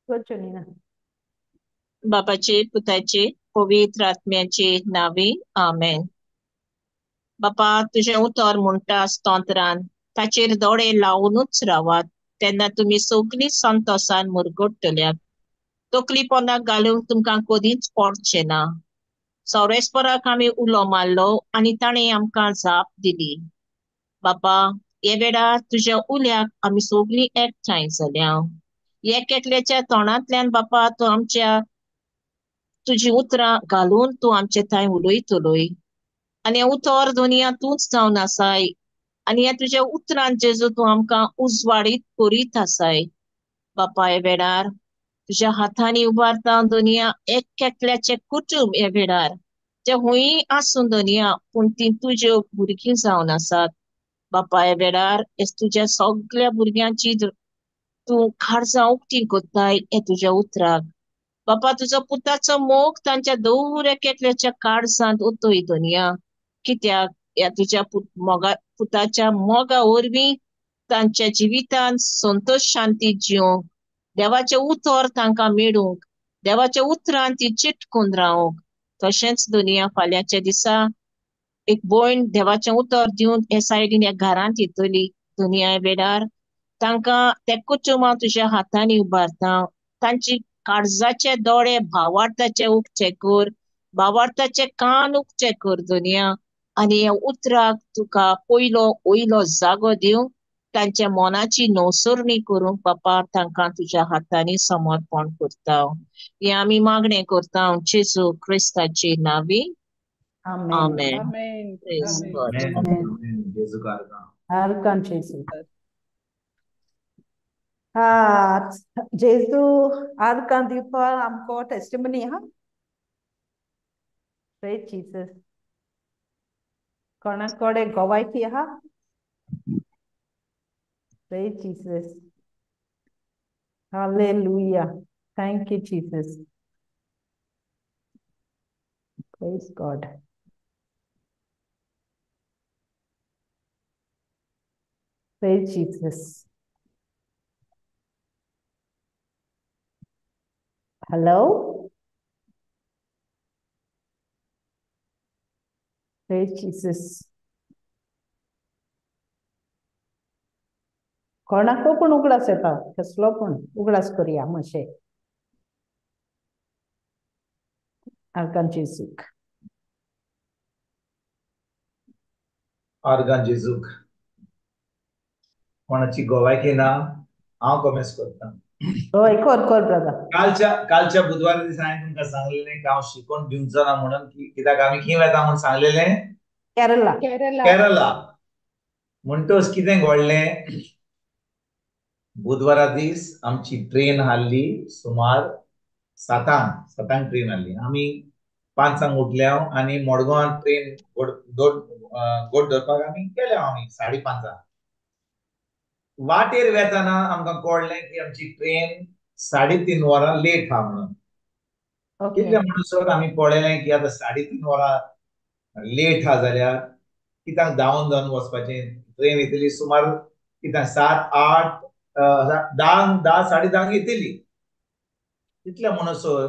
वचनीना बापाचे पुताचे पवित्र आत्म्याचे नावे आमेन. बापा तुझे उतर म्हणटा स्तोत्रान ताचेर दोळे लावूनच रावात तेन्ना तुम्ही सगळी संतोषान मुरगडटल्यात. तकली पोंदाक घालूंक तुमकां कधीच पडचे ना. सौरेस्पराक आमी उलो मारलो आनी ताणें आमकां जाप दिली. बापा हे वेळार तुझ्या उल्याक आमी सगळीं एकठांय जाल्या. एक एकल्याच्या तोंडांतल्यान बापा तूं आमच्या तुझी उतरां घालून तूं आमचे थंय उलयतलोय आनी उतर दुनिया तूंच जावन आसाय आनी ह्या तुझ्या उतरान जेजू तूं आमकां उजवाडीत करीत आसाय. बापा हे वेळार तुझ्या हातांनी उबारता दुनिया एक एकल्याचे कुटुंब हे वेळार ते हुंय आसूं दुनिया पूण ती तुज्यो भुरगीं जावन आसात. बापा हे वेळार तुझ्या सगळ्या भुरग्यांची तूं काळजां उक्ती कोत्ताय हे तुझ्या उतराक. बापा तुजो पुताचो मोग तांच्या दर एक एकल्याच्या काळजांत ओतय दुनिया कित्याक या तुझ्या पुताच्या मोगा वरवीं तांच्या जिवितान संतोष शांती जिवंक देवाचे उतर तांकां मेळूंक देवाच्या उतरान ती चिटकून रावंक. तशेंच दुनिया फाल्यांच्या दिसा एक भयण देवाचें उतर दिवन हे सायडीन ह्या घरांत येतली. दुनिया वेळार तांकां ते कुटुंबां तुज्या हातांनी उबारता. तांची काळजाचे दोळे भावार्थाचे उगचे कर भावार्थाचे कान उगचे कर दुनिया आनी ह्या उतराक तुका पयलो वयलो जागो दिवंक तांच्या मनाची नवसरणी करूंक बापा तांकां तुज्या हातांनी समर्पण करता. हे आमी मागणें करता जेजू क्रिस्ताचे नांवी आमेन आमेन. Amen. Praise Amen. God. आमेन. जेजू कारता आर्कान जेजू जेजू आर्कान दिवपा आमको टेस्टिमनी हा प्रेज जीसस कोणाक कोडे गोवायती हा praise Jesus hallelujah thank you Jesus praise God praise Jesus hello praise Jesus कोणाको पण उगडास येता कसलो पण उगडास करुया मातशें आर्कान जेजूक आर्गान जेजूक कोणाची गोवायकी ना हांव कमेंट्स करता. हय कर ब्रदर कालच्या बुधवार दिसा हांवें तुमकां सांगलेलें की हांव शिकोवन भिवचो ना म्हणून कित्याक आमी खंय वता म्हणून सांगलेलें केरला केरला. म्हणटच कितें घडलें बुधवारा दीस आमची ट्रेन हाल्ली सुमार 7 ट्रेन हाल्ली. आमी 5 उठल्या आनी मडगांव ट्रेन गोट धरपाक आमी गेले आमी 5:30. वाटेर वेताना आमकां कळलें की आमची ट्रेन 3.5 वरां लेट आहा म्हणून. ओके कितले म्हणसर आमी पळयलें की आतां 3.5 वरां लेट आहा जाल्यार कित्याक धांवन धांवन वचपाचें. ट्रेन येतली सुमार कित्याक 7, 8, 10 10:30 येतली. तितले म्हणसर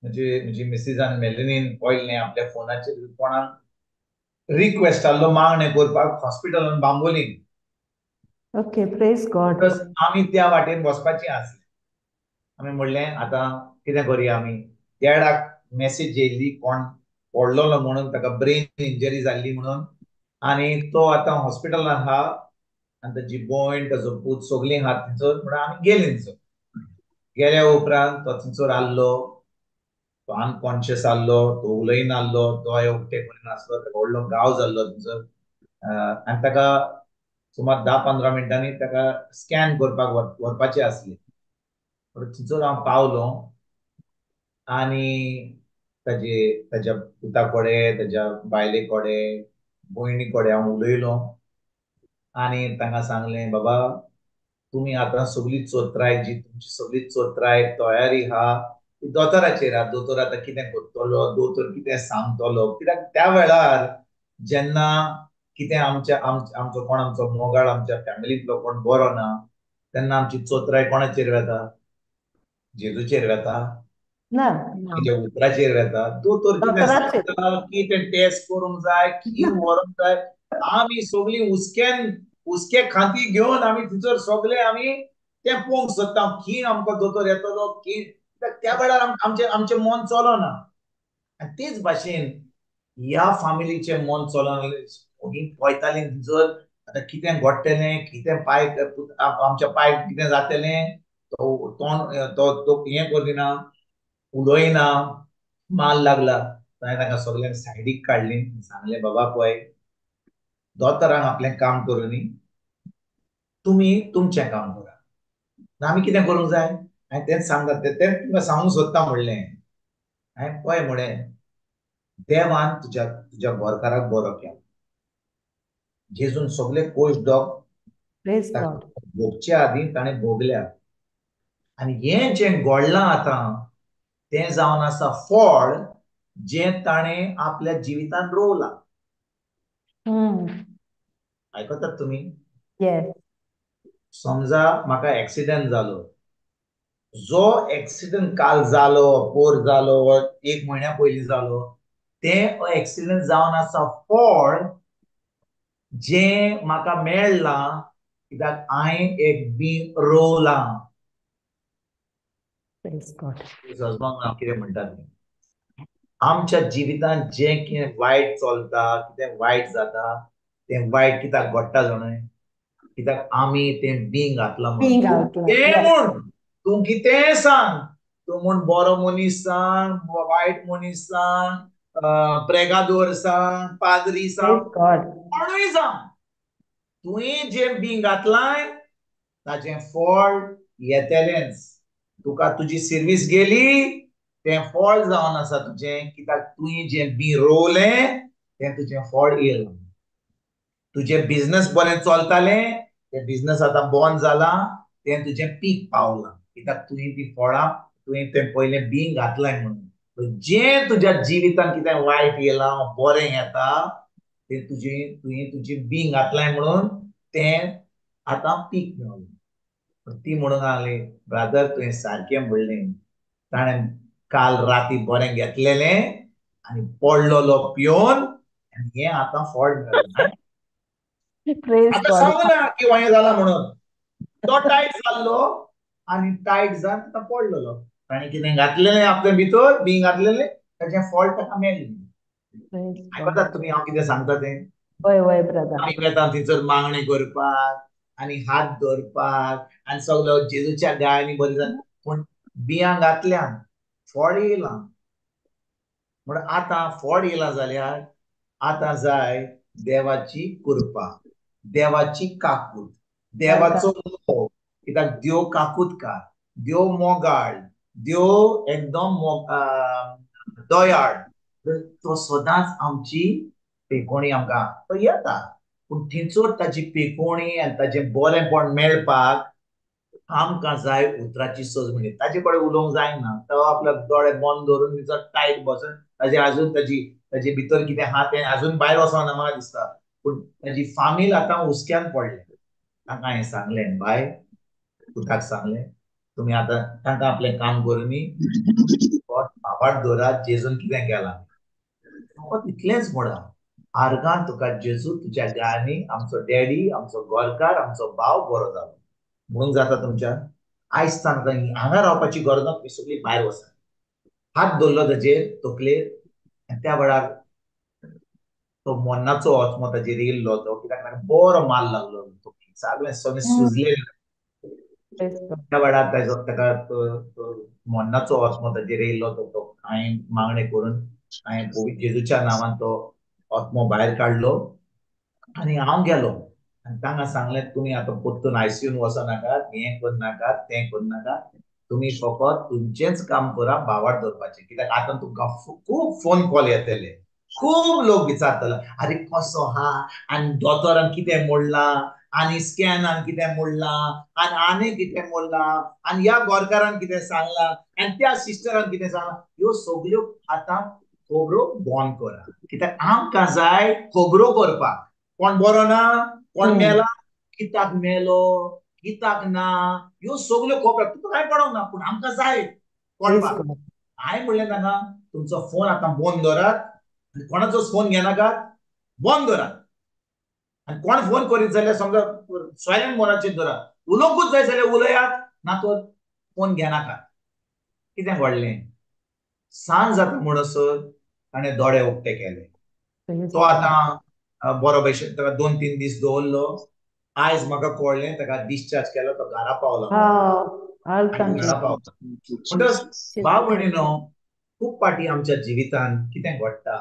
म्हजी मिसेजान मेलिनीन पळयलें आपल्या फोनाचेर कोणाक रिक्वेस्ट आहलो मागणें करपाक हॉस्पिटलान बांबोलीम. ओके प्रेज गॉड आमी त्या वाटेन वचपाचीं आसलीं. आमी म्हणलें आतां कितें करुया आमी. डॅडाक मॅसेज येयल्ली कोण पडलोलो म्हणून ताका ब्रेन इंजरी जाल्ली म्हणून आनी तो आतां हॉस्पिटलान आहा आनी ताची भयण ताचो पूत सगळीं आहात थंयसर म्हणून आमी गेलीं थंयसर. गेल्या उपरांत तो थंयसर आहलो. तो अनकॉन्शियस आहलो. तो उलयना आहलो. दोळे उक्ते करिनासलो. ताका व्हडलो घाव जाल्लो थंयसर आनी ताका सुमार 10-15 मिनटांनी ताका स्कॅन करपाक व्हरपाचें आसलें. थंयसर हांव पावलो आनी ताच्या पुता कडेन ताच्या बायले कडेन भयणी कडेन हांव उलयलो आनी तांकां सांगलें बाबा तुमी आतां सगळी चोत्राय जी तुमची सगळी चोत्राय तयारी आहा ती दोतोराचेर आहा. दोतोर आतां कितें करतलो दोतोर कितें सांगतलो कित्याक त्या वेळार जेन्ना कितें आमचो कोण आमचो मोगाळ आमच्या फॅमिलींतलो कोण बरो ना तेन्ना आमची चोत्राय कोणाचेर वता जेजूचेर वेता ना म्हणजे उतराचेर वेता दोतोर कितें दोतोराचेर. सांगता की ते टेस्ट करूंक जाय खी व्हरोंक जाय आमी सगळी उस्के खाती घेवन आमी थंयसर सगळे आमी ते पळोवंक सोदता खी आमकां दोतोर येतलो खी त्या वेळार आमचें मन चलना आनी तेच भाशेन ह्या फामिलीचें मन चलना ही पळयतालीं थंयसर आतां कितें घडटलें कितें पांय आमच्या पांय कितें जातलें तो हें करिना उलोयना माल लागला हांवें तांकां सगळ्यांक सायडीक काडली सांगलें बाबा पळय दोतोरान आपलें काम करूं न्ही तुमी तुमचें काम करा आमी कितें करूंक जाय हांवें तेंच सांगता तें तुमकां सांगूंक सोदता म्हणलें हांवें पळय म्हळें देवान तुज्या गोरकाराक बरो केलो जेजून सगळे कोश्ट दोग प्रेज गॉड. भोगचे आदीं ताणें भोगल्या आनी हें जें घडलां आतां तें जावन आसा फळ जें ताणें आपल्या जिवितांत रोवलां आयकतात तुमी येस. समजा म्हाका एक्सिडेंट जालो जो एक्सिडेंट काल जालो पोर जालो एक म्हयन्या पयलीं जालो तें एक्सिडेंट जावन आसा फळ जें म्हाका मेळ्ळां कित्याक हांवें एक बीं रोवलां प्रेज गॉड. सजमांक हांव कितें म्हणटा तें आमच्या जिवितांत जें कितें वायट चलता कितें वायट जाता तें वायट कित्याक घडटा जाणाय कित्याक आमी तें बीं घातलां बीं म्हणून घातलां. तें Yes. म्हूण तूं कितेंय सांग तूं म्हूण बरो मनीस सांग वायट मनीस सांग प्रेगादोर सांग पाद्री सांग प्रेज गॉड. कोणूय सांग तुवें जें बीं घातलां ताचें फळ येतलेंच तुका तुजी सर्वीस गेली तें फळ जावन आसा तुजें कित्याक तुवें जें बीं रोवलें तें तुजें फळ येयलां तुजें बिझनस बरें चलतालें तें बिझनस आतां बंद जालां तें तुजें पीक पावलां कित्याक तुवें तीं फळां तुवें तें पयलें बीं घातलां म्हणून जें तुज्या जिवितांत कितें वायट येयलां बरें येता तें तुवें तुजी बीं घातलां म्हणून तें आतां पीक मेळ्ळें ती म्हणूंक लागली ब्रादर तुवें सारकें म्हणलें ताणें काल राती बरें घेतलेलें आनी पडलोलो पिवन आनी हें आतां फळ मेळ्ळें प्रेज आतां गॉड. सांगना की हें जाला म्हणून तो टायट जाल्लो आनी टायट जावन आतां पडलेलो ताणें कितें घातलेलें आपल्या भितर बीं घातलेलें ताचें फळ ताका मेळ्ळें प्रेज गॉड. आयकतात तुमी हांव कितें सांगता तें वय वय ब्रदर. आमी वेता थंयसर मागणें करपाक आनी हात धरपाक आनी सगळो जेजूच्या गायांनी बरी जाता पूण बियां घातल्यान फळ येयलां म्हण आतां फळ येयलां जाल्यार आतां जाय देवाची कृपा देवाची काकूट देवाचो मोग कित्याक देव काकूटकार देव मोगाळ देव एकदम दयाळ तो सदांच आमची पेकोणी आमकां तो येता पूण थंयसर ताची पेकोणी आनी ताचें बरेंपण मेळपाक आमकां जाय उतराची सज म्हणजे ताचे कडेन उलोवंक जायना तो आपले दोळे बंद धरून थंयसर टायट बसून ताचे आजून ताचे भितर कितें आहा तें आजून भायर वचना म्हाका दिसता पूण ताची फामील आतां हुस्क्यान पडल्या ताका हांवें सांगलें बाय पुताक सांगलें तुमी आतां तांकां आपलें काम करूं न्ही भावार्थ दवरात जेजून कितें केलां फकत इतलेंच म्हणा आर्गां तुका जेजू तुज्या गायांनी आमचो डॅडी आमचो गोरकार आमचो भाव बरो जालो म्हणूंक जाता तुमच्या आयज तांकां हांगा रावपाची गरज ना तुमी सगळीं भायर वचात हात दवरलो ताचेर तकलेर आनी त्या वेळार तो मोन्नाचो ओतमो ताचेर येयल्लो तो कित्याक ताका बरो माल लागलो सगळें सुजलेलें प्रेज गॉड. त्या वेळार ताका मोन्नाचो ओतमो ताचेर येयल्लो तो हांवें मागणें करून हांवें जेजूच्या नांवान तो ओतमो भायर काडलो आनी हांव गेलो आनी तांकां सांगलें तुमी आतां परतून आयसीयून वचनाकात हें करनाकात तें करनाकात तुमी फकत तुमचेंच काम करा भावार्थ दवरपाचें कित्याक आतां तुमकां खूब फोन कॉल येतले खूब लोक विचारतले आरे कसो आहा आनी दोतोरान कितें म्हणलां आनी स्कॅनान कितें म्हणलां आनी कितें म्हणलां आनी ह्या गोरकारान कितें सांगलां आनी त्या सिस्टरान कितें सांगलां ह्यो सगल्यो आतां खबरो बंद करा कित्याक आमकां जाय खबरो करपाक कोण बरो ना कोण मेला कित्याक मेलो कित्याक ना ह्यो सगळ्यो खबरो तुका कांय पडोंक ना पूण आमकां जाय Praise पडपाक. God. हांवें म्हणलें तांकां तुमचो फोन आतां बंद दवरात आनी कोणाचोच फोन घेनाकात, बंद दवरात. आनी कोण फोन करीत जाल्यार समजा सायलेंट मोडाचेर दवरात. उलोवंकूच जाय जाल्यार उलयात, ना तर फोन घेनाकात. कितें घडलें? सांज जाता म्हणसर ताणें दोळे उक्ते केले. Praise तो God. आतां बरो भशेन ताका 2-3 दीस दवरलो. आयज म्हाका कळ्ळें ताका डिस्चार्ज केलो, तो घरा पावलो. All आयज thank घरा you. Paulo. Thank you, म्हणटच Jesus. भाव भयणीनो, खूब पाटी आमच्या जिवितांत कितें घडटा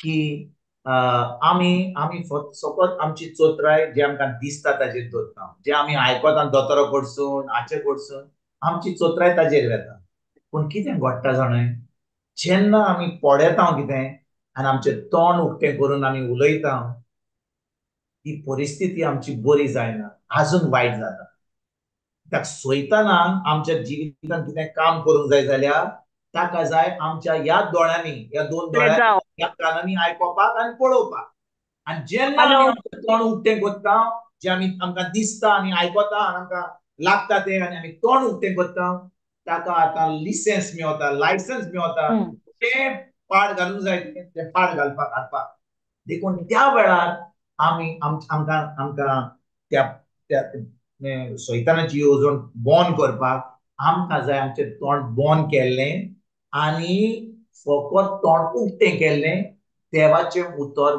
की आमी फकत आमची चोत्राय जे आमकां दिसता ताजेर दवरता, जे आमी आयकता दोतोरा कडसून हाचे कडसून आमची चोत्राय ताजेर वेता. पूण कितें घडटा जाणाय, जेन्ना आमी पडयता कितें आनी आमचें तोंड उक्तें करून आमी उलयता, ती परिस्थिती आमची बरी जायना, आजून वायट जाता. त्या सैतानान आमच्या जिवितांत कितें काम करूंक जाय जाल्यार ताका जाय आमच्या ह्या दोळ्यांनी, ह्या दोन दोळ्यांनी, ह्या कानांनी आयकोपाक आनी पळोवपाक. आनी जेन्ना आमी हॅलो आमचें तोंड उक्तें करता, जे आमकां दिसता आनी आयकोता आनी आमकां लागता तें आनी आमी तोंड उक्तें करता, ताका आतां लिसेन्स मेळता, लायसन्स मेळता. तें पाड घालूंक जाय तें पाड घालपाक हाडपाक. देखून त्या वेळार आमकां त्या सैतानाची येवजण बंद करपाक आमकां जाय आमचें तोंड बंद केल्लें आनी फकत तोंड उक्तें केल्लें देवाचें उतर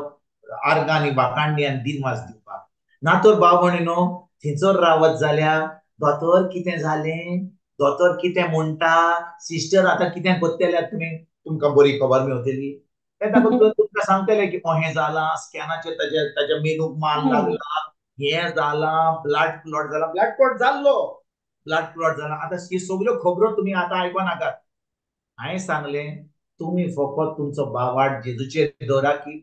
आर्गांनी वाखाणणी आनी दिनवास दिवपाक. ना तर भाव भयणीनो, थंयसर रावत जाल्यार दोतोर कितें जालें, दोतोर कितें म्हणटा, सिस्टर आतां कितें करतले तुमकां बरी खबर मेळटली. ते तुमकां सांगतले की हें जालां, स्कॅनाचेर ताच्या मेंदूक मार लागला, हें जालां, ब्लड क्लॉट जाला. ब्लड क्लॉट जाल्लो, ब्लड क्लॉट जाला. आतां ही सगळ्यो खबरो तुमी आतां आयकोनाकात. हांवें सांगलें तुमी फकत तुमचो बावार्थ जेजूचेर दवरा की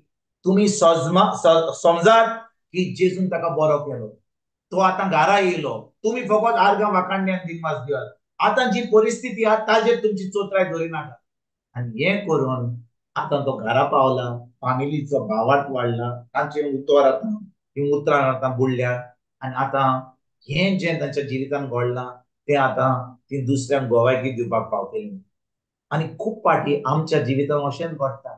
तुमी समजात की जेजून ताका बरो केलो, तो आतां घरा येयलो. तुमी फकत आर्गां वाखाणणी आनी दिनवास दियात. आतां जी परिस्थिती आहा ताजेर तुमची चोत्राय धरिनाकात. आनी हें करून आतां तो घरा पावला, फामिलीचो भावार्थ वाडला, तांचें उतर आतां हीं उतरां आतां बुडल्यात. आनी आतां हें जें तांच्या जिवितांत घडलां तें आतां ती दुसऱ्यांक गोवायकी दिवपाक पावतलीं. आनी खूब पाटी आमच्या जिवितांत अशेंच घडटा.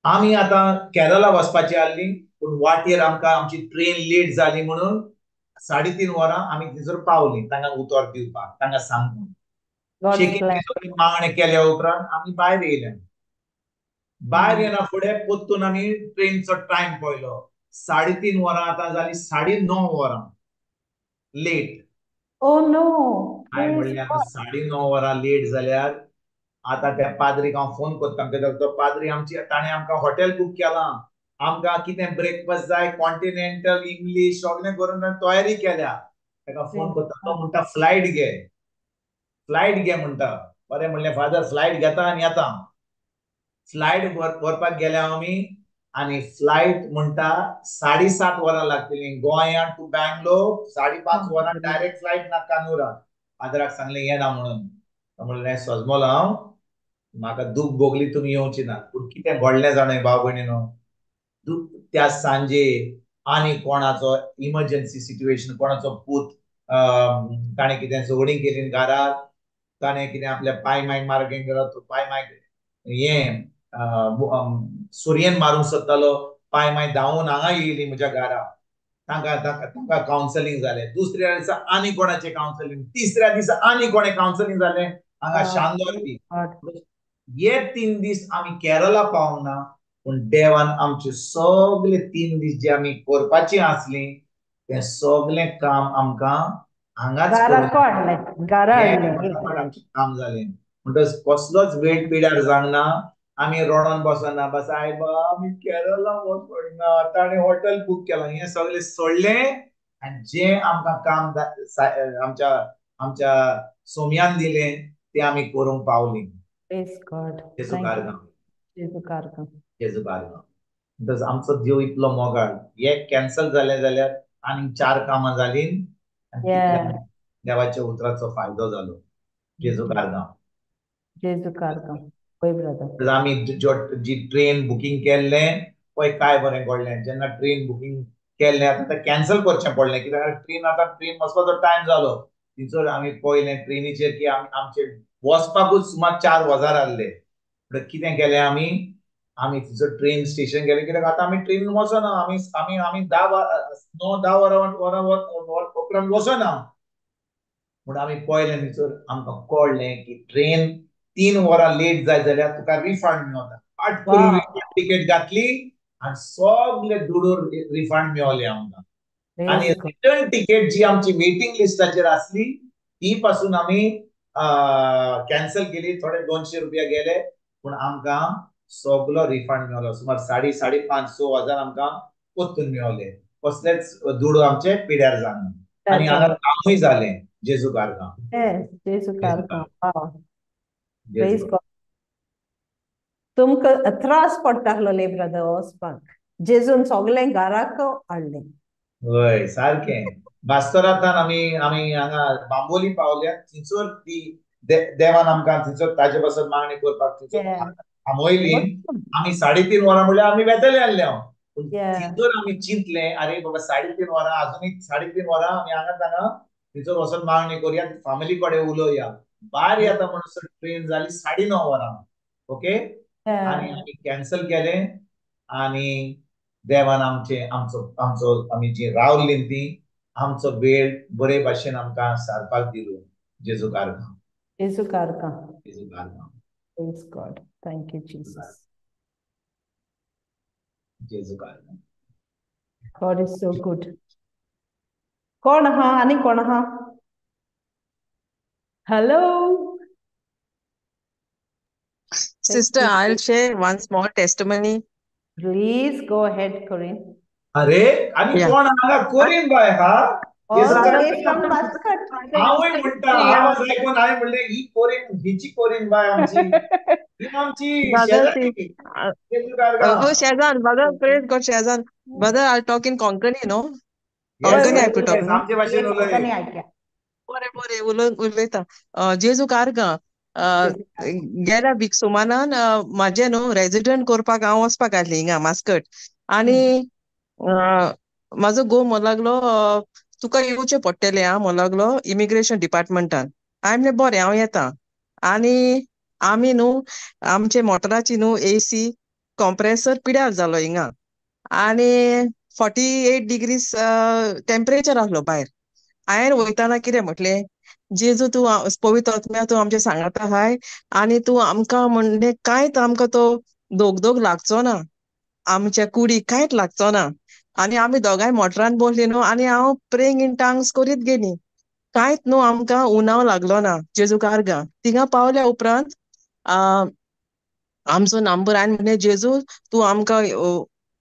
आमी आतां केरला वचपाची आसली, पूण वाटेर आमकां आमची ट्रेन लेट जाली म्हणून 3.5 वरां आमी थंयसर पावलीं तांकां उतर दिवपाक, तांकां सांगून. God's checking plan. सगळी मागणें केल्या उपरांत आमी भायर येयले. भायर येना फुडें पोत्तून आमी ट्रेनचो टायम पळयलो. 3.5 वरां आतां जालीं 9:30 वरां लेट. Oh no. हांवें Praise म्हणलें आतां God. 9:30 वरां लेट जाल्यार आतां त्या पाद्रीक हांव फोन करता, कित्याक तो पाद्री ताणें आमकां हॉटेल बूक केलां. आमकां कितें ब्रेकफास्ट जाय, कॉन्टिनेंटल, इंग्लीश सगळें करून तयारी केल्या. ताका फोन करता, तो म्हणटा फ्लायट घे, फ्लायट घे म्हणटा. बरें म्हणलें फादर फ्लायट घेता आनी येता. फ्लायट व्हरपाक गेले आमी आनी फ्लायट म्हणटा 7:30 वरां लागतलीं. गोंयां टू बँगलोर 5:30 वरां डायरेक्ट फ्लायट ना कानुरा. फादराक सांगलें येना म्हणून. म्हणलें सजमलो हांव, म्हाका दूख भोगली तुमी येवची ना. पूण कितें घडलें जाणा भाव भयणीनो, त्या सांजे आनी कोणाचो इमर्जन्सी सिच्युएशन, कोणाचो पूत ताणें कितें झगडीं केलीं घरात, ताणें कितें आपल्या पाय माय मार्गेन गेलो, तो पाय माय हें सुरयेन मारूंक सोदतालो. पाय माय धांवून हांगा येयलीं म्हज्या घरा. तांकां कावन्सलिंग जालें. दुसऱ्या दिसा आनी कोणाचें कावन्सलिंग, तिसऱ्या दिसा आनी कोणें कावन्सलिंग जालें हांगा शांदोर बी. हे 3 दीस आमी केरला पावंक ना, पूण देवान आमचे सगळे 3 दीस जे आमी करपाचीं आसलीं तें सगळें काम आमकां हांगाच घरा करून काडलें, घरा हाडलें. फटाफट आमचें काम जालें. म्हणटच कसलोच वेळ पिड्यार जावंक ना. आमी रोडोन बसना, बस आयबा आमी केरला वचपाक ना, ताणें हॉटेल बूक केलां. हें सगळें सोडलें आनी जें आमकां काम आमच्या सोमयान दिलें तें आमी करूंक पावलीं. Praise God. जेजू Thank you. कारगांव, जेजू कारगांव. जेजू कारगांव. म्हणटच आमचो देव इतलो मोगाळ. हें कॅन्सल जालें जाल्यार आनीक 4 कामां जालीं आनी Yeah. तितल्यान देवाच्या उतराचो फायदो जालो. जेजू कारगांव. जेजू कारगांव. पळय ब्रदर. आमी जी ट्रेन बुकींग केल्लें पळय काय बरें घडलें. जेन्ना ट्रेन बुकींग केल्लें आतां कॅन्सल करचें पडलें कित्याक ट्रेन वचपाचो टायम जालो. थंयसर आमी पळयलें ट्रेनीचेर की आमचे वचपाकूच सुमार 4 वजार आहले. म्हणटकीर कितें केलें आमी थंयसर ट्रेन स्टेशन गेले कित्याक आतां आमी ट्रेनीन वचना. आमी 9-10 वरां उपरांत वचना. म्हणून आमी पळयलें थंयसर आमकां कळ्ळें की ट्रेन 3 वरां लेट जायत जाल्यार तुका रिफंड मेळटा. फाट करून Wow. रिटर्न तिकेट घातली आनी सगळे दुडूर रिफंड मेळ्ळे आमकां. आणि Praise God. रिटर्न तिकेट जी आमची वेटिंग लिस्टाचेर आसली ती पासून आमी कॅन्सल केली. थोडे 200 रुपया गेले पूण आमकां सगळो रिफंड मेळ्ळो. सुमार 5.5 हजार आमकां परतून मेळ्ळे. कसलेच दुडू आमचे पिड्यार जावना. आनी हांगा कामूय जालें. जेजू कारगां. Yes, Jesu जेजू कारगां. कारगां. Wow. जेजू Praise कारगां. God. तुमकां त्रास पडटालो ब्रदर वचपाक. जेजून सगळें घराक हाडलें. हय सारकें. बास्तोरांतल्यान आमी हांगा बांबोली पावल्यात. थंयसर ती देवान आमकां थंयसर ताजे पासून मागणी करपाक थंयसर Yeah. थांबयली. Awesome. आमी 3.5 वरां म्हणल्यार आमी बेतले आहले हांव. पूण Yeah. थंयसर आमी चिंतलें आरे बाबा 3.5 वरां अजून 3.5 वरां आमी हांगा थंयसर वचून मागणी करुया. फॅमिली कडेन उलोवया. भायर येता म्हणसर ट्रेन जाली 9:30 वरां. ओके. आनी Yeah. आमी कॅन्सल केलें आनी देवान आमी जी रावल्ली ती आमचो वेळ बरे भाशेन आमकां सारपाक दिलो. जेजू कारगां. Jesu कारगां. जेजू कारगां. Praise God. Thank you, Jesus. जेजू कारगां. God is so good. कोण आहा? आनी कोण आहा? Hello. Sister, I'll share one small testimony. Please go ahead, Corinne. अरे आणि Yeah. कोण हांगा कोरीन बाय हा? Oh, जेजू brother कारगां. from Muscat. हांवूय म्हणटा आवाज ऐकून हांवें म्हणलें ही कोरीन हिची कोरीन बाय आमची. ही आमची Brother, शेजारी. जेजू कारगां. oh, Shazan, brother, praise God, Shazan. Brother, I'll talk in Konkani, no? Yes, Konkani I yes, have to talk, yes. no? आमचे भाशेन उलय. कोंकणी आयक्या. बरे उलयता. जेजू कारगां. गेल्या वीक सुमारान म्हाजे न्हू रेजिडेंट करपाक हांव वचपाक आसलें हिंगा मास्कट. आनी म्हाजो घोव म्हणूं लागलो तुका येवचें पडटलें आं म्हणूं लागलो इमिग्रेशन डिपार्टमेंटान. हांवें म्हणलें बरें हांव येतां. आनी आमी न्हू आमचे मोटराची न्हू AC कॉम्प्रेसर पिड्यार जालो हिंगा. आनी 48 डिग्रीज टेम्परेचर आहलो भायर. हांवें वयताना कितें म्हटलें जेजू तूं पवित्र आत्म्या तूं आमचे सांगात आहाय आनी तूं आमकां म्हणलें कांयच आमकां तो दोग लागचो ना. आमच्या कुडीक कांयच लागचो ना. आनी आमी दोगांय मोटरान बसलीं न्हू आनी हांव प्रेयिंग इन टंग्स करीत गेलीं. कांयच न्हू आमकां उनाव लागलो ना. जेजू कारगां. थिंगा पावल्या उपरांत आमचो नंबर हांवें म्हणलें जेजू तूं आमकां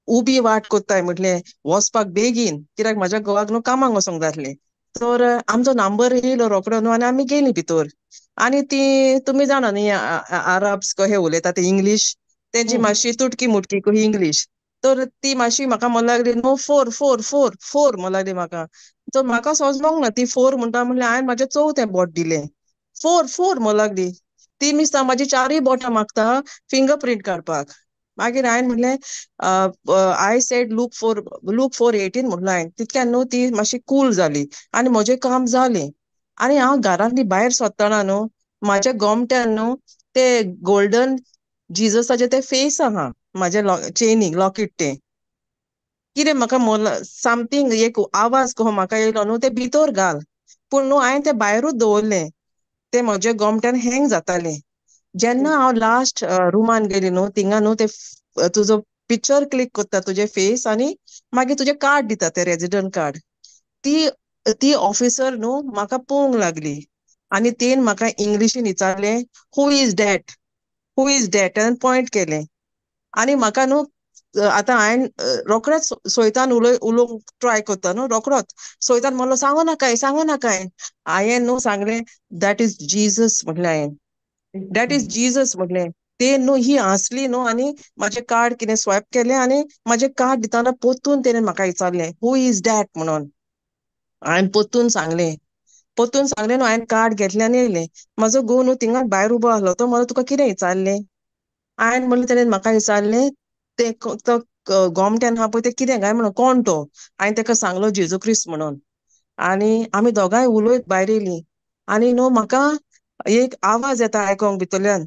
उबी वाट कोत्ताय म्हटलें वचपाक बेगीन कित्याक म्हाज्या घोवाक न्हू कामाक वचोंक जाय आसलें. तर आमचो नंबर येयलो रोकडो न्हू आनी आमी गेलीं भितर. आनी ती तुमी जाणा न्ही आरब्स कशे उलयता ते इंग्लीश तेंची मातशी तुटकी मुटकी कशी इंग्लीश. तर ती मातशी म्हाका म्हणूं लागली नो 4 म्हणूं लागली म्हाका. तर म्हाका समजोंक ना ती 4 म्हणटा म्हणल्यार हांवें म्हाजें चवथें बोट दिलें. 4 म्हणूं लागली. ती मिस्ता म्हाजी 4 बोटां मागता फिंगर प्रिंट काडपाक. मागीर हांवें म्हणलें आय सेड लूक फॉर 18 म्हणलें हांवें. तितक्यान न्हू ती मातशी कूल जाली आनी म्हजें काम जालें. आनी हांव घरांतली भायर सोदतना न्हू म्हाज्या गोमट्यान न्हू ते गोल्डन जिजसाचे ते फेस आहा म्हाज्या चेनीक लॉकेट तें. कितें म्हाका समथींग एक आवाज कहो म्हाका येयलो न्हू ते भितर घाल. पूण न्हू हांवें तें भायरूच दवरलें. ते म्हज्या गोमट्यान हँग जातालें. जेन्ना हांव लास्ट रुमान गेली न्हू थिंगा न्हू ते तुजो पिक्चर क्लिक कोत्ता तुजे फेस आनी मागीर तुजें कार्ड दिता तें रेजिडेंट कार्ड. ती ऑफिसर न्हू म्हाका पळोवंक लागली आनी तेन म्हाका इंग्लिशीन विचारलें हू इज डॅट हांवें पॉयंट केलें. आनी म्हाका न्हू आतां हांवें रोखडेंच सोयतान उलोवंक ट्राय कोत्ता न्हू रोखडोच सोयतान म्हणलो सांगो नाकाय. हांवें न्हू सांगलें दॅट इज जीजस म्हटलें हांवें. दॅट इज जीजस म्हटलें. ते न्हू ही हांसली न्हू आनी म्हाजें कार्ड कितें स्वायप केलें आनी म्हाजें कार्ड दिताना पोत्तून तेणें म्हाका विचारलें हू इज डॅट म्हणून. हांवें पोत्तून सांगलें न्हू हांवें कार्ड घेतलें आनी येयलें. म्हाजो घोव न्हू थिंगा भायर उबो आहलो तो म्हणलो तुका कितें विचारलें. हांवें म्हणलें तेणेन म्हाका विचारलें ते तो गोमट्यान आहा पळय ते कितें काय म्हणून कोण तो, हांवें ताका सांगलो जेजू क्रिस्त म्हणून. आनी आमी दोगांय उलयत भायर येयलीं. आनी न्हू म्हाका एक आवाज येता आयकोंक भितरल्यान,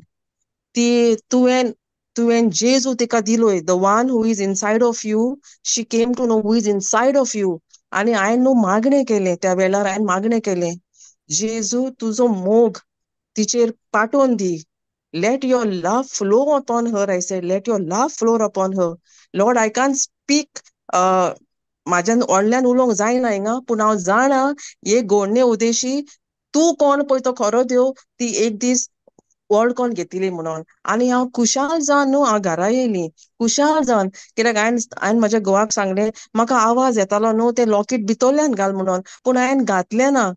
ती तुवें जेजू तिका दिलोय, the one who is inside of you, she came to know who is inside of you. आनी हांवें न्हू मागणें केलें, त्या वेळार हांवें मागणें केलें, जेजू तुजो मोग तिचेर पाठोवन दी. Let your love flow upon her, I said. Let your love flow upon her. Lord, I can't speak. म्हाज्यान व्हडल्यान उलोवंक जायना हिंगा, पूण हांव जाणा हे घोडणे उदेशी तूं कोण पळय तो खरो देव, ती एक दीस वळखोन घेतली म्हणून. आनी हांव खुशाल जावन न्हू हांव घरा येयली, खुशाल जावन. कित्याक हांवें म्हाज्या घोवाक सांगलें, म्हाका आवाज येतालो न्हू ते लॉकेट भितरल्यान घाल म्हणून, पूण हांवें घातलें ना.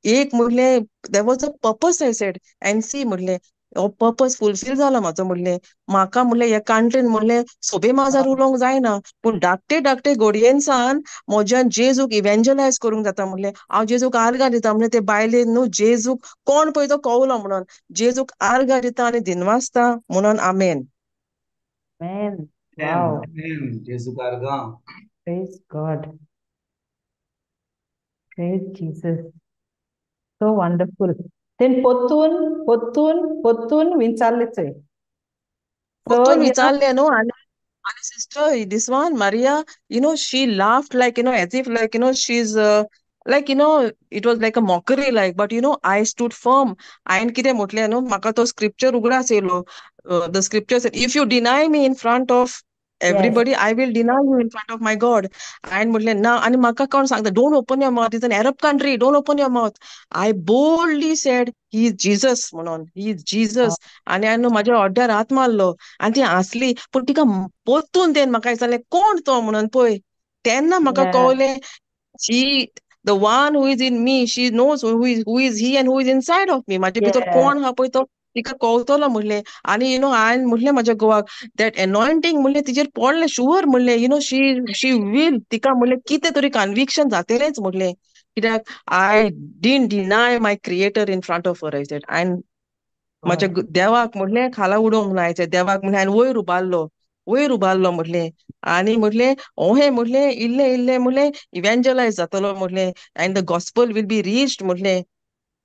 एक म्हणलें there was a purpose, I said, and see म्हणलें हो पर्पज फुलफील जाला म्हाजो म्हणलें. म्हाका म्हणलें ह्या कंट्रीन म्हणलें सोबे माजार उलोवंक जायना, पूण धाकटे धाकटे घोडयेन सान म्हज्यान जेजूक इव्हेंजलायज करूंक जाता म्हणलें. हांव जेजूक आर्गां दिता म्हणलें, ते बायलेन न्हू जेजूक कोण पळय तो कळुलो म्हणून. जेजूक आर्गां दिता आनी दिनवासता म्हणून. आमेन. Amen. Wow. जेजू कारगा. Praise God. Praise Jesus. So wonderful. Then Potun विचारलेचंय. So, वचून you know, विचारलें न्हू. आनी sister, this one, Maria, she laughed like, as if like, she's like, it was like a mockery, like, but I stood firm. हांवें कितें म्हटलें न्हू, म्हाका तो स्क्रिप्चर उगडास येयलो. The scripture said, if you deny me in front of yes, everybody, I will deny you in front of my God. हांवें म्हटलें ना. आनी म्हाका कोण सांगता, don't open your mouth, it's an Arab country, don't open your mouth. I boldly said, he is Jesus म्हणून, he is Jesus. आनी हांवें म्हाज्या हॉड्ड्यार हात मारलो. आनी ती हांसली, पूण तिका पोत्तून तेन म्हाका विचारलें कोण तो म्हणून पळय. तेन्ना म्हाका yeah, कळलें, she, the one who is in me, she knows who is he and who is inside of me. म्हाजे भितर yeah, कोण आहा पळय तो तिका कळतलो म्हणलें. आनी हांवें म्हटलें म्हाज्या घोवाक, दॅट एनॉयंटींग म्हणलें तिचेर पडलें शुअर म्हणलें. शी वील, तिका म्हणलें कितें तरी कन्विक्शन जातलेंच म्हणलें. कित्याक I didn't deny my creator in front of her, I said. हांवें म्हाज्या God. देवाक म्हणलें खाला उडोवंक ना, हांवें देवाक म्हणलें हांवें वयर उबारलो म्हणलें. आनी म्हणलें ओहें म्हणलें इल्लें म्हणलें इव्हेंजलायज जातलो म्हणलें, and the gospel will be reached म्हणलें.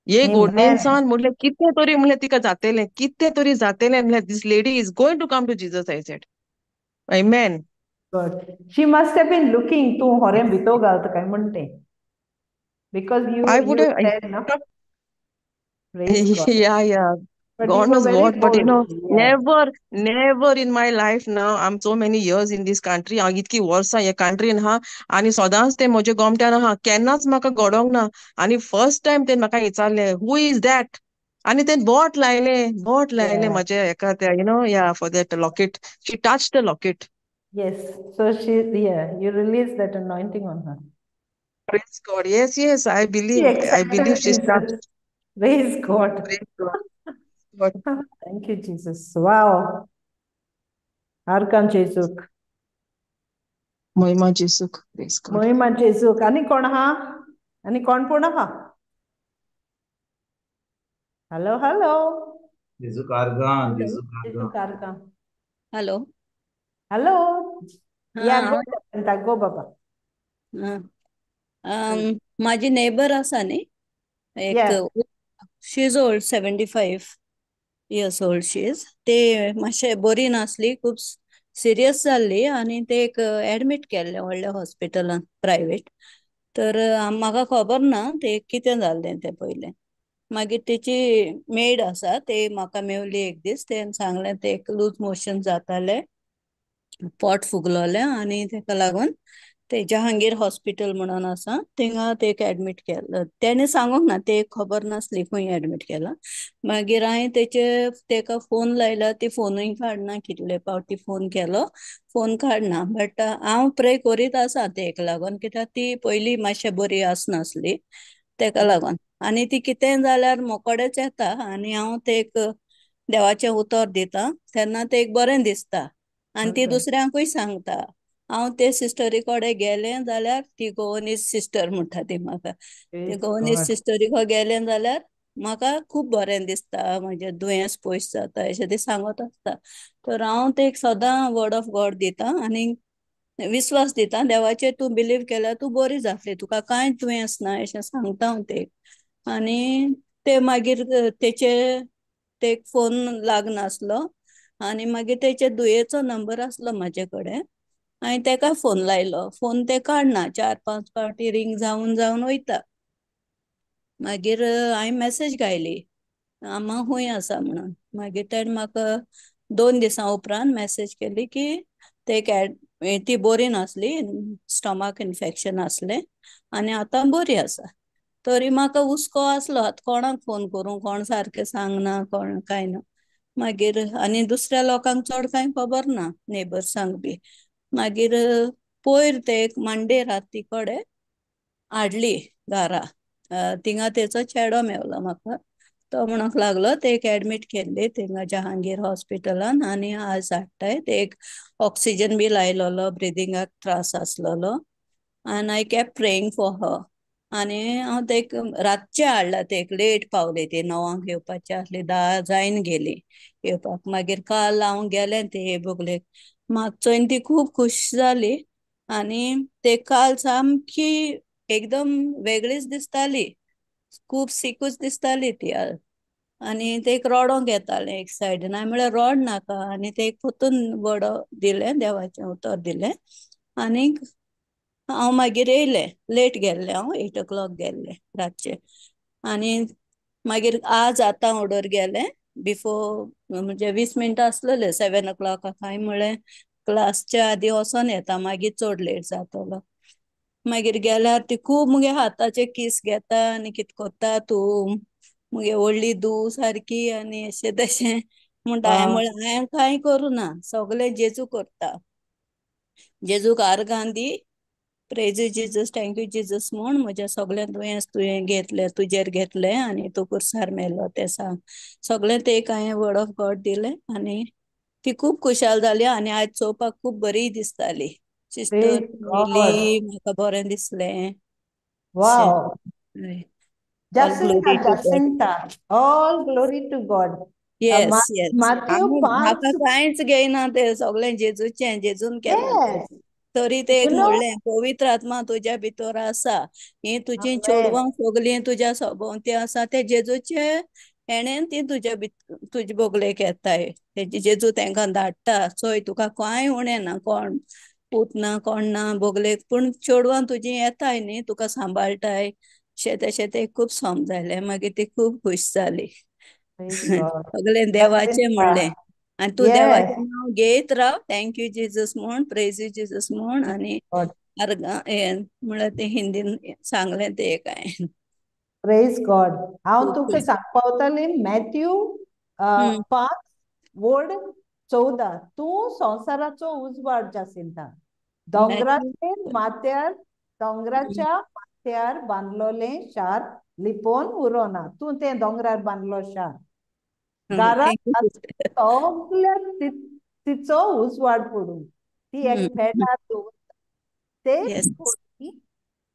हे घोडणेन Amen. सान म्हणलें कितें तरी म्हणलें तिका जातलें, कितें तरी जातलें म्हणलें. This lady is going to come to Jesus, I said. Amen. God. She must have been looking to horem भितो घालता काय म्हणते. Because I you would have, said, no? Praise God. yeah. But you God were knows very what, but bold. Yeah. never in my life now, I'm so many years in this country, हांव इतकी वर्सां ह्या कंट्रीन आहा, आनी सदांच ते म्हज्या गोमट्यान आहा, केन्नाच म्हाका घडोंक ना. आनी फर्स्ट टायम ते म्हाका विचारलें, हू इज दॅट? आनी ते बोट लायलें Yeah. म्हाज्या हेका त्या for that locket. She touch the locket. Yes. So you released that anointing on her. Praise God. Yes, I She believe accepted she's touched. Jesus. Praise God. Praise God. Thank you, Jesus. Wow. Arkam Jesuk. Mahima जेसूक. Praise God. Mahima Jesuk. Ani कोण आहा? Ani कोण पूर्ण आहा? Hello. जेजू कारगा. जेजू Jesuk कारगा. Arkam. Hello. Hello. Yeah, हा go Baba. माझी neighbour आसा न्ही एक, Yeah. She is old, 75 years old she is. ते मातशें बरी नासली, खूब सिरियस जाल्ली आनी ते एक एडमीट केल्ले व्हडल्या हॉस्पिटलान प्रायवेट. तर म्हाका खबर ना ते कितें जाल्लें ते पयलें. मागीर तेची मेड आसा ते म्हाका मेवली एक दीस. तेणें सांगलें ते लूज मोशन जाताले, पोट फुगलोलें आनी तेका लागून ते जहांगीर हॉस्पिटल म्हणून आसा थिंगा ते एडमीट केल्लो. तेणें सांगूंक ना, ते खबर नासली खंय एडमीट केला. मागीर हांवें तेका फोन लायला, ती फोनूय काडना. कितले फावटी फोन केलो, फोन काडना. बट हांव प्रे करीत आसा तेका लागून, कित्याक ती पयलीं मातशें बरी आसनासली तेका लागून. आनी ती कितें जाल्यार मोकोडेच येता आनी हांव तेक देवाचें उतर दिता, तेन्ना तेक बरें दिसता आनी ती दुसऱ्यांकूय सांगता. हांव ते सिस्टरी कडेन गेलें जाल्यार ती गोवनीज सिस्टर म्हणटा ती म्हाका. ते Praise गोवनीज God. सिस्टरी कडेन गेलें जाल्यार म्हाका खूब बरें दिसता, म्हजें दुयेंस पयस जाता अशें ती सांगत आसता. तर हांव तेक सदां वर्ड ऑफ गॉड दिता आनी विश्वास दिता देवाचेर तूं बिलीव केल्यार तूं बरी जातली, तुका कांय दुयेंस ना अशें सांगता हांव तेक. आनी ते मागीर तेचे तेक फोन लागनासलो आनी मागीर तेचे दुयेचो नंबर आसलो म्हाजे कडेन. हांवें तेका फोन लायलो, फोन ते काडना, 4-5 फावटी रिंग जावन जावन वयता. मागीर हांवें मेसेज घायली हांव खूंय आसा म्हणून. मागीर तेणें म्हाका 2 दिसां उपरांत मेसेज केली की ती बरी नासली, स्टमक इन्फेक्शन आसलें आनी आतां बरी आसा. तरी म्हाका हुस्को आसलो, आतां कोणाक फोन करूं, कोण सारकें सांगना, कोण कांय ना. मागीर आनी दुसऱ्या लोकांक चड कांय खबर ना, नेबर्सांक बी. मागीर पयर ते एक मांडे रात ती कडेन हाडली घरा. थिंगा तेचो चेडो मेवलो म्हाका. तो म्हणूंक लागलो ते एक एडमीट केल्ली थिंगा जहांगीर हॉस्पिटलान आनी आज हाडटाय. ते एक ऑक्सिजन बी लायलोलो, ब्रिदिंगाक त्रास आसलोलो. आनी I kept praying for her. आनी हांव ते रातचे हाडला, ते लेट पावली, ती 9 येवपाची आसली, 10 जायन गेली येवपाक. मागीर काल हांव गेलें ते बोगलेक, म्हाका चोयन ती खूब खुश जाली. आनी ते काल सामकी एकदम वेगळीच दिसताली, खूब सिकूच दिसताली ती. आनी ते रोडोंक येतालें एक सायडीन. हांवें म्हळ्यार रोड नाका, आनी ते पोतून बडो दिलें, देवाचें उतर दिलें. आनीक हांव मागीर येयलें, लेट गेल्लें हांव, 8 o'clock गेल्लें रातचें. आनी मागीर आज आतां ऑर्डर गेलें बिफोर, म्हणजे 20 मिनटां आसलेलें 7 o'clock. हांवें म्हळें क्लासच्या आदीं वचोन येता, मागीर चड लेट जातलो. मागीर गेल्यार ती खूब मुगे हाताचे किस घेता आनी कितें कोत्ता तूं मुगे व्हडली धूव सारकी आनी अशें तशें म्हणटा. हांवें म्हळें हांवें कांय करूं ना, सगळें जेजू करता. जेजूक आर्गां दी, प्रेज जिजस, थँक्यू जिजस म्हूण, म्हजें सगळें दुयेंस तुवें घेतलें, तुजेर घेतलें आनी तूं कुर्सार मेलो तें सांग. सगळें तें हांवें वर्ड ऑफ गॉड दिलें आनी ती खूब खुशाल जाली. आनी आयज चोवपाक खूब बरी दिसताली. Sister Praise God. येयली, म्हाका बरें दिसलें अशें. Wow. All Jacinta, glory to God. Jacinta. All glory to God. Yes yes, Matthew हांव म्हाका 5. कांयच घेयना, ते सगळें जेजूचें, जेजून केलां तें. Yes. तरी ते You एक know, म्हणलें पवित्र आत्मा तुज्या भितर आसा, ही तुजी Amen. चेडवां सगळीं तुज्या सभोवती आसा, ते जेजूचे हेणेन ती तुजे बोगलेक येताय. तेजे जेजू तेंकां धाडटा. चोय तुका कांय उणें ना, कोण पूत ना, कोण ना बोगलेक, पूण चेडवां तुजीं येताय न्ही, तुका सांबाळटाय. अशें तशें ते खूब समजायलें. मागीर ती खूब खूश जाली. Praise God. सगळें देवाचें म्हणलें. Jacinta. आनी तूं Yes. देवाचें नांव घेयत राव, थँक्यू जिजस म्हूण, प्रेज जिजस म्हूण. आनी God. म्हळ्यार ते हिंदीन सांगलें ते एक हांवें. Praise God. हांव खूब तुका खूश. सांगपावताली मॅथ्यू 5 वर्ड 14. तूं संवसाराचो उजवाड जासिंता. मॅथ्यू दोंगराच्या माथ्यार बांदलोलें शार लिपोवन उरोना. तूं तें दोंगरार बांदलो शार. घरांत सगल्या तिचो उजवाड पडून ती एक पेटार दवरता. येस. तेच खोटी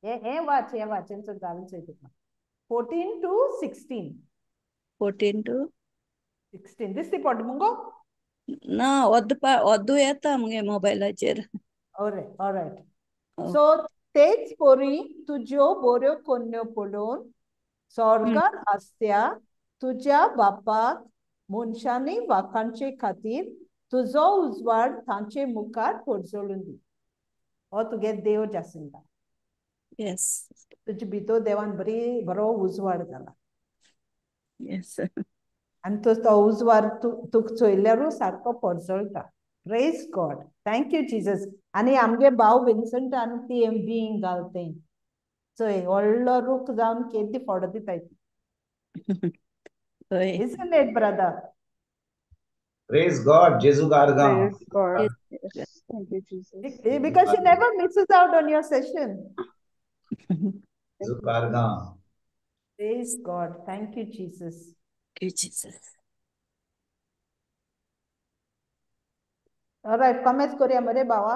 हे वाच हेंचो घालून चोय तुका. 14 to 16. 14 to 16 दिसती पडटा मुगो. ना, ओद्दू येता मुगे मोबायलाचेर. ऑलरायट. सो तेच पोरी तुज्यो बऱ्यो कोन्यो पडून स्वर्गार आसत्या तुज्या बापाक मनशांनी वाखाणचे खातीर तुजो उजवाड तांचे मुखार पडजळून दी. हो तुगे देव जासिंता. येस तुजे भितर देवान बरो उजवाड जाला. येस. आनी तो उजवाड तुका चोयल्यारू सारको पडजळटा. Praise God. Thank you Jesus. आनी आमगे भाव विन्संटान ती बीइंग घालतें चोय व्हडलो रूख जावन केदी फोडो दिताय. Isn't it, brother? Praise God. जेजू कारगा. Praise God. Thank you, Jesus. Because she never misses out on your session. जेजू कारगा. Praise God. Thank you, Jesus. All right, comments Korea मरे बावा.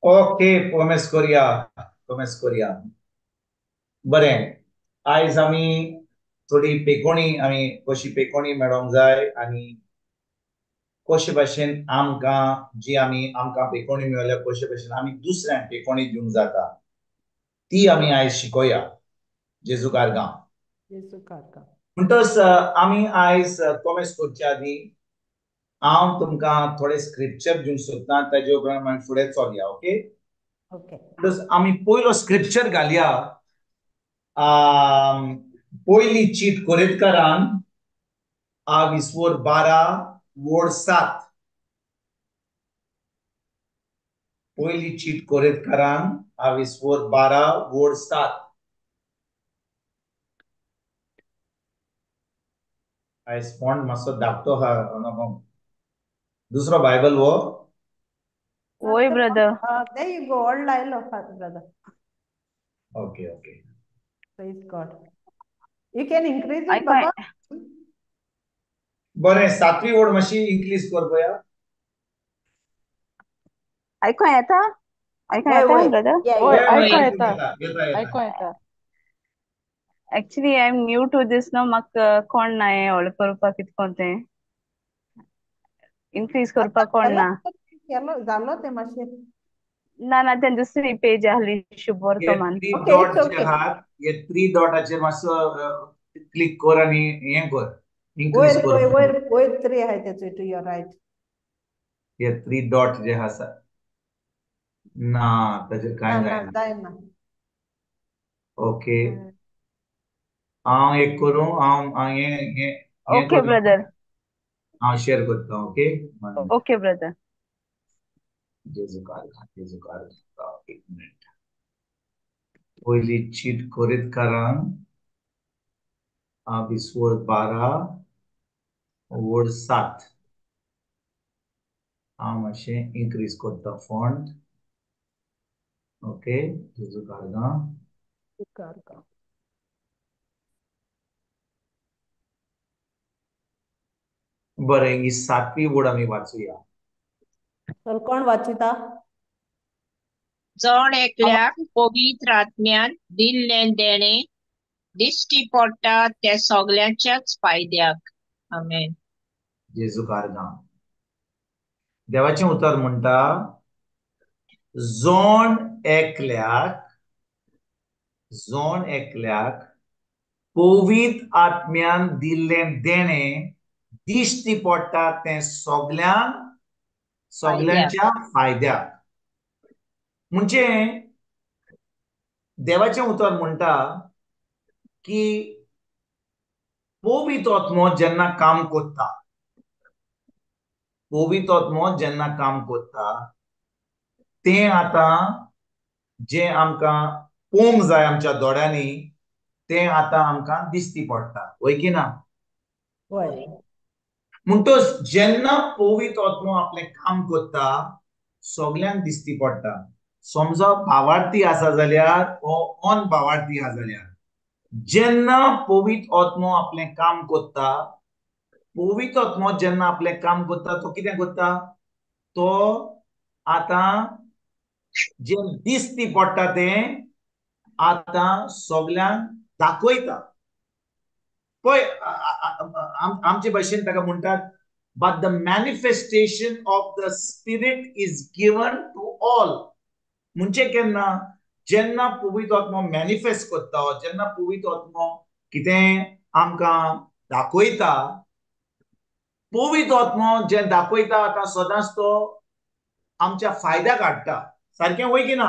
Okay, pomace Korea. बरें. आयज आमी थोडी पेकोणी आमी कशी पेकोणी मेळोंक जाय आनी कशे भाशेन आमकां जी आमकां पेकोणी मेळल्या कशे भाशेन आमी दुसऱ्यांक पेकोणी दिवंक जाता ती आमी आयज शिकोया जेजू कारगांव. येसू कारगांव. म्हणटच आमी आयज कॉमेंट्स करच्या आदी हांव तुमकां थोडे स्क्रिप्चर दिवंक सोदतां ताजे उपरांत आमी फुडें चलया. ओके. ओके. आमी पयलो स्क्रिप्चर घालया. पयली चीट कोरेतकारान विसवोर 12 वोड 7. पयली चीट कोरेतकारान विसवोर 12 वोड 7. आयज फोंड मातसो धाकटो आहा. दुसरो बायबल वो Oi, brother. There you go. All lailo, brother. Okay okay. Praise God. You can increase I it, Baba. बरें 7वी वोड मातशी इन्क्रीज कर पया. ऐकू येता? ऐकू Wait, येता, wait. brother? Yeah, Oi, yeah. ऐकू येता येता. येता ऐकू येता. Actually, I'm new to this now. म्हाका कोण ना हे ऑर्डर करपाक कितको ते इन्क्रीज करपाक कोण ना. जालो ते मातशें. ना ते दुसरी पेज आहली शुभ वर्तमान. ये 3 Okay, डॉट it's जे okay. आहात ये 3 डॉटाचेर मातसो क्लिक कर आनी हें कर इन्क्रीज वयर कर. वयर 3 आहाय तेचो टू युअर राइट. ये 3 डॉट जे आसा ना ताचेर कांय जायना. जायना. ओके. हांव एक करूं हांव हें ओके ब्रदर. हांव शेअर करता. ओके. Okay brother. जेजू कारगांव. एक मिनिट. पयली चीट कोरेतकारांक विसवोर 12 वोड 7. हांव मातशें इन्क्रीज करता फॉन्ट. ओके. जेजू कारगांव. बरें ही 7वी वोड आमी वाचुया. चल कोण वाचिता? जण एकल्याक पवित्र आत्म्यान दिल्लें देणे दिश्टी पडटा ते सगळ्यांच्याच फायद्याक. आमेन. जेजू कारगांव. देवाचें उतर म्हणटा जोण एकल्याक पवित्र आत्म्यान दिल्लें देणे दिश्टी पडटा तें सगळ्यांच्या फायद्याक. म्हणजे देवाचें उतर म्हणटा की पवित्र आत्मो जेन्ना काम करता तें आतां जें आमकां पळोवंक जाय आमच्या दोळ्यांनी तें आतां आमकां दिश्टी पडटा. वय की ना? होय. म्हणटच जेन्ना पवित्र आत्मो आपलें काम करता सगळ्यांक दिश्टी पडटा. समजा भावार्थी आसा जाल्यार हो अन भावार्थी आसा जाल्यार जेन्ना पवित्र आत्मो आपलें काम करता तो कितें करता? तो आतां जें दिश्टी पडटा तें आतां सगळ्यांक दाखयता. पळय आमचे भाशेन ताका म्हणटात but the manifestation of the spirit is given to all. म्हणजे केन्ना जेन्ना पवित्र आत्मो मॅनिफेस्ट करता जेन्ना पवित्र आत्मो कितें आमकां दाखयता पवित्र आत्मो जें दाखयता आतां सदांच तो आमच्या फायद्याक हाडटा. सारकें वय की ना?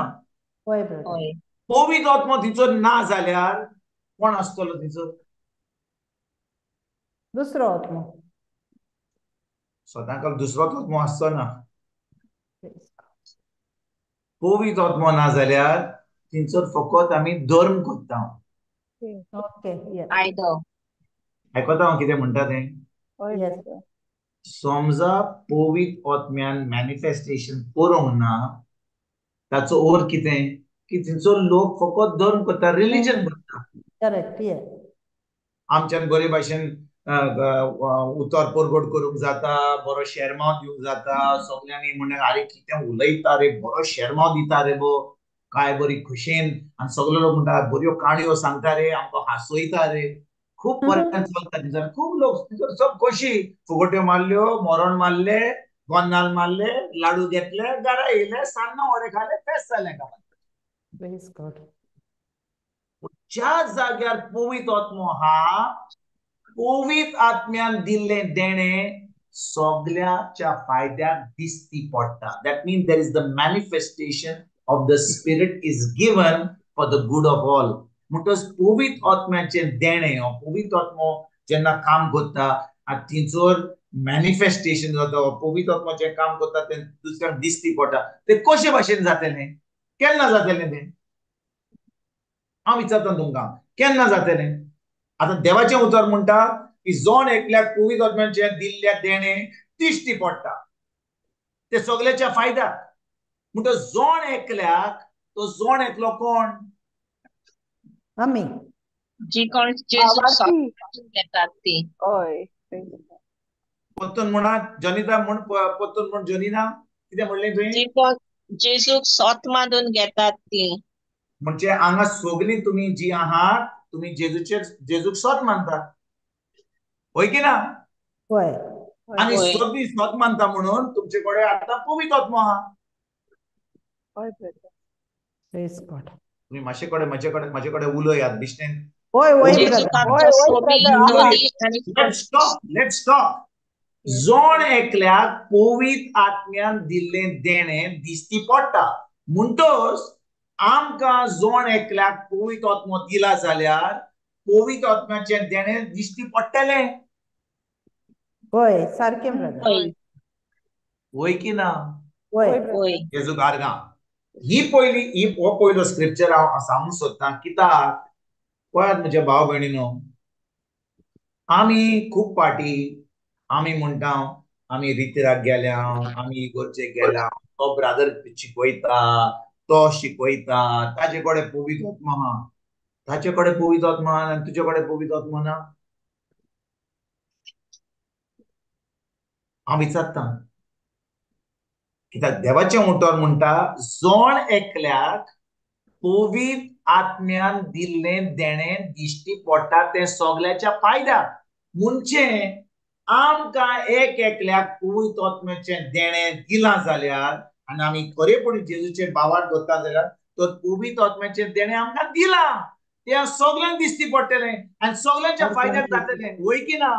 होय ब्रदर. पवित्र आत्मो तिचो ना जाल्यार कोण आसतलो तिचो? दुसरो आत्मो. सदांकाल दुसरोच आत्मो आसचो ना. पवित्र आत्मो ना जाल्यार तिचो फकत आमी धर्म करता. ओके. आयकता हांव कितें म्हणटा तें? येस. समजा पवित्र आत्म्यान मॅनिफेस्टेशन करूंक ना ताचो अर्थ कितें? की तिचो लोक फकत धर्म करता, रिलीजन करता. करेक्ट. आमच्यान बरे भाशेन उतर परगट करूंक जाता, बरो शेरमाव दिवंक जाता, सगळ्यांनी म्हणल्यार आरे कितें उलयता रे, बरो शेरमाव दिता रे गो, काय बरी खुशेन, आनी सगळे लोक म्हणटा बऱ्यो काणयो सांगता रे, आमकां हांसयता रे. खूप पर्यंत चलता थंयसर खूप लोक थंयसर सब खोशी फुगोट्यो मारल्यो मरण मारले गोन्नाल मारले लाडू घेतले घरा येयले सान्नां वडे खाले फेस्त जालें गांवांत. Praise God. ज्या जाग्यार पवित्र आत्मो हा पवित्र आत्म्यान दिल्लें देणें सगळ्याच्या फायद्याक दिसती पडटा. That means there is the manifestation of the spirit is given for the good of all. म्हणटच पवित्र आत्म्याचें देणें हो पवित्र आत्मो जेन्ना काम करता आनी थिंचोर मॅनिफेस्टेशन जाता पवित्र आत्मो जें काम करता तें दुसऱ्यांक दिसती पडटा. तें कशे भाशेन जातलें केन्ना जातलें तें हांव विचारता तुमकां केन्ना जातलें. आतां देवाचें उतर म्हणटा की जोण एकल्याक पवित्र आत्म्याचें दिल्लें देणें दिश्टी पडटा ते सगळ्याच्या फायद्याक. म्हणटच जोण एकल्याक तो जोण एकलो कोण आमी जी कोण जेजूक आवाज समजून घेतात ती. हय परतून म्हणात जनिता म्हण परतून म्हण जनिना कितें म्हणलें जी तुवें कोण जेजूक सोत मानून घेतात ती. म्हणजे हांगा सगळीं तुमी जी आहात तुमी जेजूक सोत मानतात होय की ना. होय आनी होय. सगळीं सोत मानता म्हणून तुमचे कडेन आतां पवित्र आत्मो आहा. हय ब्रदर. Praise God. तुमी म्हजे कडेन उलयात बिश्टें. होय होय जेजूक ब्रदर आमच्या सोबीत दोनी आनी लेट्स टॉक. जोण एकल्याक पवित्र आत्म्यान दिल्लें देणें दिश्टी पडटा म्हणटच आमकां जोण एकल्याक पवित्र आत्मो दिला जाल्यार पवित्र आत्म्याचें देणें दिश्टी पडटलें. होय सारकें ब्रदर. होय होय की ना. होय होय जेजूक आर्गां. ही हो पयलो स्क्रिप्चर हांव सांगूंक सोदतां कित्याक पळयात म्हज्या भाव भयणीनो आमी खूब पाटी आमी म्हणटा आमी रितीराक गेल्या आमी इगोर्जेक गेल्या तो ब्रादर शिकयता तो शिकयता ताजे कडेन पवित्र आत्मो आहा ताचे कडेन पवित्र आत्मो आहा आनी तुजे कडेन पवित्र आत्मो ना. हांव विचारता कित्याक देवाचें उतर म्हणटा जोण एकल्याक पवित्र आत्म्यान दिल्लें देणें दिश्टी पडटा तें सगळ्याच्या फायद्याक. म्हणजे आमकां एक एकल्याक पवित्र आत्म्याचें देणें दिलां जाल्यार आनी आमी खरेपणी जेजूचे बावाट धरता जाल्यार तो पवित्र आत्म्याचें देणें आमकां दिलां तें सगळ्यांक दिश्टी पडटलें आनी सगळ्यांच्या फायद्याक जातलें. होय की ना.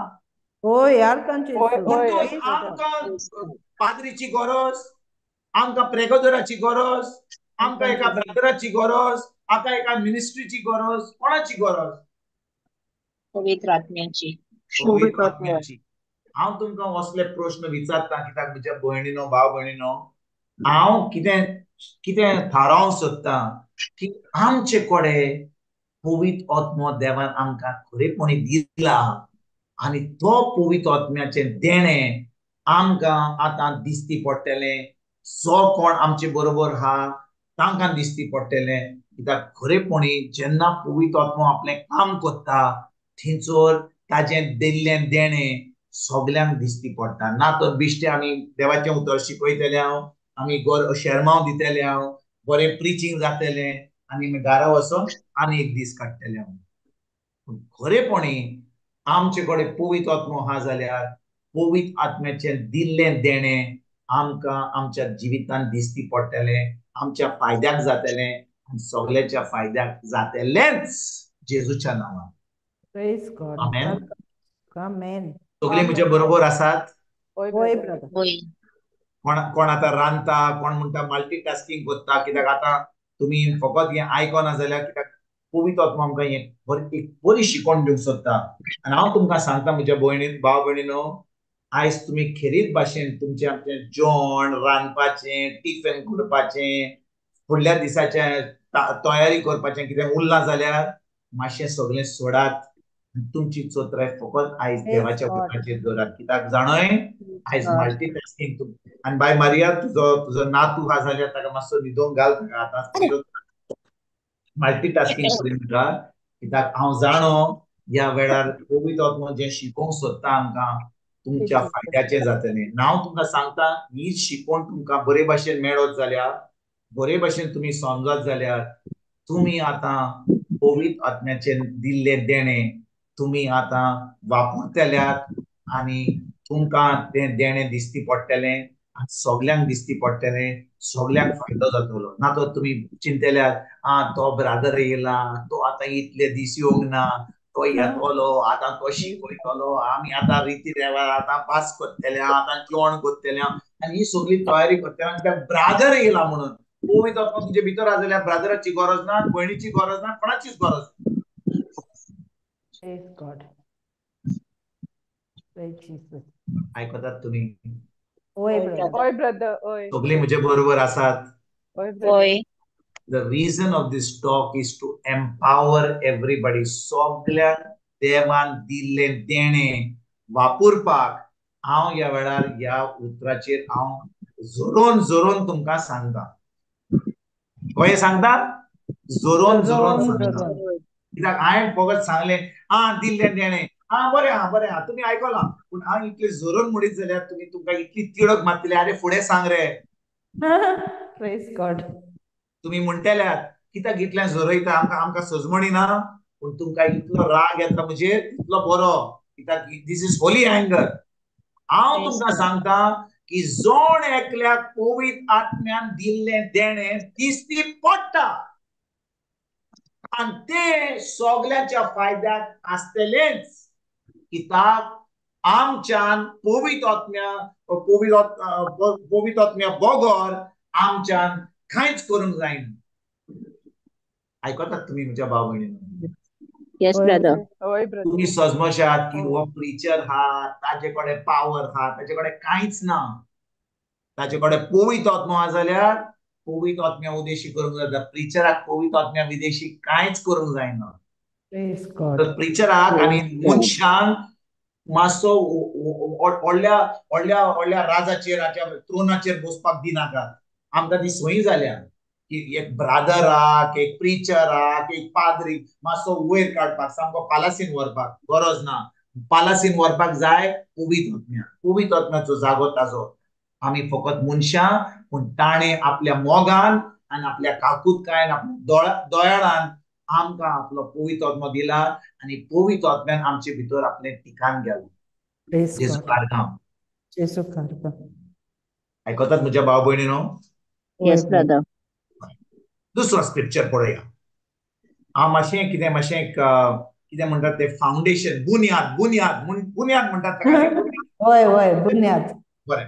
होय आर्कांचें म्हणटच आमकां पाद्रीची गरज आमकां प्रेगोदराची गरज आमकां एका ब्रदराची गरज आमकां एका मिनिस्ट्रीची गरज कोणाची गरज पवित्र आत्म्याची. पवित्र आत्म्याची. हांव तुमकां असले प्रश्न विचारता कित्याक म्हज्या भयणीनो भाव भयणीनो हांव कितें थारावंक सोदतां की आमचे कडेन पवित्र आत्मो देवान आमकां खरेपणी दिला आनी तो पवित्र आत्म्याचें देणें आमकां आतां दिश्टी पडटलें. जो कोण आमचे बरोबर आहा तांकां दिश्टी पडटलें कित्याक खरेपणी जेन्ना पवित्र आत्मो आपलें काम करता थंयसर ताजें दिल्लें देणें सगळ्यांक दिश्टी पडटा. ना तर बिश्टे आमी देवाचें उतर शिकयतले हांव आमी शर्माव दितले हांव बरें प्रिचींग जातलें आनी घरा वचोन आनी एक दीस काडटले हांव. पूण खरेपणी आमचे कडेन पवित्र आत्मो आहा जाल्यार पवित्र आत्म्याचें दिल्लें देणें आमकां आमच्या जिवितांत दिश्टी पडटलें आमच्या फायद्याक जातलें आनी सगळ्याच्या फायद्याक जातलेंच जेजूच्या नांवान. Praise God. आमेन. आमेन. सगळीं म्हजे बरोबर आसात. होय ब्रदर. होय कोण आतां रांदता कोण म्हणटा मल्टीटास्किंग करता कित्याक आतां तुमी फकत हें आयकना जाल्यार कित्याक पवित्र आत्मो आमकां हें एक बरी शिकवण दिवंक सोदता. आनी हांव तुमकां सांगता म्हज्या भाव भयणीनो आयज तुमी खेरीत भाशेन तुमचें आमचें जेवण रांदपाचें टिफिन करपाचें फुडल्या दिसाचें तयारी करपाचें कितें उरलां जाल्यार मातशें सगळें सोडात तुमची चोत्राय फकत आयज देवाच्या बुकाचेर दवरात. कित्याक जाणय आयज मल्टीटास्किंग आनी बाय मारिया तुजो नातू आहा जाल्यार ताका मातसो न्हिदोवंक घाल ताका आतां मल्टीटास्किंग करिनाका कित्याक हांव जाणो ह्या वेळार पवित्र आत्मो जें शिकोवंक सोदता आमकां तुमच्या फायद्याचें जातलें. हांव तुमकां सांगता ही शिकवण तुमकां बरे भाशेन मेळत जाल्यार बरे भाशेन तुमी समजत जाल्यार तुमी आतां पवित्र आत्म्याचें दिल्लें देणें तुम्ही आता वापरतल्यात आणि तुमकां तें देणें दिसती पडटलें, सगळ्यांक दिसती पडटलें, सगळ्यांक फायदो जातलो. ना तो तुम्ही चिंतल्यात तो ब्रादर येयला, तो आतां इतले दीस येवंक ना, तो येतलो, आतां तो शिकयतलो, आमी आतां रिती रिवाज आतां पास करतले, आतां जेवण करतले, आनी ही सगळी तयारी करतले आनी त्या ब्रादर येयला म्हणून पवित्र आत्मा तुजे भितर आसा जाल्यार ब्रादराची गरज ना, भयणीची गरज ना, कोणाचीच गरज ना. Praise God. Praise Jesus. आयकतात तुम्ही? होय ब्रदर. ओय ब्रदर ओय सगळे म्हजे बरोबर आसात. ओय ब्रदर होय. The reason of this talk is to empower everybody. सगळ्यांक देवान दिल्लें देणें वापरपाक हांव ह्या वेळार ह्या उतराचेर हांव जोरोन जोरोन तुमकां सांगता. कशें सांगता? जोरोन जोरोन सांगता. कित्याक हांवें फकत सांगलें दिल्लें देणें, बरें आहा तुमी आयकलां, पूण हांव इतलें जोरोन म्हणीत जाल्यार तुमकां इतली तिडक मारतली, अरे फुडें सांग रे. Praise God. तुम्ही म्हणटल्यात कित्याक इतलें जोरयता, आमकां सजमणी ना, पूण तुमकां इतलो राग येता म्हणजे तितलो बरो, कित्याक दीस इज होली एंगर. हांव तुमकां सांगता की जोण एकल्याक पवित्र आत्म्यान दिल्लें देणें दिसती पडटा आनी तें सगळ्यांच्या फायद्याक आसतलेंच, कित्याक आमच्यान पवित्र आत्म्या बगर आमच्यान कांयच करूंक जायना. आयकतात तुम्ही म्हज्या भाव भयणीनो? Yes brother. ओय ब्रदर तुम्ही सजमशात की हो प्रिचर हा, ताजे कडेन पावर हा, ताजे कडेन कांयच ना. ताजे कडेन पवित्र आत्मा आसा जाल्यार पवित्र आत्म्या उदेशी करूंक जाता. प्रिचराक पवित्र आत्म्या विदेशी कांयच करूंक जायना. Praise God. तर प्रिचराक आनी मनशांक मातसो व्हडल्या व्हडल्या व्हडल्या राजाचेर त्रोनाचेर बसपाक दिनाकात. आमकां ती संवय जाल्या की एक ब्रादराक, एक प्रिचराक, एक पाद्री मातसो वयर काडपाक, सामको पालासीन व्हरपाक गरज ना. पालासीन व्हरपाक जाय पवित्र आत्म्याचो जागो ताजो. आमी फकत मनशां, पूण ताणें आपल्या मोगान आनी आपल्या काकूतकायेन आपल्या दोळ्यान आमकां आपलो पवित्र आत्मा दिला आनी पवित्र आत्म्यान आमचे भितर आपलें ठिकाण घाला. Praise जेजू God. कारगांव. जेसू कारगा. आयकतात म्हज्या भाव भयणीनो? Yes brother. दुसरो स्क्रिप्चर पळया. हांव मातशें कितें म्हणटात ते फाउंडेशन, बुन्याद म्हणटात ताका न्ही? होय बुन्याद. बरें,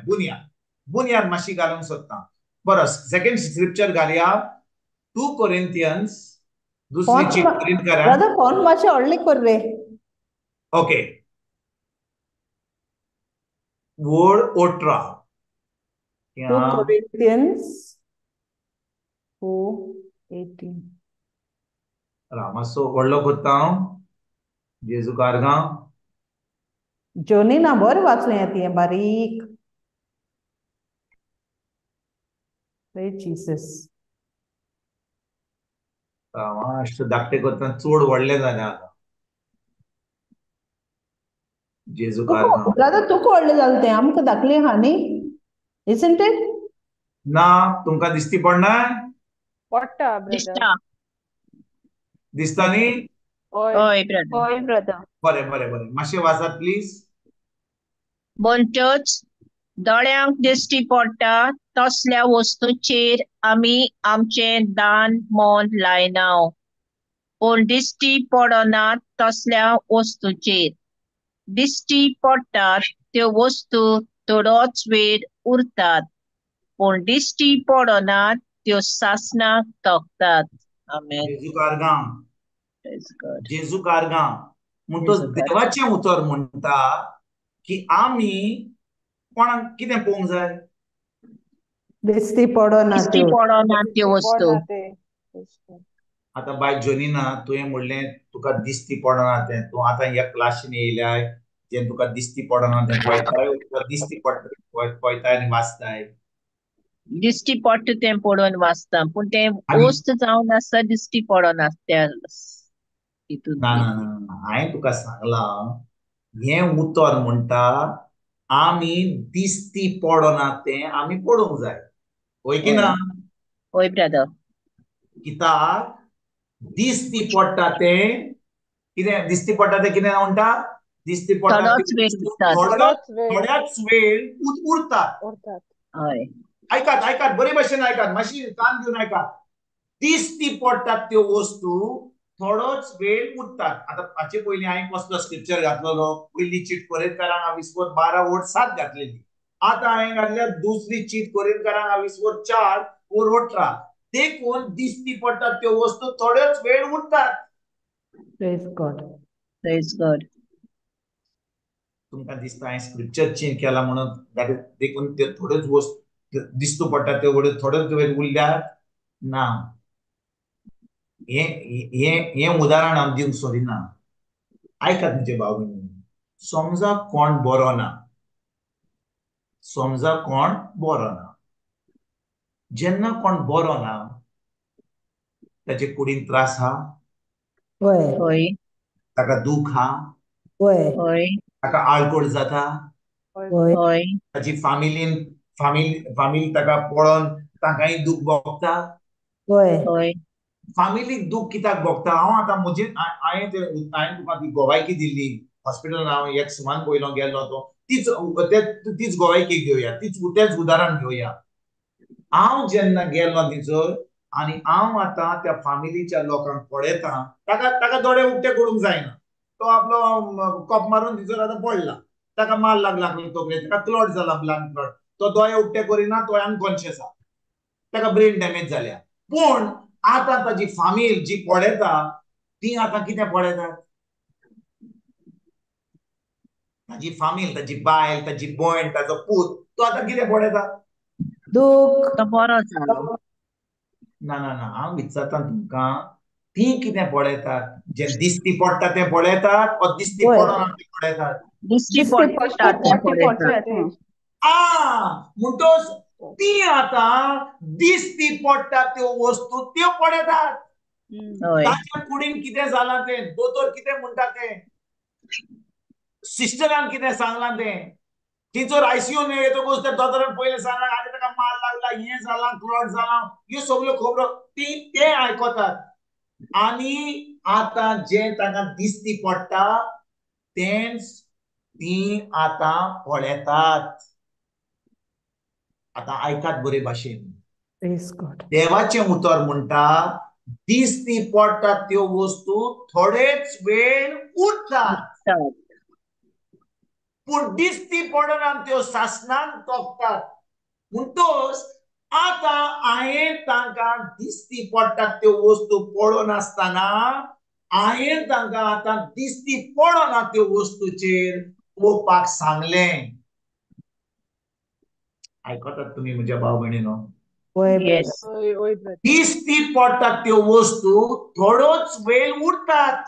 बुन्याद मातशी घालूंक सोदता. बरो, सेकंड स्क्रिप्चर घालया. 2 कोरिंथियन्स, दुसरी चीट कोरिंथकारां. ब्रदर फोन मातशें व्हडली कर रे. ओके. वड 18. 2 Corinthians 4:18. मातसो व्हडलो करता हांव. जेजू कारगांव. जोनी ना बरें वाचूं येता हें बारीक. Praise Jesus. मातशें धाकटें करता, चड व्हडलें जालें आतां. जेजू कारगांव. ब्रदर तुका व्हडलें जालें तें आमकां धाकलें आहा न्ही? Isn't it? ना, तुमकां दिसती पडना? पडटा ब्रदर. दिसता. दिसता न्ही? होय ब्रदर. ओय ब्रदर बरें. मातशें वाचात प्लीज. म्हणटच दोळ्यांक दिश्टी पडटा तसल्या वस्तूंचेर आमी आमचें दान मोल लायना, पूण दिश्टी पडनात तसल्या वस्तूंचेर. दिश्टी पडटात त्यो वस्तू थोडोच वेळ उरतात, पूण दिश्टी पडनात त्यो सासणाक तोखतात. आमेन. जेजू कारगांव. Praise God. जेजू कारगांव म्हणटच जेजू कारगांव. देवाचें उतर म्हणटा की आमी कोणाक कितें पळोवंक जाय? दिसती पडना दिश्टी त्यो. पडनात त्यो वस्तू. आतां बाय जोनिना, तुवें म्हणलें तुका दिसती पडना तें. तूं आतां ह्या क्लासीन येयल्याय जें तुका दिसती पडना तें पळयताय, तुका दिसती पडटा पळयताय आनी वाचताय. दिश्टी पडटा तें पडोवन वाचता, पूण तें आनी वस्त जावन आसता दिश्टी पडनात त्या हितून. ना हांवें तुका सांगलां, हें उतर म्हणटा आमी दिसती पडना तें आमी पळोवंक जाय. होय की ना? होय ब्रदर. कित्याक दिसती पडटा तें कितें दिसती पडटा ते कितें म्हणटा, दिसती पडटा थोडोच वेळ उरतात. थोड्याच वेळ उरतात. हय. ऐकात ऐकात बरे भशेन ऐकात, मातशी कान घेवन ऐकात. दिसती पडटात त्यो वस्तू थोडोच वेळ उरतात. आता हाचे पयलीं हांवें कसलो स्क्रिप्चर घातलेलो, पयली चीट कोरेंतकारांक 12:7 घातलेली. आतां हांवें घातल्या दुसरी चीट कोरेंतकारांक 4:18. देखून दिसती पडटात त्यो वस्तू थोड्योच वेळ उरतात. Praise God. Praise God. तुमकां दिसता हांवें स्क्रिप्चर चेंज केला म्हणून देखून त्यो थोड्योच वस्तू दिसतो पडटा त्यो थोड्योच वेळ उरल्यात ना. हे उदाहरण हांव दिवंक सोदिना. ऐकात तुमचे भाव भयणी, समजा कोण बरो ना, समजा कोण बरो ना, जेन्ना कोण बरो ना ताचे कुडीन त्रास हा, होय होय. ताका दूख हा, होय होय. ताका आळकोड जाता, होय होय. ताची फामिली ताका पळोवन ताकाय दूख भोगता. होय होय. फामिलीक दूख कित्याक भोगता? हांव आतां हांवें तुका ती गोवायकी दिल्ली हॉस्पिटलान, हांव एक सुमान पयलो गेल्लो तो, तीच गोवायकी घेवया, तेच उदाहरण घेवया. हांव जेन्ना गेल्लो थंयसर आनी हांव आतां त्या फामिलीच्या लोकांक पळयता, ताका दोळे उक्ते करूंक जायना. तो आपलो कॉप मारून थंयसर आतां पडला, ताका माल लागला तकलेक, ताका क्लॉट जाला, ब्लड क्लॉट. तो दोळे उक्ते करिना, तो अनकॉन्शियस आहा, ताका ब्रेन डॅमेज जाल्या. पूण आतां ताची फामील जी पळयता ती आतां कितें पळयतात? ताची फामील, ताची बायल, ताची भयण, ताचो पूत, तो आतां कितें पळयता? दूख तो बरो जालो. ना ना ना, हांव विचारता तुमकां, ती कितें पळयतात? जे दिसती पडटा तें पळयतात, वा दिसती होय. पडना तें पळयतात? दिसती दिसती पडटा पडटा तें पळयतात. म्हणटोच ती आतां दिसती पडटा त्यो वस्तू त्यो पळयतात. होय. ताच्या कुडीन कितें जालां तें, दोतोर कितें म्हणटा तें, सिस्टरान कितें सांगलां तें, तिचो आयसीयून येतकूच त्या दोतोरान पयलें सांगलां आनी ताका माल लागला, हें जालां, क्लॉट जालां, ह्यो सगल्यो खबरो ते आयकतात. आनी आतां जें तांकां दिसती पडटा तेंच ती आतां पळयतात. आतां आयकात बरे भाशेन. Praise God. देवाचें उतर म्हणटा, दिसती पडटात त्यो वस्तू थोडेच वेळ उरतात, पूण दिसती पडना त्यो सासणान तोपतात. म्हणटोच आतां हांवें तांकां दिसती पडटात त्यो वस्तू पळोवनासतना हांवें तांकां आतां दिसती पडना त्यो वस्तूचेर पळोवपाक सांगलें. आयकतात तुमी म्हज्या भाव भयणीनो? होय येस. दिसती पडटात त्यो वस्तू थोडोच वेळ उरतात.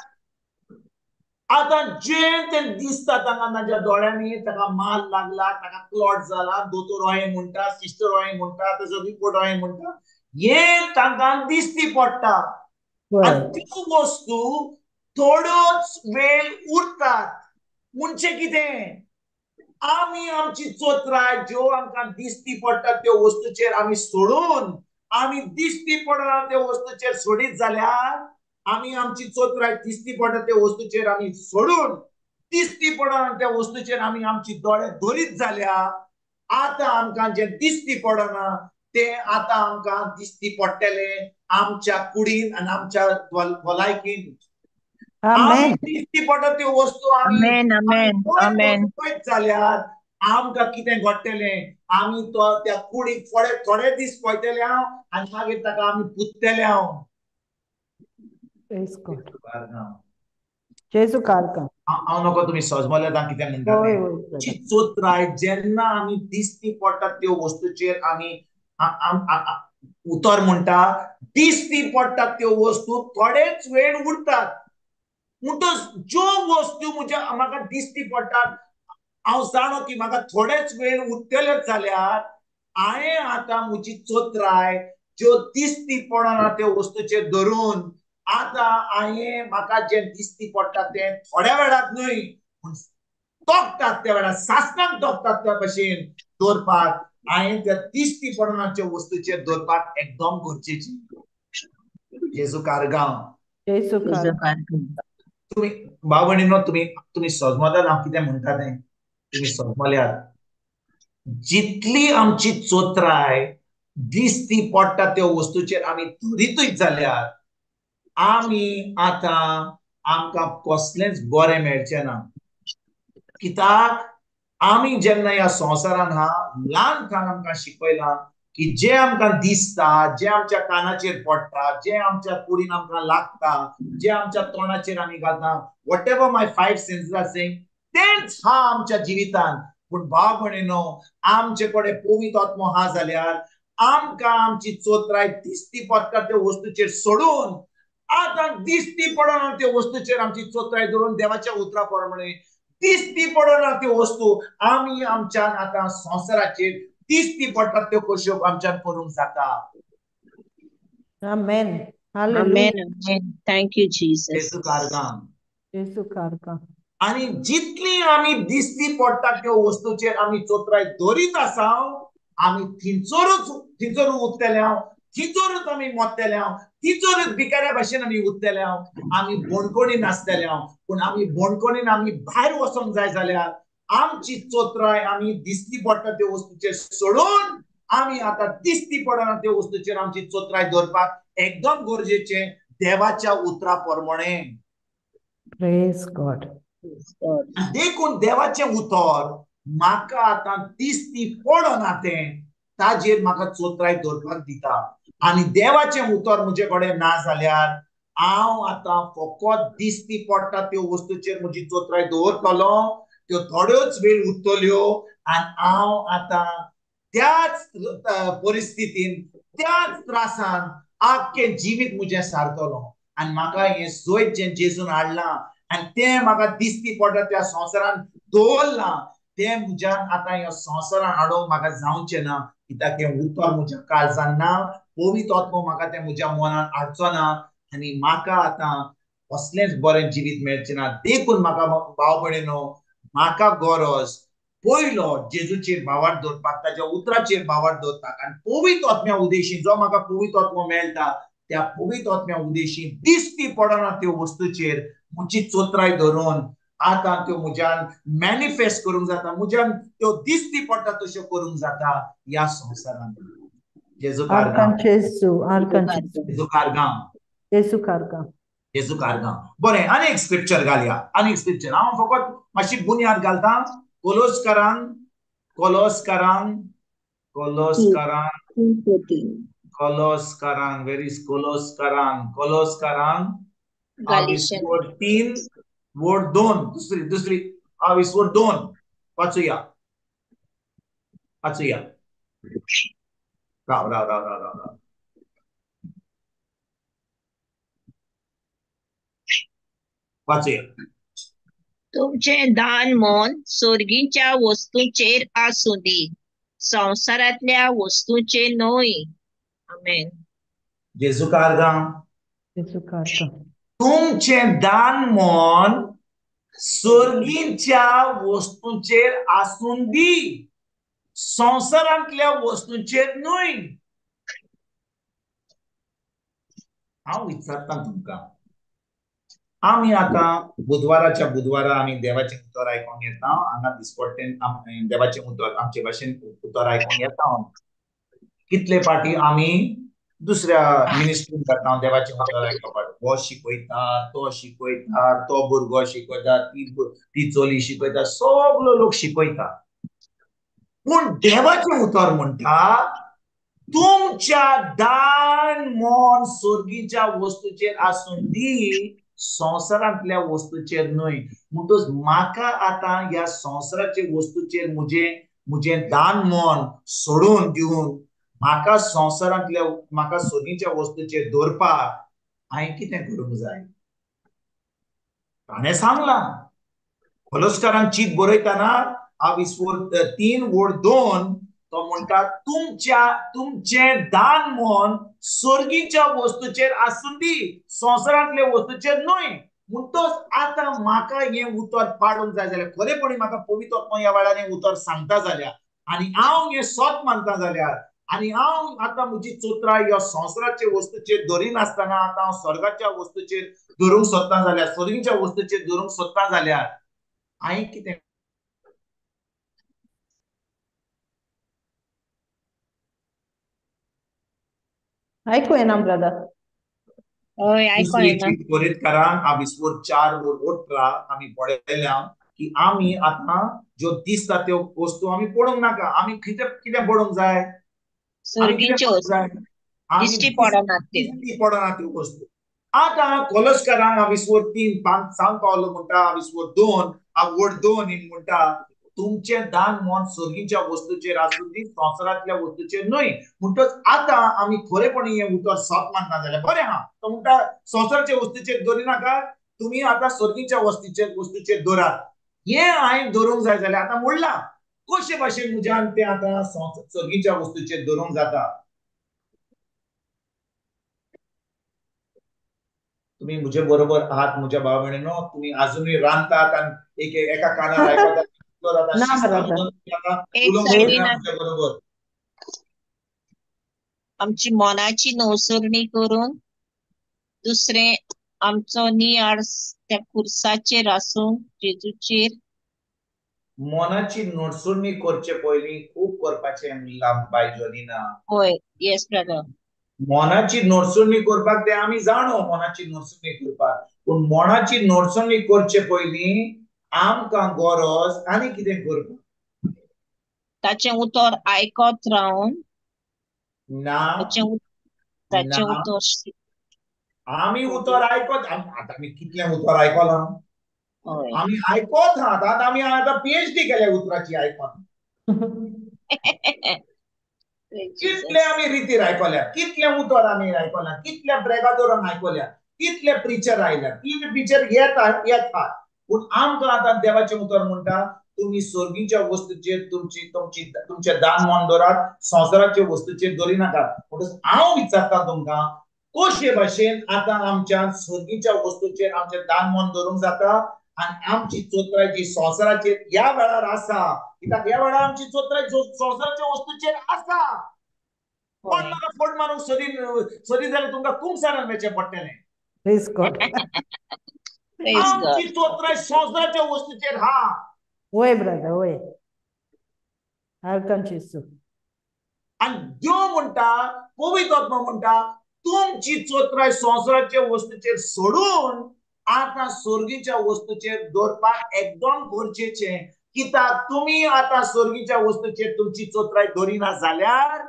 आतां जें तें दिसता तांकां ताच्या दोळ्यांनी, ताका माल लागला, ताका क्लॉट जाला, दोतोर अहें म्हणटा, सिस्टर अहें म्हणटा, ताचो रिपोर्ट अहें म्हणटा, हें तांकां दिसती पडटा. होय आनी त्यो वस्तू थोड्योच वेळ उरतात. म्हणजे कितें? आमी आमची चोत्राय ज्यो आमकां दिसती पडटात त्यो वस्तूचेर आमी सोडून आमी दिसती पडना त्यो वस्तूचेर सोडीत जाल्यार, आमी आमची चोत्राय दिसती पडटा त्या वस्तूचेर आमी सोडून दिसती पडना त्या वस्तूचेर आमी आमची दोळे धरीत जाल्यार, आतां आमकां जें दिसती पडना तें आतां आमकां दिसती पडटलें आमच्या कुडीन आनी आमच्या भलायकीन. आमी आमेन दिसती पडटा त्यो वस्तू आमेन, आमेन, आमेन. पळयत जाल्यार आमकां कितें घडटलें? आमी तो त्या कुडीक थोडे दीस पळयतले हांव, आनी मागीर ताका आमी पुजतले हांव. Praise God. हांव जेजू कारका नको तुमी सजमल्यात कितें म्हणटा होय तें. होय ची चोत्राय जेन्ना आमी दिसती पडटात त्यो वस्तूचेर आमी उतर म्हणटा, दिसती पडटात त्यो वस्तू थोडेच वेळ उरतात. म्हणटच ज्यो वस्तू म्हाका दिसती पडटात, हांव जाणो की म्हाका थोडेच वेळ उरतलेच जाल्यार हांवें आतां म्हजी चोत्राय ज्यो दिसती पडना त्यो वस्तूचेर धरून आतां हांवें म्हाका जें दिसती पडटा तें थोड्या वेळाक न्हय, पूण तोपतात त्या वेळार, सासणाक तोपतात त्या भशेन दवरपाक हांवें त्या दिसती पडनाच्यो वस्तूचेर दवरपाक एकदम गरजेची. जेजू कारगांव. जेजू तुझं कारका कार्य. तुम्ही भाव भयणीनो, तुम्ही सजमतात हांव कितें म्हणटा तें, तुम्ही सजमल्यात. जितली आमची चोत्राय दिसती पडटा त्या वस्तूचेर आमी धरितूच जाल्यार आमी आतां आमकां कसलेंच बरें मेळचें ना. कित्याक आमी जेन्ना ह्या संवसारान ल्हानपणान आमकां शिकयलां की जे आमकां दिसता, जे आमच्या कानाचेर पडटा, जे आमच्या कुडीन आमकां लागता, जे आमच्या तोंडाचेर आमी घालता, whatever my 5 senses are saying, तेंच आमच्या जिवितान. पूण भाव भयणीनो, आमचे कडेन पवित्र आत्मो जाल्यार आमकां आमची चोत्राय दिसती पडटा त्या वस्तूचेर सोडून आतां दिसती पडना त्या वस्तूचेर आमची चोत्राय धरून देवाच्या उतरा प्रमाणे दिसती पडना त्यो वस्तू आमी आमच्यान आतां संवसाराचेर दिसती पडटा त्यो कश्यो आमच्यान करूंक जाता. Amen. Amen. Hallelujah. Amen. Thank you, Jesus. Yesu कारगां. Jesu karka. आणि जितली आमी दिसती पडटा त्यो वस्तूचेर आमी चोत्राय धरीत आसा, आमी थिंचोरूच उरतले हांव, थिंचोरूच आमी मरतले हांव, थिंचोरूच भिकाऱ्या भाशेन आमी उरतले हांव. आमी बोणकोणीन आसतले हांव, पूण आमी बोणकोणीन आमी भायर वचोंक जाय जाल्यार आमची चोत्राय आमी दिसती पडटा त्यो वस्तूचेर सोडून आमी आतां दिसती पडना त्यो वस्तूचेर आमची चोत्राय दवरपाक एकदम गरजेचें देवाच्या उतरा प्रमाणे. Praise God. देखून देवाचें उतर म्हाका आतां दिसती पडना तें ताजेर म्हाका चोत्राय दवरपाक दिता. आनी देवाचें उतर म्हजे कडेन ना जाल्यार हांव आतां फकत दिसती पडटा त्यो वस्तूचेर म्हजी चोत्राय दवरतलो, त्यो थोड्योच वेळ उरतल्यो आनी हांव आतां त्याच परिस्थितीन, त्याच त्रासान आख्खें जिवीत म्हजें सारतलो. आनी म्हाका हें जोयत जें जेजून हाडलां आनी तें म्हाका दिसती पडटा त्या संवसारान दवरलां, तें म्हज्यान आतां ह्या संवसारान हाडूंक म्हाका जावचें ना. कित्याक हें उतर म्हज्या काळजान ना, पवित्र आत्मो म्हाका तें म्हज्या मनान हाडचो ना आनी म्हाका आतां कसलेंच बरें जिवीत मेळचें ना. देखून म्हाका भाव भयणीनो, म्हाका गरज पयलो जेजूचेर भावार्थ दवरपाक, ताच्या उतराचेर भावार्थ दवरपाक आनी पवित्र आत्म्या उदेशी जो म्हाका पवित्र आत्मो मेळटा त्या पवित्र आत्म्या उदेशी दिसती पडना त्यो वस्तूचेर म्हजी चोत्राय धरून आतां त्यो म्हज्यान मॅनिफेस्ट करूंक जाता, म्हज्यान त्यो दिसती पडटा तश्यो करूंक जाता ह्या संवसारान. जेजू कारगां. जेजू कारगां. Jesu karka. जेजू कारगां. बरें, आनी एक स्क्रिप्चर घालया. आनी एक स्क्रिप्चर हांव फकत मातशी बुनयाद घालता. कोलोस्कारांग, वेर इज कोलोस्कारांग, आविस्वोड 3 वोड 2, दुसरी आविस्वोड 2 वाचूया. राव. वाचूया. तुमचे दान मन सोर्गीच्या वस्तूचेर आसूं दी, संवसारांतल्या वस्तूचेर न्हय. आमेन. जेजू कारगां. Jesu karka. तुमचे दान मन स्वर्गीच्या वस्तूंचेर आसून दी, संवसारांतल्या वस्तूंचेर न्हय. हांव विचारता तुमकां, आमी आतां बुधवाराच्या बुधवारा आमी देवाचें उतर आयकोंक येता, हांगा दिसपट्टेन देवाचें उतर आमचे भाशेन उतर आयकोंक येता. कितले फाटी आमी दुसऱ्या मिनिस्ट्रीन करता देवाचें उतर आयकपाक. हो शिकयता, तो शिकयता, तो भुरगो शिकयता, ती चली शिकयता, सगलो लोक शिकयता. पूण देवाचें उतर म्हणटा तुमच्या दान मन स्वर्गीच्या वस्तूचेर आसून दी, संवसारांतल्या वस्तूचेर न्हय. म्हणटच म्हाका आतां ह्या संवसाराच्या वस्तूचेर म्हजें दान मन सोडून दिवन म्हाका स्वर्गीच्या वस्तूचेर दवरपाक हांवें कितें करूंक जाय? ताणें सांगलां. कोलोस्कारांक चीट बरयतना आविस्वोड 3 वोड 2 तो म्हणटा तुमचें दान मन स्वर्गीच्या वस्तूचेर आसूं दी, संवसारांतल्या वस्तूचेर न्हय. म्हणटच आतां म्हाका हें उतर पाडूंक जाय जाल्यार, खरेपणी म्हाका पवित्र आत्मो ह्या वेळार हें उतर सांगता जाल्यार आनी हांव हें सत मानता जाल्यार आणि हांव आतां म्हजी चोत्राय ह्या संवसाराचे वस्तूचेर धरिनासतना आतां हांव स्वर्गाच्या वस्तूचेर धरूंक सोदता जाल्यार स्वर्गीच्या वस्तूचेर धरूंक सोदता जाल्यार हांवें कितें ऐकू येना ब्रदर. हय आयको दुसरी येना. चीट कोरीतकारांक हांवें 4 ओट्रा आमी पळयल्या की आमी आतां ज्यो दिसता त्यो वस्तू आमी पळोवंक नाका. आमी कितें पळोवंक जाय? आमी कितें सर्गीच्यो पळोवंक जाय? आमी दिश्टी पडनात त्यो. दिश्टी पडना त्यो वस्तू. आतां कोलोसकारांक हांवें 3:5 सांग पावलो म्हणटा, हांवें 2 आवड 2 म्हणटा तुमचें दान मन सर्गीच्या वस्तूचेर आसूं दी, संवसारांतल्या वस्तूचेर न्हय. म्हणटच आतां आमी खरेपणी हें उतर सोंप मानना जाल्यार बरें आहा. तो म्हणटा संवसाराच्या वस्तूचेर धरिनाकात, तुमी आतां सर्गीच्या वस्तूचेर धरात. हें हांवें धरूंक जाय जाल्यार आतां म्हणलां कशे भाशेन म्हज्यान तें आतां सर्गीच्या वस्तूचेर धरूंक जाता. तुम्ही म्हजे बरोबर आहात म्हज्या भाव भयणीनो. तुम्ही अजूनही रांदतात आणि एका कानार आयकतात. ना ब्रदर. एक उलोवंक सायडीन शकना म्हज्या बरोबर. आमची मनाची नवसरणी करून दुसरें आमचो नियाळ त्या खुर्साचेर आसून जेजूचेर मनाची नडसुडणी करचे पयलीं खूब करपाचें बाय जोनिना. हय येस ब्रदर. मनाची नडसुडणी करपाक ते आमी जाणो मनाची नडसुडणी करपाक. पूण मनाची नडसुडणी करचे पयलीं आमकां गरज आनी कितें करपाक? ताचें उतर आयकत रावन ना ताचें उतर आमी उतर आयकत. आतां आमी कितलें उतर आयकलां? हय. आमी आयकत आहात. आतां आमी आतां PhD केल्या उतराची आयकून. कितले आमी रितीर आयकल्या, कितले उतर आमी आयकल्या, कितल्या ब्रेगादोरांक आयकल्या, कितले प्रिचर आयल्यात, कितले प्रिचर येतात. पूण आमकां आतां देवाचें उतर म्हणटा तुम्ही सर्गीच्या वस्तूचेर तुमचें दान मन दवरात, संवसाराच्या वस्तूचेर धरिनाकात. म्हणटच हांव विचारता तुमकां कशे भाशेन आतां आमच्या सर्गीच्या वस्तूचेर आमचें दान मन दवरूंक जाता आनी आमची चोत्राय जी संवसाराचेर ह्या वेळार आसा. कित्याक ह्या वेळार आमची चोत्राय संवसाराच्या वस्तूचेर आसा. कोण म्हाका फोड मारूंक सोदी जाल्यार तुमकां कुंगसारान वेचें पडटलें. Praise God. आमची चोत्राय संवसाराच्या वस्तूचेर हा. वय ब्रदर वय. वेलकम जेसू. आणि देव म्हणटा, पवित्र आत्मा म्हणटा तुमची चोत्राय संवसाराच्या वस्तूचेर सोडून आतां सर्गीच्या वस्तूचेर दवरपाक एकदम गरजेचें. कित्याक तुमी आतां सर्गीच्या वस्तूचेर तुमची चोत्राय धरिना जाल्यार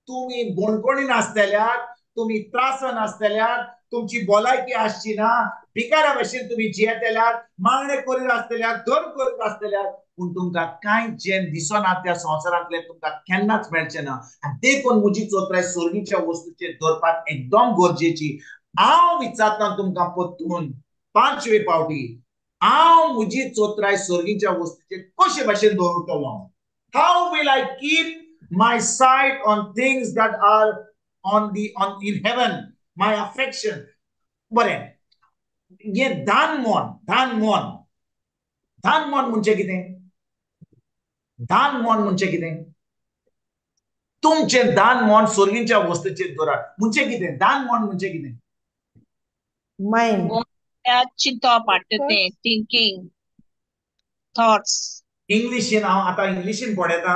तुमी बोणकोणी नासतल्यार, तुमी त्रासान आसतल्यार, तुमची भलायकी आसची ना, भिकारा भाशेन तुमी जियेतल्यार, मागणे करीत आसतल्यार, धर्म करीत आसतल्यार, पूण तुमकां कांय जें दिसना त्या संवसारांतलें तुमकां केन्नाच मेळचें ना. आनी देखून म्हजी चोत्राय सर्गीच्या वस्तूचेर दवरपाक एकदम गरजेची. हांव विचारता तुमकां परतून 5वे फावटी हांव म्हजी चोत्राय सर्गीच्या वस्तूचेर कशे भाशेन दवरतलो? How will I keep my sight on things that are in heaven, my affection. बरें, ये दान मन म्हणजे कितें? दान मन म्हणजे कितें? तुमचें दान मन सर्गीच्या वस्तूचेर दवरात म्हणजे कितें? दान मन म्हणजे कितें? माइंड. चिंतप तें थिंकिंग थॉट्स. इंग्लिशीन हांव आतां इंग्लिशीन पळयता.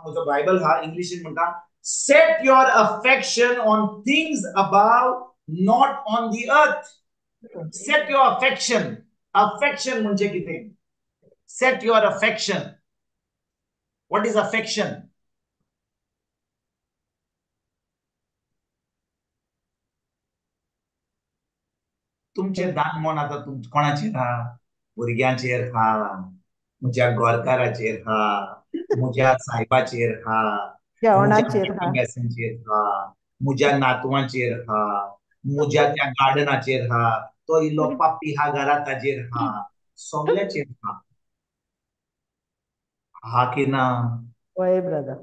म्हजो बायबल हा इंग्लिशीन म्हणटा set your affection on things above not on the earth. Set your affection. Affection म्हणजे कितें? Set your affection. What is affection? तुमचें दान मन आतां कोणाचेर हा? भुरग्यांचेर हा, म्हज्या गोरकाराचेर हा, म्हज्या साहेबाचेर हा, जेवणाचेर हा, म्हज्या नातवांचेर हा, म्हज्या त्या गार्डनाचेर हा, तो इल्लो पापी हा घरा ताचेर हा, सगळ्याचेर हा. हा की ना? वय ब्रदर.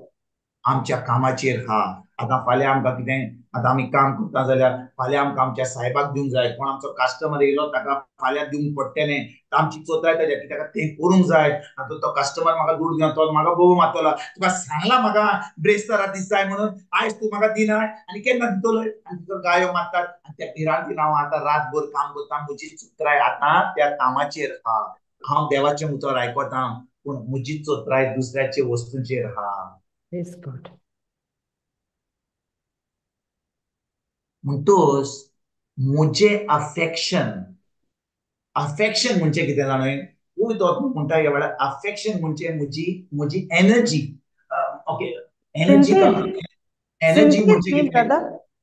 आमच्या कामाचेर हा. आतां फाल्यां आमकां कितें आतां आमी काम करता जाल्यार फाल्यां आमकां आमच्या साहेबाक दिवंक जाय, कोण आमचो कस्टमर येयलो ताका फाल्यां दिवंक पडटलें, आमची चोत्राय ताच्या कित्याक तें करूंक जाय. आतां तो कस्टमर म्हाका दूड दिना, तो म्हाका बोव मारतलो, तुका सांगलां म्हाका ब्रेस्तारा दीस जाय म्हणून, आयज तूं म्हाका दिनाय आनी केन्ना दितलो, आनी तुका गायो मारतात. आनी त्या पिरांतीन हांव आतां रातभर काम करता, म्हजी चोत्राय आतां त्या कामाचेर हा. हांव देवाचें उतर आयकतां, पूण म्हजी चोत्राय दुसऱ्याचे वस्तूंचेर हा. Praise God. म्हणटोच म्हजे अफेक्शन म्हणजे कितें जाणय, खूब तो म्हणटा ह्या वेळार अफेक्शन म्हणजे म्हजी एनर्जी. ओके, एनर्जी म्हणजे कितें? ब्रदर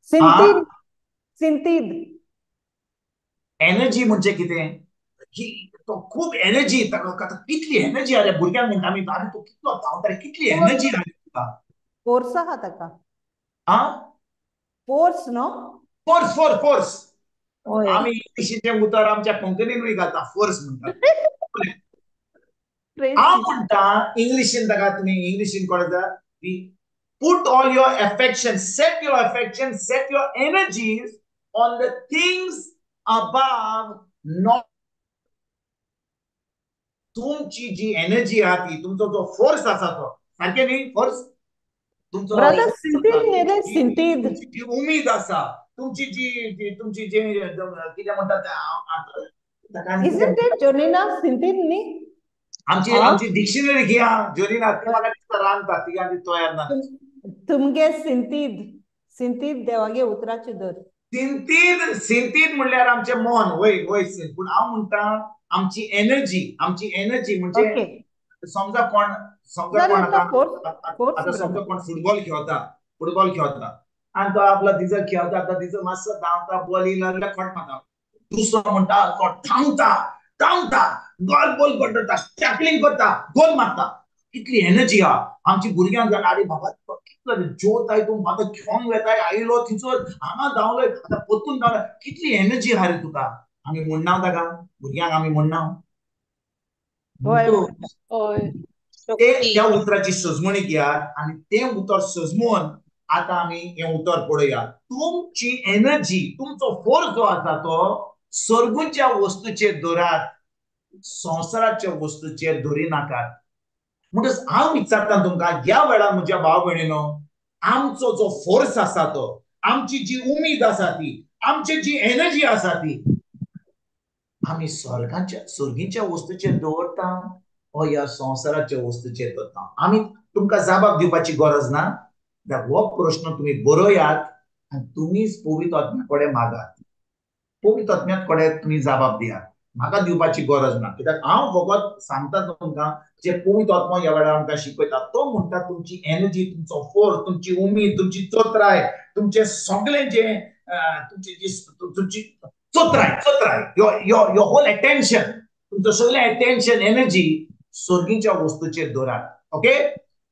हा, सिंतीद एनर्जी म्हणजे कितें की तो खूब एनर्जी, ताका कितली एनर्जी आहा रे. भुरग्यांक म्हणटा आमी, बाबा तूं कितलो धांवता रे, कितली एनर्जी आहा रे तुका. फोर्स आहा ताका, हा, फोर्स न्हू, फोर्स. होय. आमी इंग्लिशीचें उतर आमच्या कोंकणीनूय घालता, फोर्स म्हणटा. हांव म्हणटा इंग्लिशीन, ताका तुमी इंग्लिशीन कळटा, put all your affection, set your energies on the things above, not. तुमची जी एनर्जी आहा ती, तुमचो जो फोर्स आसा तो, सारकें न्ही फोर्स, तुमचो ब्रदर सिंतीद जी उमेद आसा, तुमची जी कितें म्हणटा Isn't it Jonina सिंतीद न्ही? आमची डिक्शनरी घ्या जोनिना, ती म्हाका दिसता रांदता, ती आनी तयार ना. तुमगे सिंतीद देवागे उतराचे दर. सिंतीद म्हणल्यार आमचें मन, वय पूण हांव म्हणटा आमची एनर्जी म्हणजे समजा कोण आतां समजा कोण फुटबॉल खेळटा आनी तो आपला दिसो खेळटा, आतां दिसो मातसो धांवता, बॉल येयला जाल्यार खट मारता. दुसरो म्हणटा तो धांवता बॉल करता, टॅकलिंग करता, गोल मारता. कितली एनर्जी आहा. आमची भुरग्यांक जाणा, आरे बाबा कितलो जोत तूं म्हाका खेळोंक येताय, आयलो थिंचोर हांगा धांवलोय, आतां परतून धांवलोय, कितली एनर्जी आहा रे तुका. आमी म्हणना ताका भुरग्यांक, आमी म्हणना त्या उतराची सजमणी घेयात आनी तें उतर सजमून आतां आमी हें उतर पळोवया. तुमची एनर्जी, तुमचो फोर्स जो आसा तो सर्गूच्या वस्तूचेर दवरात, संवसाराच्या वस्तूचेर दवरी नाकात. म्हणटच हांव विचारता तुमकां, ह्या वेळार म्हज्या भाव भयणीनो, आमचो जो फोर्स आसा तो, आमची जी उमेद आसा ती, आमची जी एनर्जी आसा ती आमी सर्गीच्या वस्तूचेर दवरता हो ह्या संवसाराच्या वस्तूचेर दवरता. आमी तुमकां जबाब दिवपाची गरज ना. हो प्रश्न तुमी बरोवयात आनी तुमीच पवित्र आत्म्या कडेन मागात. पवित्र आत्म्या कडेन तुमी जबाब दियात, म्हाका दिवपाची गरज ना. कित्याक हांव फकत सांगता तुमकां, जे पवित्र आत्मा ह्या वेळार आमकां शिकयता तो म्हणटा तुमची एनर्जी, तुमचो फोर्स, तुमची उमेद, तुमची चोत्राय, तुमचे सगळें जे तुमची चोत्राय यो होल अटेन्शन, तुमचो सगळें अटेन्शन, एनर्जी सर्गीच्या वस्तूचेर दवरात. ओके,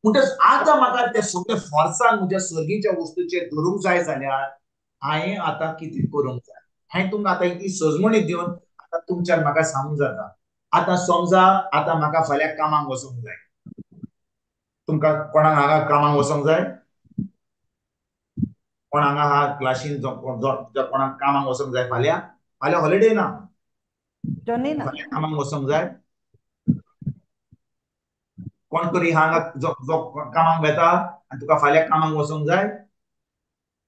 म्हणटच आतां म्हाका ते सगळे फोर्सान म्हज्या सर्गीच्या वस्तूचेर धरूंक जाय जाल्यार हांवें आतां कितें करूंक जाय. हांवें तुमकां आतां ही सजमणी दिवन आतां तुमच्यान म्हाका सांगूंक जाता. आतां समजा आतां म्हाका फाल्यां कामाक वचूंक जाय. तुमकां कोणाक हांगा कामाक वचूंक जाय? कोण हांगा हा क्लासीन कोणाक कामाक वचूंक जाय? फाल्यां हॉलिडे ना, फाल्यां कामाक वचूंक जाय? कोण तरी हांगा जो कामाक वेता आनी तुका फाल्यां कामाक वचूंक जाय?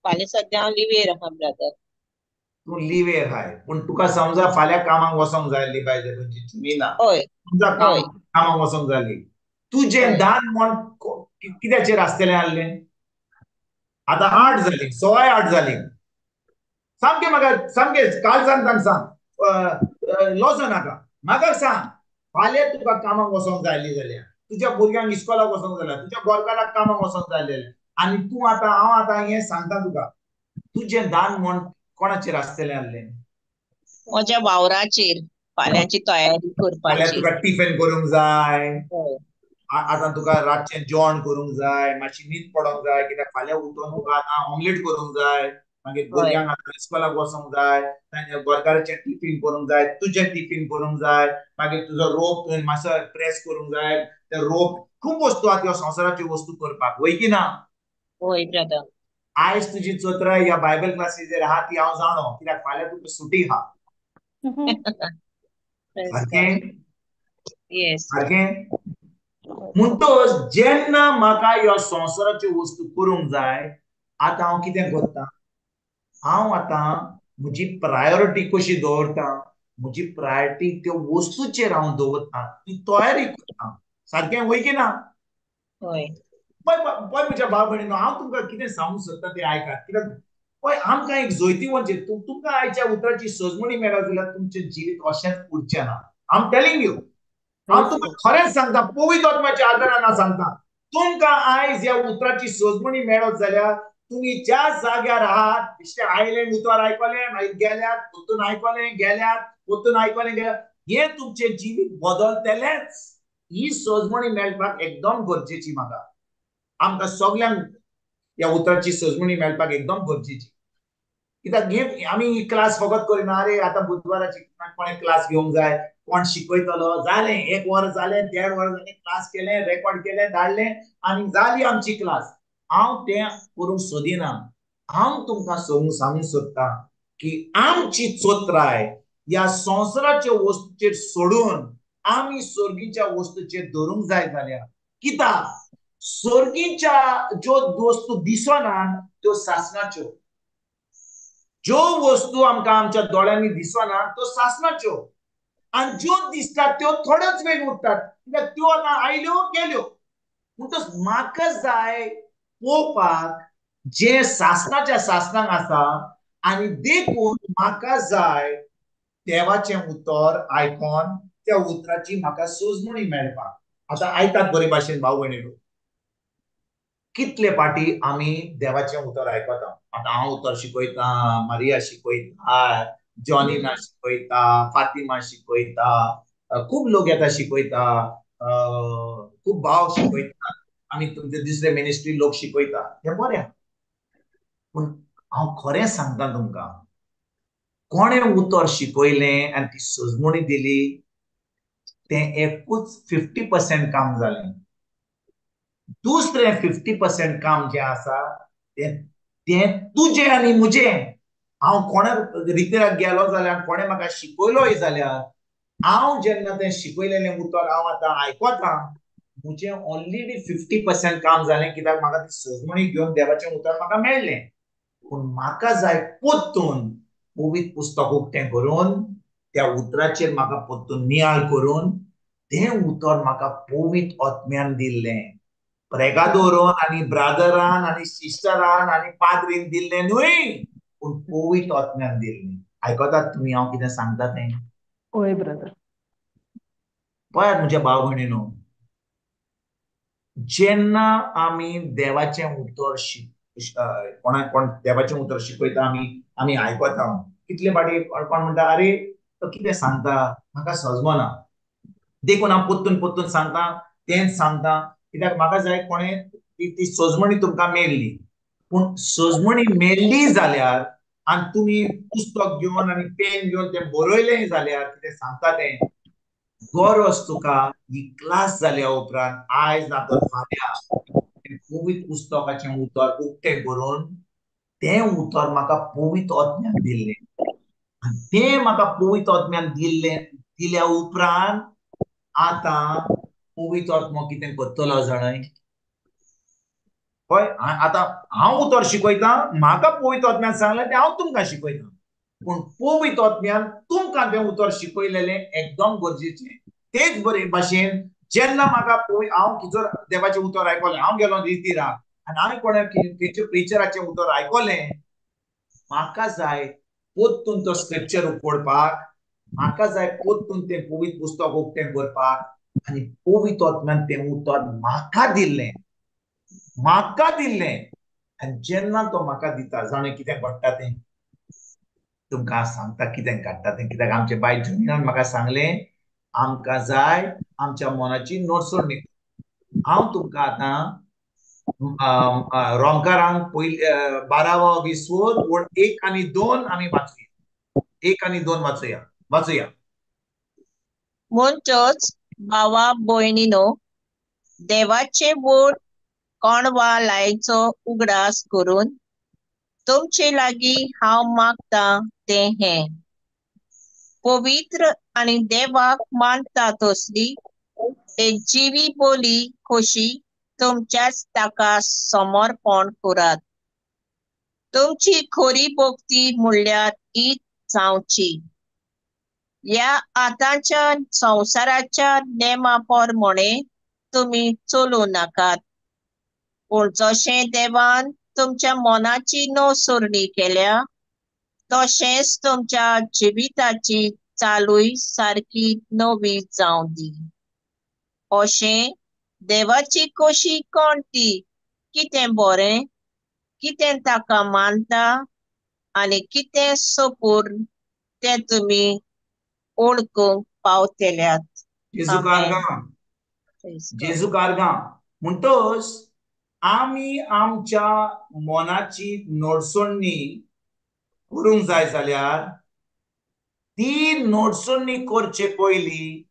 फाल्यां सद्या हांव लिव्हेर आहा ब्रदर. तूं लिव्हेर हाय, पूण तुका समजा फाल्यां कामाक वचोंक जाय लिबायजे तुजी जुमिना, तुमच्या कामाक वचोंक जाय, तुजें दान मन कित्याचेर आसतलें आहलें? आतां 8 जालीं, 8:15 जालीं. सामकें म्हाका सामकें काळजान सांग, लॉजो नाका. म्हाका सांग, फाल्यां तुका कामाक वचोंक जाय जाल्यार, तुज्या भुरग्यांक इस्कॉलाक वचोंक जाल्यार, तुज्या गोरकाराक कामाक वचोंक जाय जाल्यार, आनी तूं आतां हांव आतां हें सांगता तुका, तुजें दान मन कोणाचेर आसतलें आहलें? म्हज्या वावराचेर फाल्यांची तयारी फाल्यां करपाची. तुका टिफिन करूंक जाय, आतां तुका रातचें जेवण करूंक जाय, मातशी न्हीद पडोंक जाय, कित्याक फाल्यां उठोन तुका आतां ऑमलेट करूंक जाय, मागीर भुरग्यांक आतां इस्कॉलाक वचोंक जाय, गोरकाराचें टिफीन करूंक जाय, तुजें टिफीन करूंक जाय, मागीर तुजो रोप तुवें मातसो प्रेस करूंक जाय, ते रोप खूब वस्तू आहा त्यो संवसाराच्यो वस्तू करपाक, वय की ना? होय ब्रदर. आयज तुजी चोत्र ह्या बायबल क्लासीचेर आहा ती हांव जाणो, कित्याक फाल्यां तुका सुटी आहा. सारकें येस. सारकें म्हणटोच जेन्ना म्हाका ह्यो संवसाराच्यो वस्तू करूंक जाय, आतां हांव कितें करतां? हांव आतां म्हजी प्रायोरिटी कशी दवरतां? म्हजी प्रायोरिटी त्यो वस्तूचेर हांव दवरतां, ती तयारी करतां. सारकें वय की ना? होय. पळय म्हज्या भाव भयणीनो, हांव तुमकां कितें सांगूंक सोदतां तें आयकात. कित्याक पळय आमकां एक जैती वचचें. तुमकां आयच्या उतराची सजमणी मेळत जाल्यार तुमचें जिवीत अशेंच उरचें ना. I am telling you. हांव तुमकां खरेंच सांगता, पवित्र आत्म्याच्या आदारान हांव सांगता, तुमकां आयज ह्या उतराची सजमणी मेळत जाल्यार तुम्ही ज्या जाग्यार आहात, बेश्टे आयलें उतर आयकलें, मागीर गेल्यात, परतून आयकलें, गेल्यात, परतून आयकलें, गेल्यात, हें तुमचें जिवीत बदलतलेंच. ही सजमणी मेळपाक एकदम गरजेची म्हाका. आमकां सगळ्यांक ह्या उतराची सजमणी मेळपाक एकदम गरजेची. कित्याक आमी क्लास फकत करिना, अरे आतां बुधवाराची कोणें क्लास घेवंक जाय, कोण शिकयतलो, जालें, 1 वर जालें, 1.5 वर जालें, क्लास केलें, रेकॉर्ड केलें, धाडलें आनी जाली आमची क्लास. हांव तें करूंक सोदिना. हांव तुमकां सांगूंक सोदतां की आमची चोत्राय ह्या संवसाराच्यो वस्तूचेर सोडून आमी सर्गीच्या वस्तूचेर धरूंक जाय जाल्यार कित्याक सर्गीच्या ज्यो वस्तू दिसनात त्यो सासणाच्यो. ज्यो वस्तू आमकां आमच्या दोळ्यांनी दिसना त्यो सासणाच्यो, आनी ज्यो दिसतात त्यो थोड्योच वेळ उरतात, कित्याक त्यो आतां आयल्यो गेल्यो. म्हणटच म्हाका जाय पळोवपाक जे सासणाच्या सासणाक आसा, आनी देखून म्हाका जाय देवाचें उतर आयकोन त्या उतराची म्हाका सजमणी मेळपाक. आतां आयकात बरे भाशेन भाव भयणीनो, कितले फाटी आमी देवाचें उतर आयकता. आतां हांव उतर शिकयतां, मारिया शिकयता, जॉनीना शिकयता, फातिमा शिकयता, खूब लोक येता शिकयता, खूब भाव शिकयता, आनी तुमचे दुसरे मिनिस्ट्री लोक शिकयता. हें बरें, पूण हांव खरें सांगता तुमकां, कोणें उतर शिकयलें आनी ती सजमणी दिली, तें एकूच 50% काम जालें. दुसरें 50% काम जें आसा तें तुजें आनी म्हजें. हांव कोणा रितीराक गेलो जाल्यार, कोणें म्हाका शिकयलोय जाल्यार, हांव जेन्ना तें शिकयलेलें उतर हांव आतां आयकतां, म्हजें ऑलरेडी 50% काम जालें, कित्याक म्हाका ती सजमणी घेवन देवाचें उतर म्हाका मेळ्ळें. पूण म्हाका जाय परतून पवित्र पुस्तक उक्तें करून, त्या उतराचेर म्हाका परतून नियाळ करून तें उतर म्हाका पवित्र आत्म्यान दिल्लें. प्रेगादोरान आनी ब्रादरान आनी सिस्टरान आनी पाद्रीन दिल्लें न्हय, पूण पवित्र आत्म्यान दिल्लें. आयकतात तुमी हांव कितें सांगता तें? होय ब्रदर. पळयात म्हज्या भाव भयणीनो, जेन्ना आमी देवाचें उतर कोण देवाचें उतर शिकयता, आमी आयकता, कितले फाटी कोण म्हणटा, अरे तो कितें सांगता, म्हाका सजमना. देखून हांव परतून सांगता, तेंच सांगता, कित्याक म्हाका जाय कोणें ती सजमणी तुमकां मेळ्ळी. पूण सजमणी मेळ्ळी जाल्यार आनी तुमी पुस्तक घेवन आनी पेन घेवन तें बरयलें जाल्यार कितें सांगता तें, गरज तुका ही क्लास जाल्या उपरांत आयज ना तर फाल्यां पवित्र पुस्तकाचें उतर उक्तें करून तें उतर म्हाका पवित्र आत्म्यान दिल्लें. आनी तें म्हाका पवित्र आत्म्यान दिल्या उपरांत आतां पवित्र आत्मो कितें करतलो जाणाय? पळय, आतां हांव उतर शिकयतां, म्हाका पवित्र आत्म्यान सांगलें तें हांव तुमकां शिकयतां. पूण पवित्र आत्म्यान तुमकां तें उतर शिकयलेलें एकदम गरजेचें. तेच बरे भाशेन जेन्ना म्हाका हांव जर देवाचें उतर आयकलें, हांव गेलो रितीराक आनी हांवें कोणें प्रिचराचें उतर आयकलें, म्हाका जाय परतून तो स्क्रिप्चर उगडपाक, म्हाका जाय परतून तें पवित्र पुस्तक उक्तें करपाक, आनी पवित्र आत्म्यान तें उतर म्हाका दिल्लें. आनी जेन्ना तो म्हाका दिता, जाणें कितें घडटा तें तुमकां सांगता, कितें घडटा तें. कित्याक आमचे बाय जुनियान म्हाका सांगलें, आमकां जाय आमच्या मनाची नडसण. हांव तुमकां आतां रोमकारांक 12-20 1 आनी 2 आमी वाचुया. 1 आनी 2 वाचुया. म्हणटच भावा भयणीनो, देवाचे वड कोणवा लायेचो उगडास करून तुमचे लागीं हांव मागतां तें हें. पवित्र आनी देवाक मानता तसली एक जिवी बोली कशी तुमच्याच ताका समर्पण करात. तुमची खरी भक्ती म्हणल्यार हीच जावची. ह्या आतांच्या संवसाराच्या नेमा प्रमाणे तुमी चलूं नाकात, पूण जशें देवान तुमच्या मनाची नवसरणी केल्या तशेंच तुमच्या जिविताची चालूय सारकी नवी जावं दी. अशें देवाची कशी कोणती, कितें बरें, कितें ताका मानता आनी कितें सपूर्ण तें तुमी ओळखूंक पावतल्यात. जेजू आमेन. कारगा Praise God. जेजू कारगा म्हणटोच आमी आमच्या मनाची नडसणणी करूंक जाय जाल्यार ती नडसणणी करचे पयलीं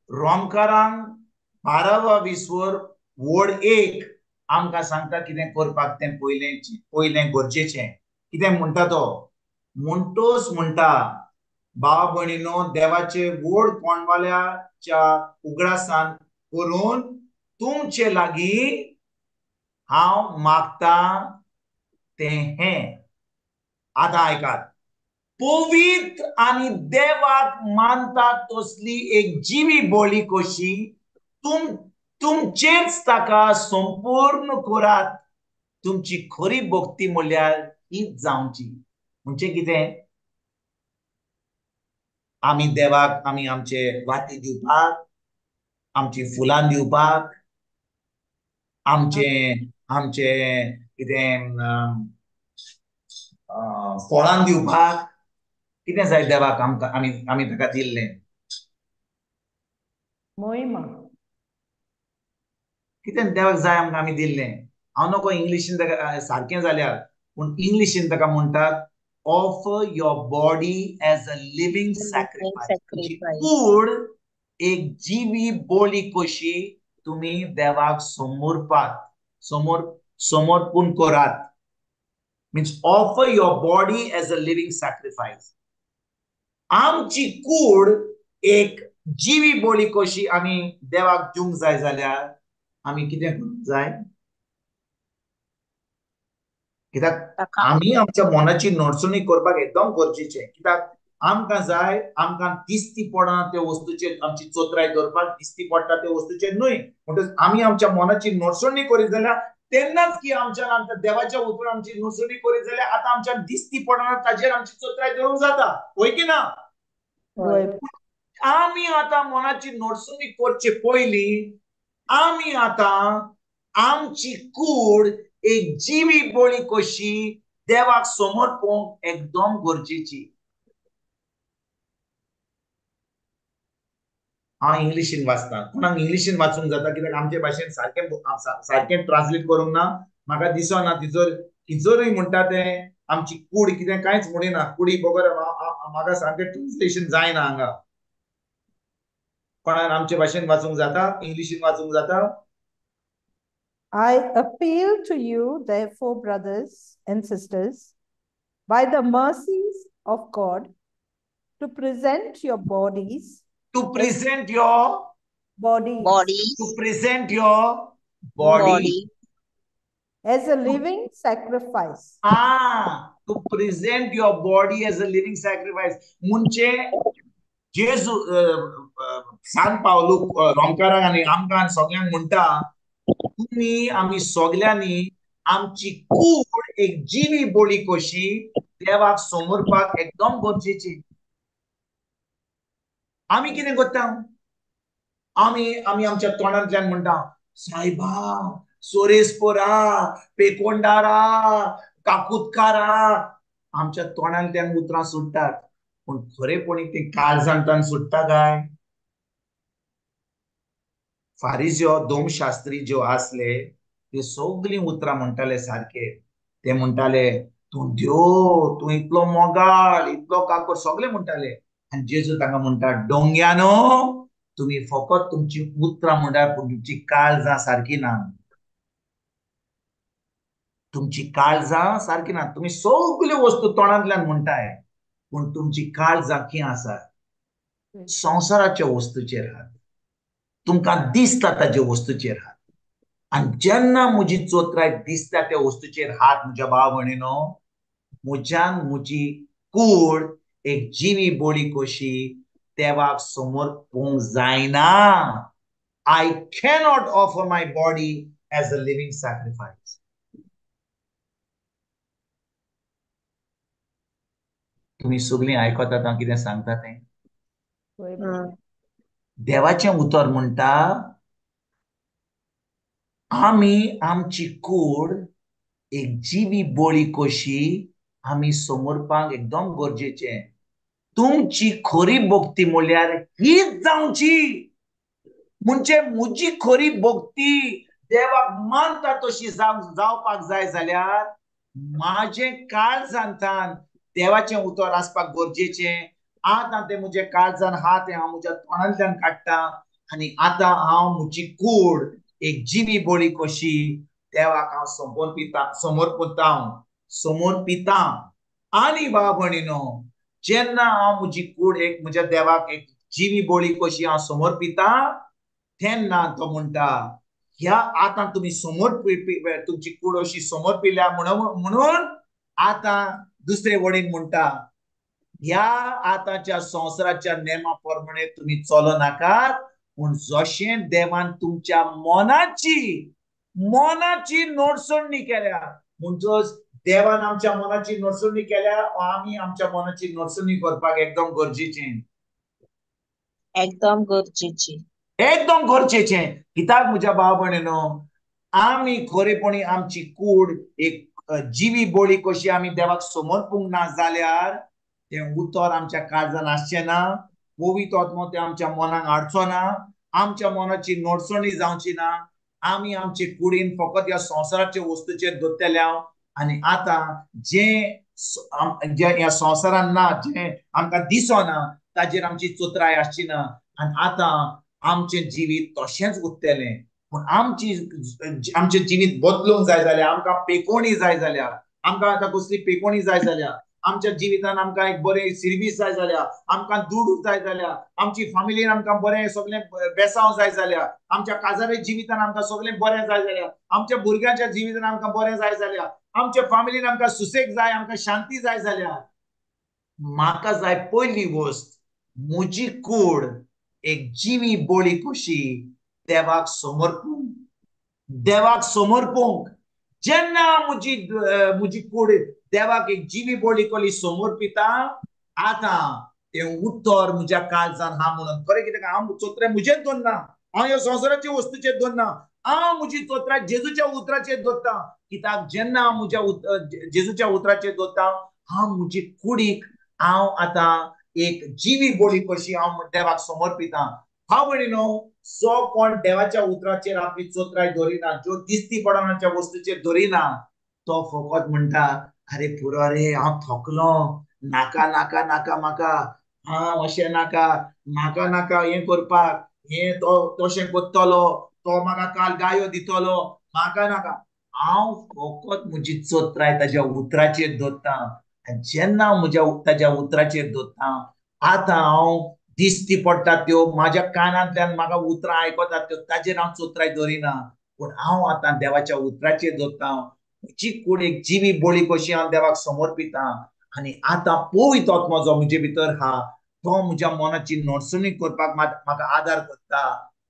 रोमकारांक 12 वा 20 वर वड 1 आमकां सांगता कितें करपाक तें पयलें गरजेचें. कितें म्हणटा तो? म्हणटोच म्हणटा भाव भयणीनो, देवाचे वड कोणवाल्याच्या उगडासान करून तुमचे लागीं हांव मागतां तें हें. आतां आयकात. पवित्र आनी देवाक मानता तसली एक जिवी बोली कशी तुमचेच ताका संपूर्ण करात. तुमची खरी भक्ती म्हणल्यार हीच जावची. म्हणजे कितें? आमी देवाक आमी आमचे वाती दिवपाक, आमची फुलां दिवपाक, आमचे कितें फळां दिवपाक कितें जाय देवाक आमकां आमी ताका दिल्लें? महिमा. कितें देवाक जाय आमकां आमी दिल्लें? हांव नको इंग्लिशीन ताका सारकें जाल्यार, पूण इंग्लिशीन ताका म्हणटात offer your body as a living sacrifice. तुमची कूड एक जिवी बोली कशी तुमी देवाक समर्पण करात. means offer your body as a living sacrifice. आमची कूड एक जिवी बोली कशी आमी देवाक दिवंक जाय जाल्यार आमी कितें करूंक जाय? कित्याक आमी आमच्या मनाची नडसणी करपाक एकदम गरजेचें. कित्याक आमकां जाय, आमकां दिसती पडना त्या वस्तूचेर आमची चोत्राय दवरपाक, दिसती पडटा त्या वस्तूचेर न्हय. म्हणटच आमी आमच्या मनाची नडसणी करीत जाल्यार तेन्नाच की आमच्या देवाच्या उतर आमची नडसणी करीत जाल्यार आतां आमच्या दिसती पडना ताजेर आमची चोत्राय दवरूंक जाता. होय की ना? आमी आतां मनाची नडसणी करचे पयलीं आमी आतां आमची कूड एक जिवी बोली कशी देवाक समर्पण एकदम गरजेची. हांव इंग्लिशीन वाचता. कोणाक इंग्लिशीन वाचूंक जाता कित्याक आमचे भाशेन सारकें ट्रान्सलेट करूंक ना. म्हाका दिसना तिजोरूय म्हणटा तें आमची कूड कितें कांयच म्हणिना. कुडी बगर म्हाका सारकें ट्रान्सलेशन जायना हांगा. कोणाक आमचे भाशेन वाचूंक जाता? इंग्लिशीन वाचूंक जाता? I appeal to you, therefore, brothers and sisters, by the mercies of God, to present your bodies. To present your bodies. To present your body. As a living sacrifice. To present your body as a living sacrifice. म्हणजे जेजू सांत पावलो रोमकारांक आनी आमकां सगळ्यांक म्हणटा तुम्ही आमी सगळ्यांनी आमची कूड एक जिवी बोली कशी देवाक समर्पाक एकदम गरजेची. आमी कितें करता? आमी आमच्या तोंडांतल्यान म्हणटा सायबा, सोरेस्पोरा, पेकोंडारा, काकुतकारा. आमच्या तोंडांतल्यान उतरां सुट्टात, पूण खरेपणी ती काळजांतल्यान सुट्टा काय? फारिज्यो धर्मशास्त्री ज्यो आसले ते सगळीं उतरां म्हणटाले सारखे. ते म्हणटाले तूं देव, तूं इतलो मोगाळ, इतलो काकोर, सगळे म्हणटाले. आनी जेजू तांकां म्हणटा डोंग्यानो, तुम्ही फकत तुमची उतरां म्हणल्यार पूण तुमची काळजां सारकी ना. तुमची काळजां सारकी ना. तुम्ही सगल्यो वस्तू तोंडांतल्यान म्हणटाय, पूण तुमची काळजां खंय आसा? संवसाराच्या वस्तूचेर आहात. तुमकां दिसता ताचे वस्तूचेर आहात. आनी जेन्ना म्हजी चोत्राय दिसता त्या वस्तूचेर हात, म्हज्या भाव भयणीनो, म्हज्यान म्हजी कूड एक जिवी बोळी कशी देवाक समोर पोवंक जायना. I cannot offer my body as a living sacrifice. तुम्ही सगळीं आयकतात हांव कितें सांगता तें? देवाचें उतर म्हणटा, आमी आमची कूड एक जिवी बोळी कशी आमी समोरपाक एकदम गरजेचें. तुमची खरी भक्ती म्हणल्यार हीच जावची. म्हणजे म्हजी खरी भक्ती देवाक मानता तशी जावपाक जाय जाल्यार माझें काळजांतल्यान देवाचें उतर आसपाक गरजेचें. आतां तें म्हजे काळजान आहा तें हांव म्हज्या तोंडांतल्यान काडटा आनी आतां हांव म्हजी कूड एक जिवी बोळी कशी देवाक हांव समर्पिता. आनी भाव भयणीनो, जेन्ना हांव म्हजी कूड एक म्हज्या देवाक एक जिवी बोळी कशी हांव समर्पिता, तेन्ना तो म्हणटा, ह्या आतां तुमी तुमची कूड अशी समर्पिल्या म्हणून आतां दुसरे वडीन म्हणटा, ह्या आतांच्या संवसाराच्या नेमा प्रमाणे तुम्ही चलो नाकात, पूण जशें देवान तुमच्या मनाची नडसडणी केल्या. म्हणटच देवान आमच्या मनाची नडसडणी केल्या, आमी आमच्या मनाची नडसडणी करपाक एकदम गरजेचें. एकदम गरजेची. एकदम गरजेचें. कित्याक म्हज्या भाव भयणीनो, आमी खरेपणी आमची कूड एक जिवी बोळी कशी आमी देवाक समर्पूंक ना जाल्यार तें उतर आमच्या काळजान आसचें ना. पवित्र आत्मो तें आमच्या मनाक हाडचो ना. आमच्या मनाची नडसडणी जावची ना. आमी आमचे कुडीन फकत ह्या संवसाराच्या वस्तूचेर दवरतले आनी आतां जें ह्या संवसारान ना, जें आमकां दिसना, ताजेर आमची चोत्राय आसची ना. आनी आतां आमचें जिवीत तशेंच उरतलें. पूण आमचें जिवीत बदलूंक जाय जाल्यार, आमकां पेकोवणी जाय जाल्यार, आमकां आतां कसली पेकोवणी जाय जाल्यार, आमच्या जिवितान आमकां एक बरें सर्वीस जाय जाल्यार, आमकां दूड जाय जाल्यार, आमची फॅमिलीन आमकां बरें सगळें बेसांव जाय जाल्यार, आमच्या काजारे जिवितान आमकां सगळें बरें जाय जाल्यार, आमच्या भुरग्यांच्या जिवितान आमकां बरें जाय जाल्यार, आमच्या फॅमिलीन आमकां सुसेग जाय, आमकां शांती जाय जाल्यार, म्हाका जाय पयली वस्त म्हजी कूड एक जिवी बोळी कशी देवाक समर्पूंक. जेन्ना म्हजी कूड देवाक एक जिवी बोळी कशी समर्पिता, आतां तें उत्तर म्हज्या काळजान हा म्हणून खरें. कित्याक हांव चोत्रे म्हजेच दवरना, हांव ह्या संवसाराच्या वस्तूचेर दवरना, हांव म्हजी चोत्राय जेजूच्या उतराचेर दवरता. कित्याक जेन्ना हांव म्हज्या जेजूच्या उतराचेर दवरता, हांव म्हजी कुडीक हांव आतां एक जिवी बोळी कशी हांव देवाक समर्पिता. भाव भयणीनो, जो कोण देवाच्या उतराचेर आपली चोत्राय दवरिना, ज्यो दिसती पडनाच्या वस्तूचेर दवरिना, तो फकत म्हणटा, अरे पुरो रे, हांव थकलो, नाका नाका नाका म्हाका, हांव अशें नाका, म्हाका नाका हें करपाक, हें तो तशें करतलो, तो म्हाका काल गायो दितलो, म्हाका नाका. हांव फकत म्हजी चोत्राय ताज्या उतराचेर दवरता. जेन्ना हांव ताज्या उतराचेर दवरता, आतां हांव दिसती पडटा त्यो म्हाज्या कानांतल्यान म्हाका उतरां आयकतात त्यो, ताजेर हांव चोत्राय दवरिना, पूण हांव आतां देवाच्या उतराचेर दवरता. म्हजी कूड एक जिवी बोळी कशी हांव देवाक समर्पिता. आनी आतां पवित्र आत्मो जो म्हजे भितर आहा, तो म्हज्या मनाची नडसडणी करपाक म्हाका आदार करता.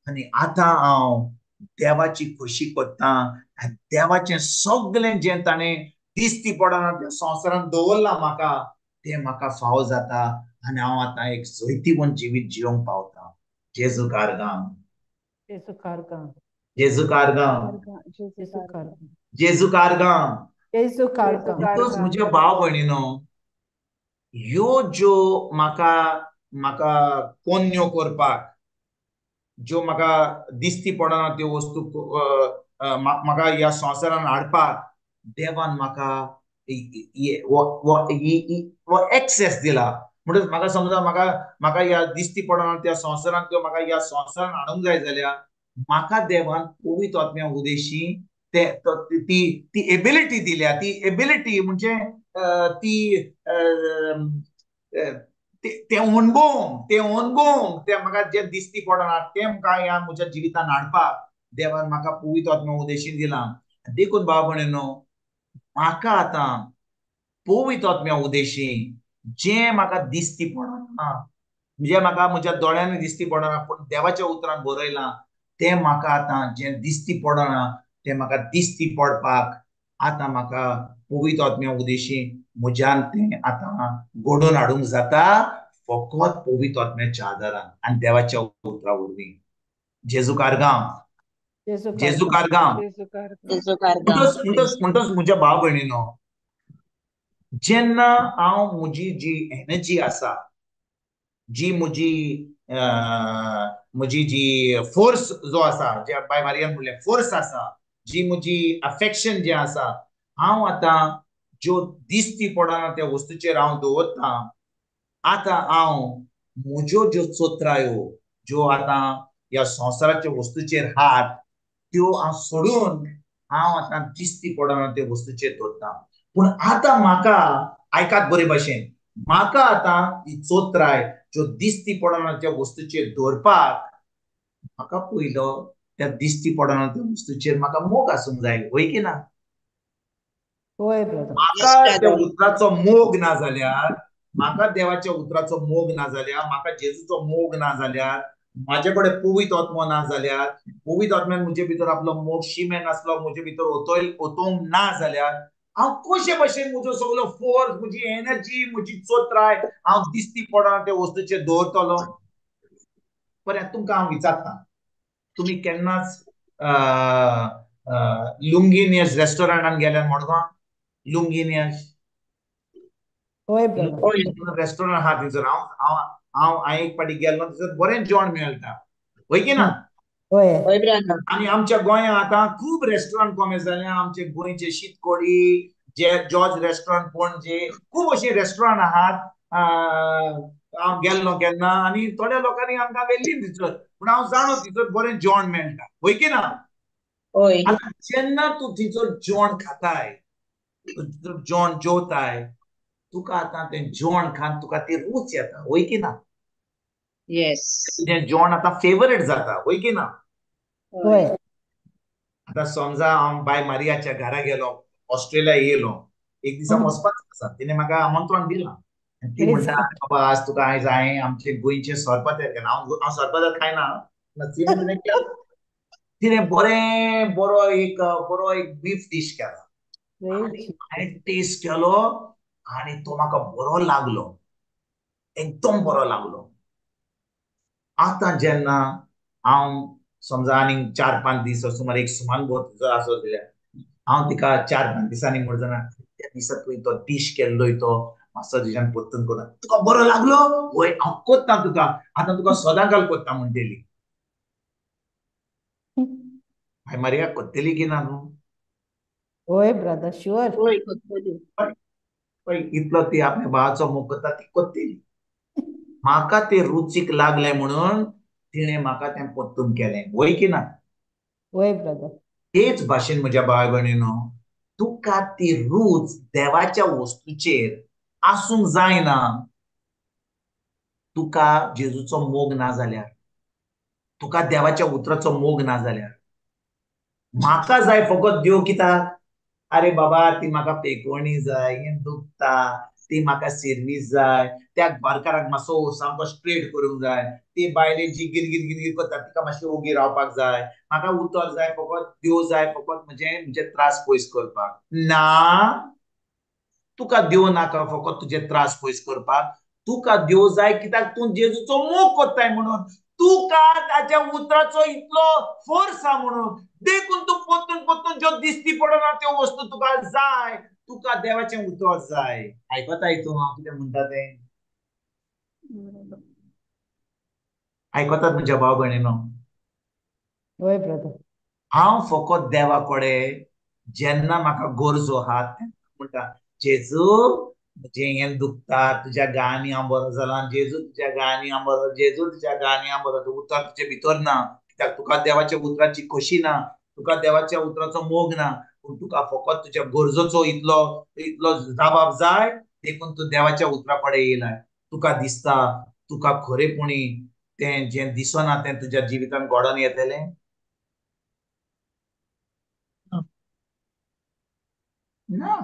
आनी आतां हांव देवाची खोशी करता. आनी देवाचें सगळें जें ताणें दिसती पडना त्या संवसारान दवरलां म्हाका, तें म्हाका फावो जाता. आनी हांव आतां एक जैतिवंत जिवीत जिवंक पावता. जेजू कारगां, जेजू कारगां, जेजू कारगां, जेजू कारगां, जेजू कारगां. जेजू कारगां. म्हणटच म्हज्या भाव भयणीनो, ह्यो ज्यो म्हाका पोन्न्यो करपाक, ज्यो म्हाका दिसती पडना त्यो वस्तू म्हाका ह्या संवसारान हाडपाक देवान म्हाका एक्सेस दिला. म्हणटच म्हाका समजा म्हाका ह्या दिसती पडना त्या संवसारान त्यो म्हाका ह्या संवसारान हाडूंक जाय जाल्यार म्हाका देवान पवित्र आत्म्या उदेशी ती ती एबिलिटी दिल्या, ती एबिलिटी म्हणजे ती ते अनुभव ते म्हाका जे दिसती पडना ते म्हाका ह्या म्हज्या जिवितान हाडपाक देवान म्हाका पवित्र आत्मा उदेशीन दिला. देखून भाव भयणीनो, म्हाका आतां पवित्र आत्म्या उदेशीन जे म्हाका दिसती पडना, म्हणजे म्हाका म्हज्या दोळ्यांनी दिसती पडना, पूण देवाच्या उतरान बरयलां ते म्हाका आतां जे दिसती पडना ते म्हाका दिसती पडपाक आतां म्हाका पवित्र आत्म्या उदेशीन म्हज्यान ते आतां घडोवन हाडूंक जाता फकत पवित्र आत्म्याच्या आदारान आनी देवाच्या उतरा वरवीं. जेजू कारगांव, जेजू कारगांव. जेजू कारगांव. म्हणटच म्हज्या भाव भयणीनो, जेन्ना हांव म्हजी जी एनर्जी आसा, जी म्हजी जी फोर्स जो आसा, जे बाय मारियान म्हणलें फोर्स आसा, जी म्हजी अफेक्शन जे आसा, हांव आतां ज्यो दिसती पडना त्या वस्तूचेर हांव दवरता. आतां हांव म्हज्यो ज्यो चोत्रायो ज्यो आतां ह्या संवसाराच्या वस्तूचेर हात, त्यो हांव सोडून हांव आतां दिसती पडना त्या वस्तूचेर दवरता. पूण आतां म्हाका आयकात बरे भाशेन, म्हाका आतां ही चोत्राय ज्यो दिसती पडना त्या वस्तूचेर दवरपाक म्हाका पयलो त्या दिसती पडना त्या वस्तूचेर म्हाका मोग आसूंक जाय, होय की ना? होय ब्रदर. म्हाका त्या उतराचो मोग ना जाल्यार, म्हाका देवाच्या उतराचो मोग ना जाल्यार, म्हाका जेजूचो मोग ना जाल्यार, म्हाजे कडेन पवित्र आत्मो ना जाल्यार, पवित्र आत्म्यान म्हजे भितर आपलो मोग शिमेन आसलो म्हजे भितर ओतोवंक ना जाल्यार हांव कशे भाशेन म्हजो सगळो फोर्स, म्हजी एनर्जी, म्हजी चोत्राय हांव दिसती पडना त्या वस्तूचेर दवरतलो? बरें, तुमकां हांव विचारता, तुमी केन्नाच लुंगिनियस रेस्टॉरंटान गेल्यार मडगांव? लुंगिनियस होय ब्रदर. रेस्टॉरंट आहा थंयसर. हांव एक पाटी गेल्लो, थंयसर बरें जेवण मेळटा, होय की ना? होय. होय ब्रदर. आणि आमच्या गोंयांत आतां खूब रेस्टॉरंट कमी जाले. आमचे गोंयचे शीतकोडी, जे जॉर्ज रेस्टॉरंट पणजे, खूब अशी रेस्टॉरंट आहात. हांव गेल्लो केन्ना आनी थोड्या लोकांनी आमकां व्हेल्ली थंयसर, पूण हांव जाणो थंयसर बरें जेवण मेळटा, होय की ना? होय. आतां जेन्ना तूं थंयसर जेवण खाताय, जेवण जेवताय, तुका आतां तें जेवण खावन तुका ती रूच येता, होय की ना? येस. तुजें जेवण आतां फेवरेट जाता, होय की ना? होय. आतां समजा हांव बाय मारियाच्या घरा गेलो, ऑस्ट्रेलिया येयलो, एक दिसा वचपाचो आसा, तिणें म्हाका आमंत्रण दिलां. ती म्हणटा, बाबा आज तुका आयज हांवें आमचे गोंयचे सोरपातेल केला. हांव सोरपातेल खायना, तिणें केलें. तिणें बरो एक बीफ डीश केला. हांवें टेस्ट केलो आनी तो म्हाका बरो लागलो, एकदम बरो लागलो. आतां जेन्ना हांव समजा आनीक 4-5 दीस सुमार एक सुमान भर आसत जाल्यार हांव तिका 4-5 दिसांनी म्हणटा, त्या दिसा तुवें तो डीश केल्लो तो मातसो तुज्यान परतून कोता, तुका बरो लागलो? होय, हांव कोत्तां तुका, आतां तुका सदांकाल कोत्ता म्हणटली. हाय मारिया कोत्तली की ना न्हू? होय ब्रदर, शुअर. होय, कोत्तली. पळय, इतलो ती आपल्या भावाचो मोग करता, ती कोत्तली. म्हाका ते रुचीक लागले म्हणून तिणें म्हाका तें परतून केलें, होय की ना? होय ब्रदर. तेच भाशेन म्हज्या भाव भयणीनो, तुका ती रूच देवाच्या वस्तूचेर आसूंक जायना तुका जेजूचो मोग ना जाल्यार, तुका देवाच्या उतराचो मोग ना जाल्यार. म्हाका जाय फकत देव कित्याक? अरे बाबा, ती म्हाका पेकवणी जाय, हें दुखता, ती म्हाका सिरवीस जाय, त्या बारकाराक मातसो सामको स्ट्रेट करूंक जाय, ती बायलेक जी गिरगिर करता तिका मातशी ओगी रावपाक जाय, म्हाका उतर जाय फकत, देव जाय फकत म्हजे त्रास पयस करपाक. ना, तुका देव नाका फकत तुजे त्रास पयस करपाक. तुका देव जाय कित्याक तूं जेजूचो मोग कोत्ताय म्हणून, तुका ताच्या उतराचो इतलो फोर्स आहा म्हणून. देखून तूं परतून ज्यो दिसती पडना त्यो वस्तू तुका जाय, तुका देवाचें उतर जाय. आयकताय तूं हांव कितें म्हणटा तें? आयकतात म्हज्या भाव भयणीनो? होय ब्रदर. हांव फकत देवा कडेन जेन्ना म्हाका गरजो आहा म्हणटा, जेजू म्हजें हें दुखता, तुज्या गांयांनी हांव बरो जाला, जेजू तुज्या गांयांनी हांव बरो, जेजू तुज्या गांयांनी हांव बरो. उतर तुजे भितर ना, कित्याक तुका देवाच्या उतराची खोशी ना. तुका देवाच्या उतराचो मोग ना, पूण तुका फकत तुज्या गरजेचो इतलो इतलो जबाब जाय, देखून तू देवाच्या उतरा कडेन येयलाय. तुका दिसता तुका खरेपणी तें जें दिसना तें तुज्या जिवितान घडोवन येतलें? ना.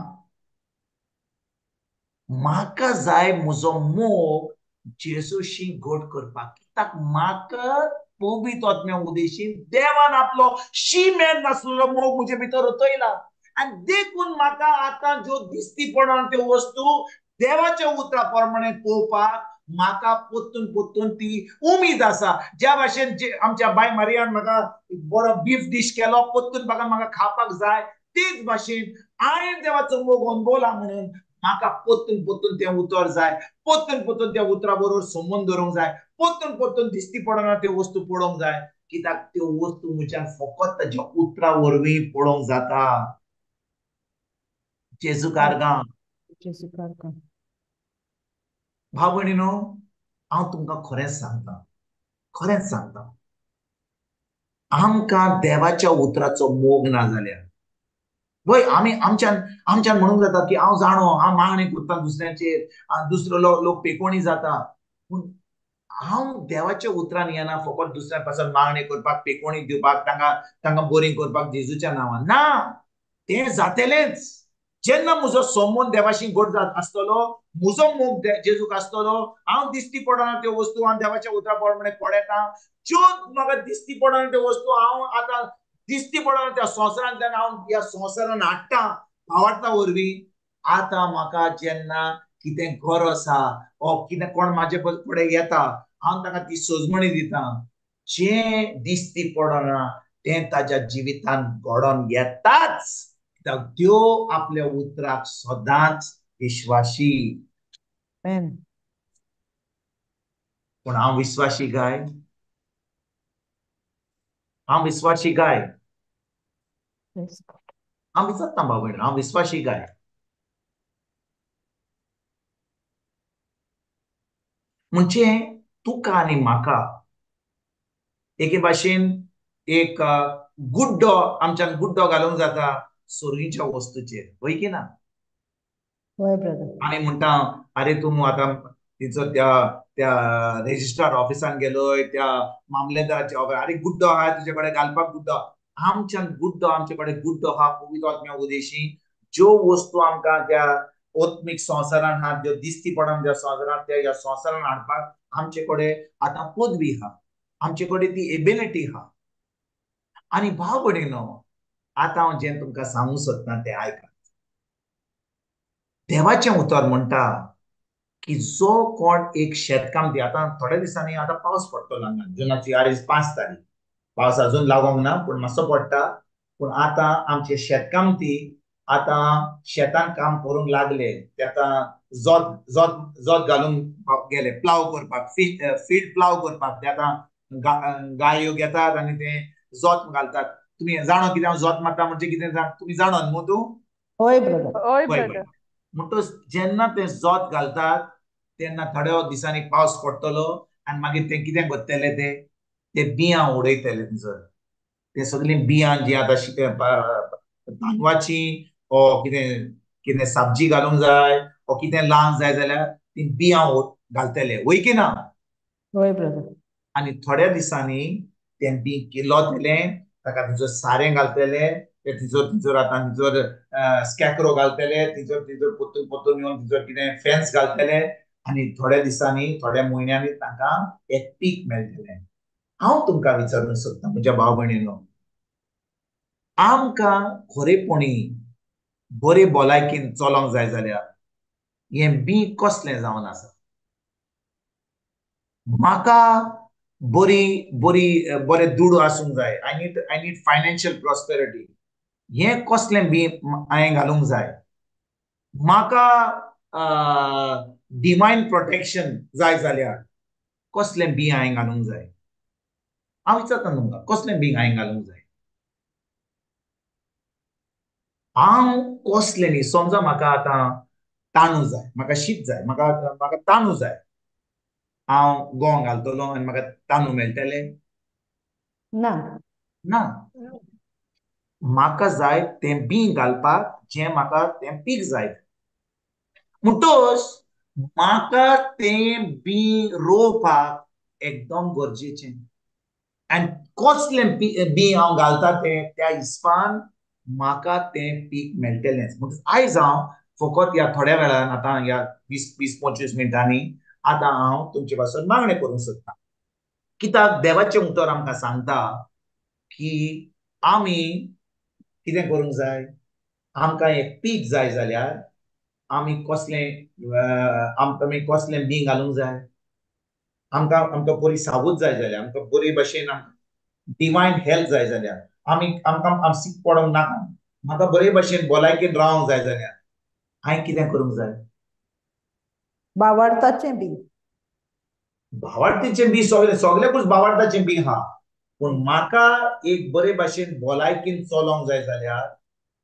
म्हाका जाय म्हजो मोग जेजूशी घट करपाक. कित्याक म्हाका पवित्र आत्म्या उदेशीन देवान आपलो मेद नासलेलो मोग म्हजे भितर रचयला. आनी देखून म्हाका आतां ज्यो दिसती पडन त्यो वस्तू देवाच्या उतरा प्रमाणे पळोवपाक म्हाका पोत्तून ती उमीद आसा. ज्या भाशेन आमच्या बाय मारियान म्हाका बरो बीफ डिश केलो, पोत्तून म्हाका खावपाक जाय, तेच भाशेन हांवें देवाचो मोग अनुभवला म्हणून म्हाका पोत्तून तें उतर जाय, पोत्तून त्या उतरा बरोबर संबंध दवरूंक जाय, पोत्तून दिसती पडना त्यो वस्तू पळोवंक जाय, कित्याक त्यो वस्तू म्हज्यान फकत ताच्या उतरा वरवीं पळोवंक जाता. जेजू कारगां. जेजू कारगां. भाव भयणीनो, हांव तुमकां खरेंच सांगता, आमकां देवाच्या उतराचो मोग ना जाल्यार वय आमी आमच्यान म्हणूंक जाता की हांव जाणो, हांव मागणी करता दुसऱ्यांचेर, दुसरो लोक पेकोणी जाता, पूण हांव देवाच्या उतरान येना फकत दुसऱ्या पासून मागणी करपाक, पेकोणी दिवपाक, तांकां बोरीं करपाक जेजूच्या नांवान. ना, तें जातलेंच जेन्ना म्हजो संबंद देवाशी घट आसतलो, म्हजो मोग जेजूक आसतलो. हांव दिसती पडना त्यो वस्तू हांव देवाच्या उतरा प्रमाणे पळयता. ज्यो म्हाका दिसती पडना त्यो वस्तू हांव आतां दिसती पडना त्या संवसारांतल्यान हांव ह्या संवसारान हाडटा भावार्था वरवीं. आतां म्हाका जेन्ना कितें गरज आसा वा कितें कोण म्हाजे फुडें येता, हांव ताका ती सोजमणी दिता. जें दिसती पडना तें ताच्या जिवितान घडोवन येताच, कित्याक त्यो आपल्या उतराक सदांच विश्वासी. पूण हांव विश्वासी गाय, हांव विश्वासी गाय. हांव विचारता भाव भयण, हांव विश्वासी गाय. म्हणजे तुका आनी म्हाका एके भाशेन एक गुड्डो आमच्यान गुड्डो घालूंक जाता सोयीच्या वस्तूचेर, वय की ना? आमी म्हणटा अरे तूं आतां तिचो त्या रेजिस्ट्रार ऑफिसान गेलोय, त्या मामलेदाराच्या ऑफिसान, अरे गुड्डो आहा तुजे कडेन घालपाक गुड्डो. आमच्यान गुड्डो, आमचे कडेन गुड्डो आहा पवित्र आत्म्या उदेशी. ज्यो वस्तू आमकां त्या ओत्मीक संवसारान आहा, ज्यो दिसती पडन त्या संवसारान, त्या ह्या संवसारान हाडपाक आमचे कडेन आतां पदवी आहा, आमचे कडेन ती एबिलिटी आहा. आनी भाव भयणीनो, आतां हांव जें तुमकां सांगूंक सोदता तें आयकात. देवाचें उतर म्हणटा की जो कोण एक शेतकामती, आतां थोड्या दिसांनी आतां पावस पडटलो हांगा, जुनाची आयज 5 तारीख, पावस अजून लागोंक ना पूण मातसो पडटा. पूण आतां आमचे शेतकामती आतां शेतान काम करूंक लागले, ते आतां जोत घालूंक गेले, प्लाव करपाक, फील्ड प्लाव करपाक. ते आतां गायो घेतात आनी ते जोत घालतात. तुमी जाणो कितें हांव जोत मारता म्हणजे कितें तुमी जाणो न्हू? तूं होय ब्रदर. म्हणटच जेन्ना ते जोत घालतात तेन्ना थोड्या दिसांनी पावस पडटलो आनी मागीर ते कितें करतले, ते बियां उडयतले थंयसर. ते सगळीं बियां जी आतां तांदवाची ओ कितें सब्जी घालूंक जाय ओ कितें लावंक जाय जाल्यार ती बियां घालतले, वय की ना? होय ब्रदर. आनी थोड्या दिसांनी ते बी किल्लोतलें, ताका थंयसर सारें घालतले, ते थंयसर आतां थंयसर स्कॅक्रो घालतले, थंयसर पोत्तून येवन थंयसर कितें फेन्स घालतले आनी थोड्या दिसांनी, थोड्या म्हयन्यांनी तांकां एक पीक मेळटलें. हांव तुमकां विचारूंक सोदतां म्हज्या भाव भयणीनो, आमकां खरेपणी बरे भलायकेन चलोंक जाय जाल्यार हें बी कसलें जावन आसा? म्हाका बरें दुडू आसूंक जाय, आय नीड फायनान्शियल प्रॉस्पेरिटी. हें कसलें बी हांवें घालूंक जाय? म्हाका डिवायन प्रोटेक्शन जाय जाल्यार कसलें बी हांवें घालूंक जाय? हांव विचारता तुमकां, कसलें बी हांवें घालूंक जाय? हांव कसलें न्ही, समजा म्हाका आतां तांदूळ जाय, म्हाका शीत जाय, म्हाका तांदूळ जाय, हांव गों घालतलों आनी म्हाका तांदूळ मेळटले? ना. म्हाका जाय तें बी घालपाक जें म्हाका तें पीक जाय म्हणटोच म्हाका तें बी रोवपाक एकदम गरजेचें आनी कसलें बी हांव घालता तें त्या हिसपान म्हाका तें पीक मेळटलेंच म्हणटच आयज हांव फकत ह्या थोड्या वेळान आतां ह्या 20-25 मिनटांनी आतां हांव तुमचे पासून मागणें करूंक सोदतां कित्याक देवाचें उतर आमकां सांगता की आमी कितें करूंक जाय आमकां एक पीक जाय जाल्यार आमी कसलें बी घालूंक जाय आमकां बरी सावूत जाय जाल्यार आमकां बरे भशेन डिवायन हेल्थ जाय जाल्यार आमकां सीक पडोंक नाका म्हाका बरे भशेन भलायकेन रावंक जाय जाल्यार हांवें कितें करूंक जाय भावार्थाचें बी भावार्थीचें बी सगळ्याकूच भावार्थाचें बी आहा पूण म्हाका एक बरे भशेन भलायकेन चलोंक जाय जाल्यार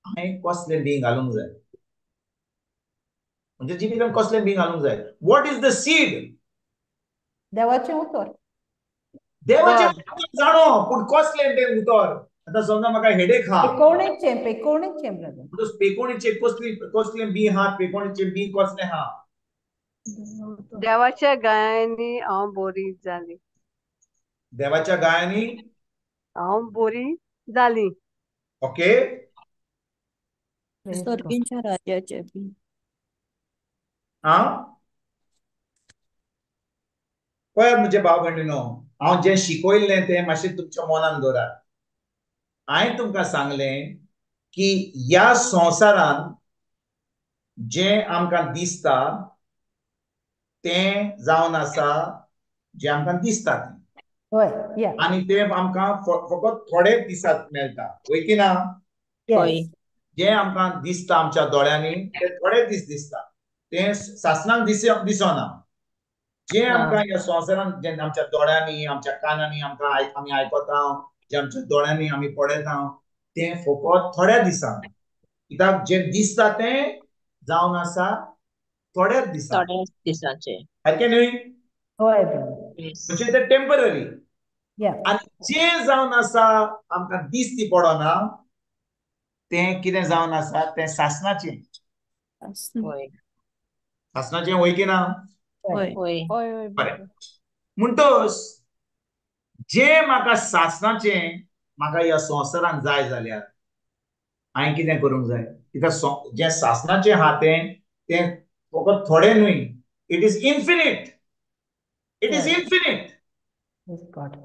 हांवें कसलें बी घालूंक जाय म्हणजे जिवितांत कसलें बी घालूंक जाय वॉट इज द सीड देवाचें उतर देवाचें God. उतर जाणो पूण कसलें तें उतर आतां समजा म्हाका हेडेक हा पेकोणेचें ब्रदर म्हणटच पेकोणीचे कसलें बी हा पेकोणीचे बी कसलें हा देवाच्या गायांनी हांव बरी जाली देवाच्या गायांनी हांव बरी जाली ओके सर्गींच्या राजाचे बी हा पळयात म्हजे भाव भयणीनो हांव जें शिकयल्लें तें मातशें तुमच्या मनान दवरात हांवें तुमकां सांगलें की ह्या संवसारान जें आमकां दिसता तें जावन आसा जें आमकां दिसता हय या आनी तें आमकां फकत थोडेच दिसात मेळटा वय की ना होय जें आमकां दिसता आमच्या दोळ्यांनी तें थोडे दीस दिसता तें सासणाक दिसना जें आमकां ह्या संवसारान जें आमच्या दोळ्यांनी आमच्या कानांनी आमी आयकता जें आमच्या दोळ्यांनी आमी पळयता तें फकत थोड्या दिसान कित्याक जें दिसता तें जावन आसा थोड्याच दिसान थोड्याच दिसाचे सारकें न्हय हय ब्रदर म्हणजे तें टेम्पररी या आनी जें जावन आसा आमकां दिसती पडना तें कितें जावन आसा तें सासणाचें होय सासणाचें वय की ना होय होय हय बरें म्हणटोच जें म्हाका सासणाचें म्हाका ह्या संवसारान जाय जाल्यार हांवें कितें करूंक जाय कित्याक जें सासणाचें आहा तें फकत थोडें न्हय इट इज इन्फिनीट गॉड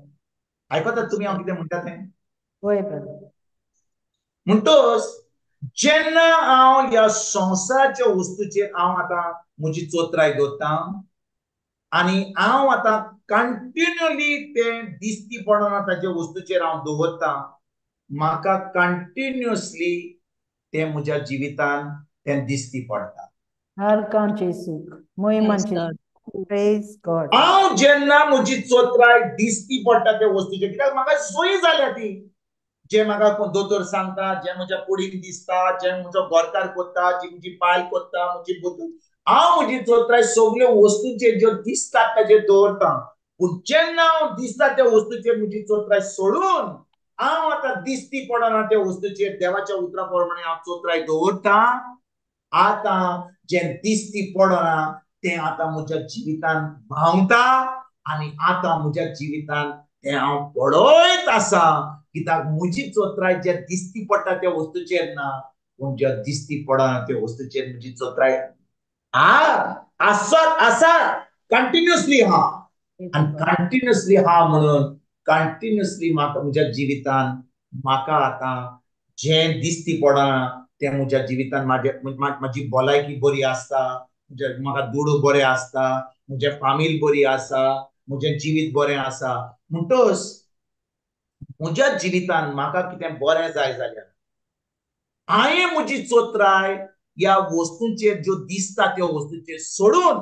आयकतात तुमी हांव कितें म्हणटा तें हय ब्रदर म्हणटोच जेन्ना हांव ह्या संवसाराच्या वस्तूचेर हांव आतां म्हजी चोत्राय दवरतां आनी हांव आतां कंटिन्युअली तें दिसती पडना ताच्या वस्तूचेर हांव दवरतां म्हाका कंटिन्युअसली तें म्हज्या जिवितान तें दिसती पडटा हरकां जेसूक मोहिमांचे प्रेज गॉड हांव जेन्ना म्हजी चोत्राय दिसती पडटा त्या वस्तूचेर कित्याक म्हाका सोयी जाल्या ती जे म्हाका दोतोर सांगता जे म्हज्या कुडीन दिसता जे म्हजो घरकार कोत्ता जी म्हजी बायल कोत्ता म्हजी बुद्दू हांव म्हजी चोत्राय सगळ्यो वस्तूंचेर ज्यो दिसतात ताचेर दवरतां पूण जेन्ना हांव दिसता त्या वस्तूचेर म्हजी चोत्राय सोडून हांव आतां दिसती पडना त्या वस्तूचेर देवाच्या उतरा प्रमाणे हांव चोत्राय दवरतां आतां जें दिसती पडना तें आतां म्हज्या जिवितान भावता आनी आतां म्हज्या जिवितान तें हांव पळयत आसा कित्याक म्हजी चोत्राय जे दिसती पडटा त्या वस्तूचेर ना पूण ज्या दिसती पडना त्या वस्तूचेर म्हजी चोत्राय आसा कंटिन्युअसली आहा आनी कंटिन्युअसली आहा म्हणून कंटिन्युअसली म्हाका म्हज्या जिवितान म्हाका आतां जें दिसती पडना तें म्हज्या जिवितान म्हाजी भलायकी बरी आसता म्हाका दुडू बरें आसता म्हजे फामील बरी आसा म्हजें जिवीत बरें आसा म्हणटोच म्हज्या जिवितान म्हाका कितें बरें जाय जाल्यार हांवें म्हजी चोत्राय ह्या वस्तूंचेर ज्यो दिसता त्यो वस्तूंचेर सोडून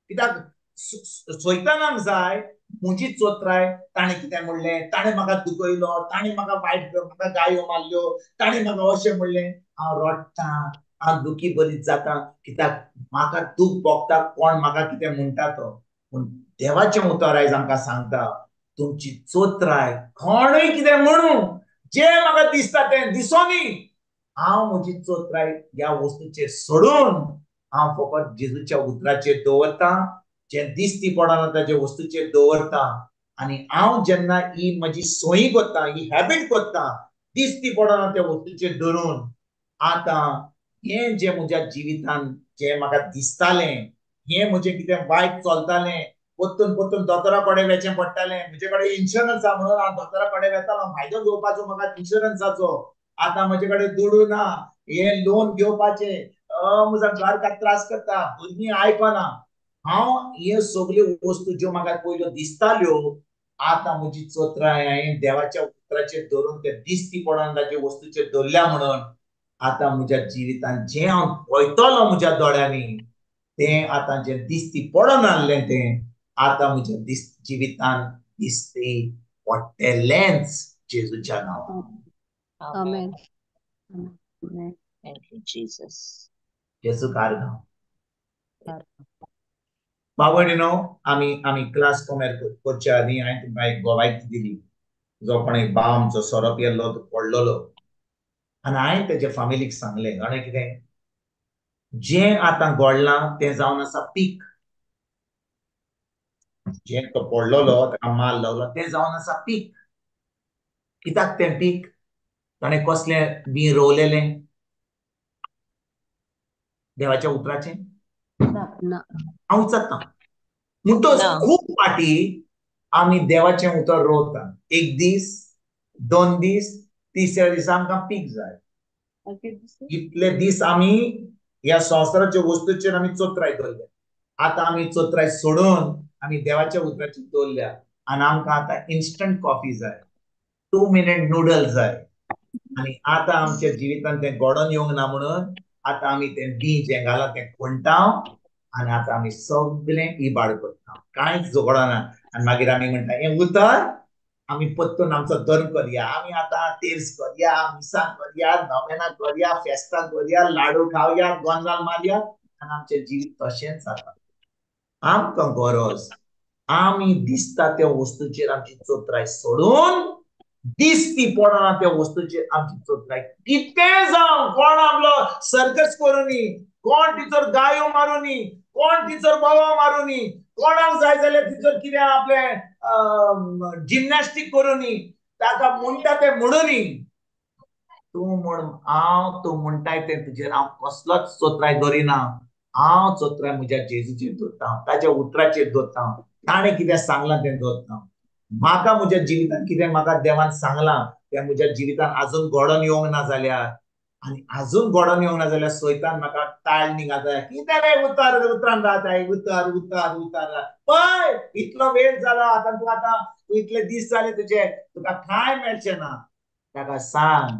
कित्याक सैतानाक जाय म्हजी चोत्राय ताणें कितें म्हणलें ताणें म्हाका दुखयलो ताणें म्हाका म्हाका गायो मारल्यो ताणें म्हाका अशें म्हणलें हांव रडटां हांव दुखी बरीच जाता कित्याक म्हाका दूख भोगता कोण म्हाका कितें म्हणटा तो पूण देवाचें उतर आयज आमकां सांगता तुमची चोत्राय कोणूय कितें म्हणू जे म्हाका दिसता तें दिसोनी हांव म्हजी चोत्राय ह्या वस्तूचेर सोडून हांव फकत जेजूच्या उतराचेर दवरता, जे दिसती पडना ताचे वस्तूचेर दवरता आनी हांव जेन्ना ही म्हजी सोयी करता, ही हॅबीट करता, दिसती पडना त्या वस्तूचेर धरून आतां हे जे म्हज्या जिवितान जे म्हाका दिसतालें, हे म्हजें कितें वायट चलतालें, परतून परतून दोतोरा कडेन वचचें पडटालें, म्हजे कडेन इन्शुरन्स आसा म्हणून हांव दोतोरा कडेन वेतालो, फायदो घेवपाचो म्हाका इन्शुरन्साचो. आतां म्हजे कडेन दुडू ना, हे लोन घेवपाचे, म्हजो घर का त्रास करता, भुरगीं आयकना. हांव हे सगल्यो वस्तू ज्यो म्हाका पयल्यो दिसताल्यो, आतां म्हजी चोत्राय हांवें देवाच्या उतराचेर धरून ते दिसती पडना ताचे वस्तूचेर दवरल्या म्हणून आतां म्हज्या जिवितान जें हांव पळयतलों म्हज्या दोळ्यांनी तें आतां जें दिसती पडना आहलें तें आतां म्हज्या जिवितान दिसती पडटलेंच जेजूच्या नांवान. Amen. Thank you, Jesus. जेजू कारगांव. बावडीनो आमी क्लास कमेर करच्या आदी हांवें तुमकां एक गोवायकी दिली. जो कोण एक भाव आमचो सोरोप येल्लो तो पडलोलो आनी हांवें तेजे फामिलीक सांगलें जाणें कितें, जें आतां घडलां तें जावन आसा पीक. जें तो पडलोलो ताका माल लावलो तें जावन आसा पीक. कित्याक तें पीक? ताणें कसलें बी रोवलेलें देवाच्या उतराचें? ना. हांव विचारतां. म्हणटच ना. खूब फाटी आमी देवाचें उतर रोवता. एक दीस, 2 दीस, तिसऱ्या दिसा आमकां पीक जाय. इतले दीस आमी ह्या संवसाराच्या वस्तूचेर आमी चोत्राय दवरल्या. आतां आमी चोत्राय सोडून आमी देवाच्या उतराचेर दवरल्या आनी आमकां आतां इन्स्टंट कॉफी जाय, 2 मिनिट नूडल्स जाय. आनी आतां आमच्या जिवितान तें घडोवन येवंक ना म्हणून आतां आमी तें बीं जें घाला तें खणटाव आनी आतां आमी सगळें इबाड करता, कांयच जोगडना. आनी मागीर आमी म्हणटा हें उतर आमी परतून आमचो धर्म करया, आमी आतां तेर्स करया, मिसां करया, नोवेनां करया, फेस्तां करया, लाडू खावया, गोंजाल मारया आनी आमचें जिवीत तशेंच जाता. आमकां गरज आमी दिसता त्या वस्तूचेर आमची चोत्राय सोडून दिसती पडना त्या वस्तूचेर आमची चोत्राय कितें जावं, कोण आपलो सर्कस करुनी, कोण तिचोर गायो मारुनी, कोण तिचोर बोवा मारुनी, कोणाक जाय जाल्यार तिचोर कितें आपलें जिमनॅस्टीक करुनी, ताका म्हणटा तें म्हणुनी तूं म्हण तूं म्हणटाय तें तुजेर हांव कसलोच चोत्राय दवरिना. हांव चोत्राय म्हज्या जेजूचेर दवरता, ताच्या उतराचेर दवरता, ताणें कितें सांगलां तें दवरता. म्हाका म्हज्या जिवितान कितें म्हाका देवान सांगलां तें म्हज्या जिवितान आजून घडोवन येवंक ना जाल्यार आनी आजून घडोवन येवंक ना जाल्यार सैतान म्हाका टाळनी घालता. कितें रे उतरान रावताय, उतर उतर उतर पळय इतलो वेळ जाला, आतां तूं इतले दीस जाले तुजे, तुका कांय मेळचें ना. ताका सांग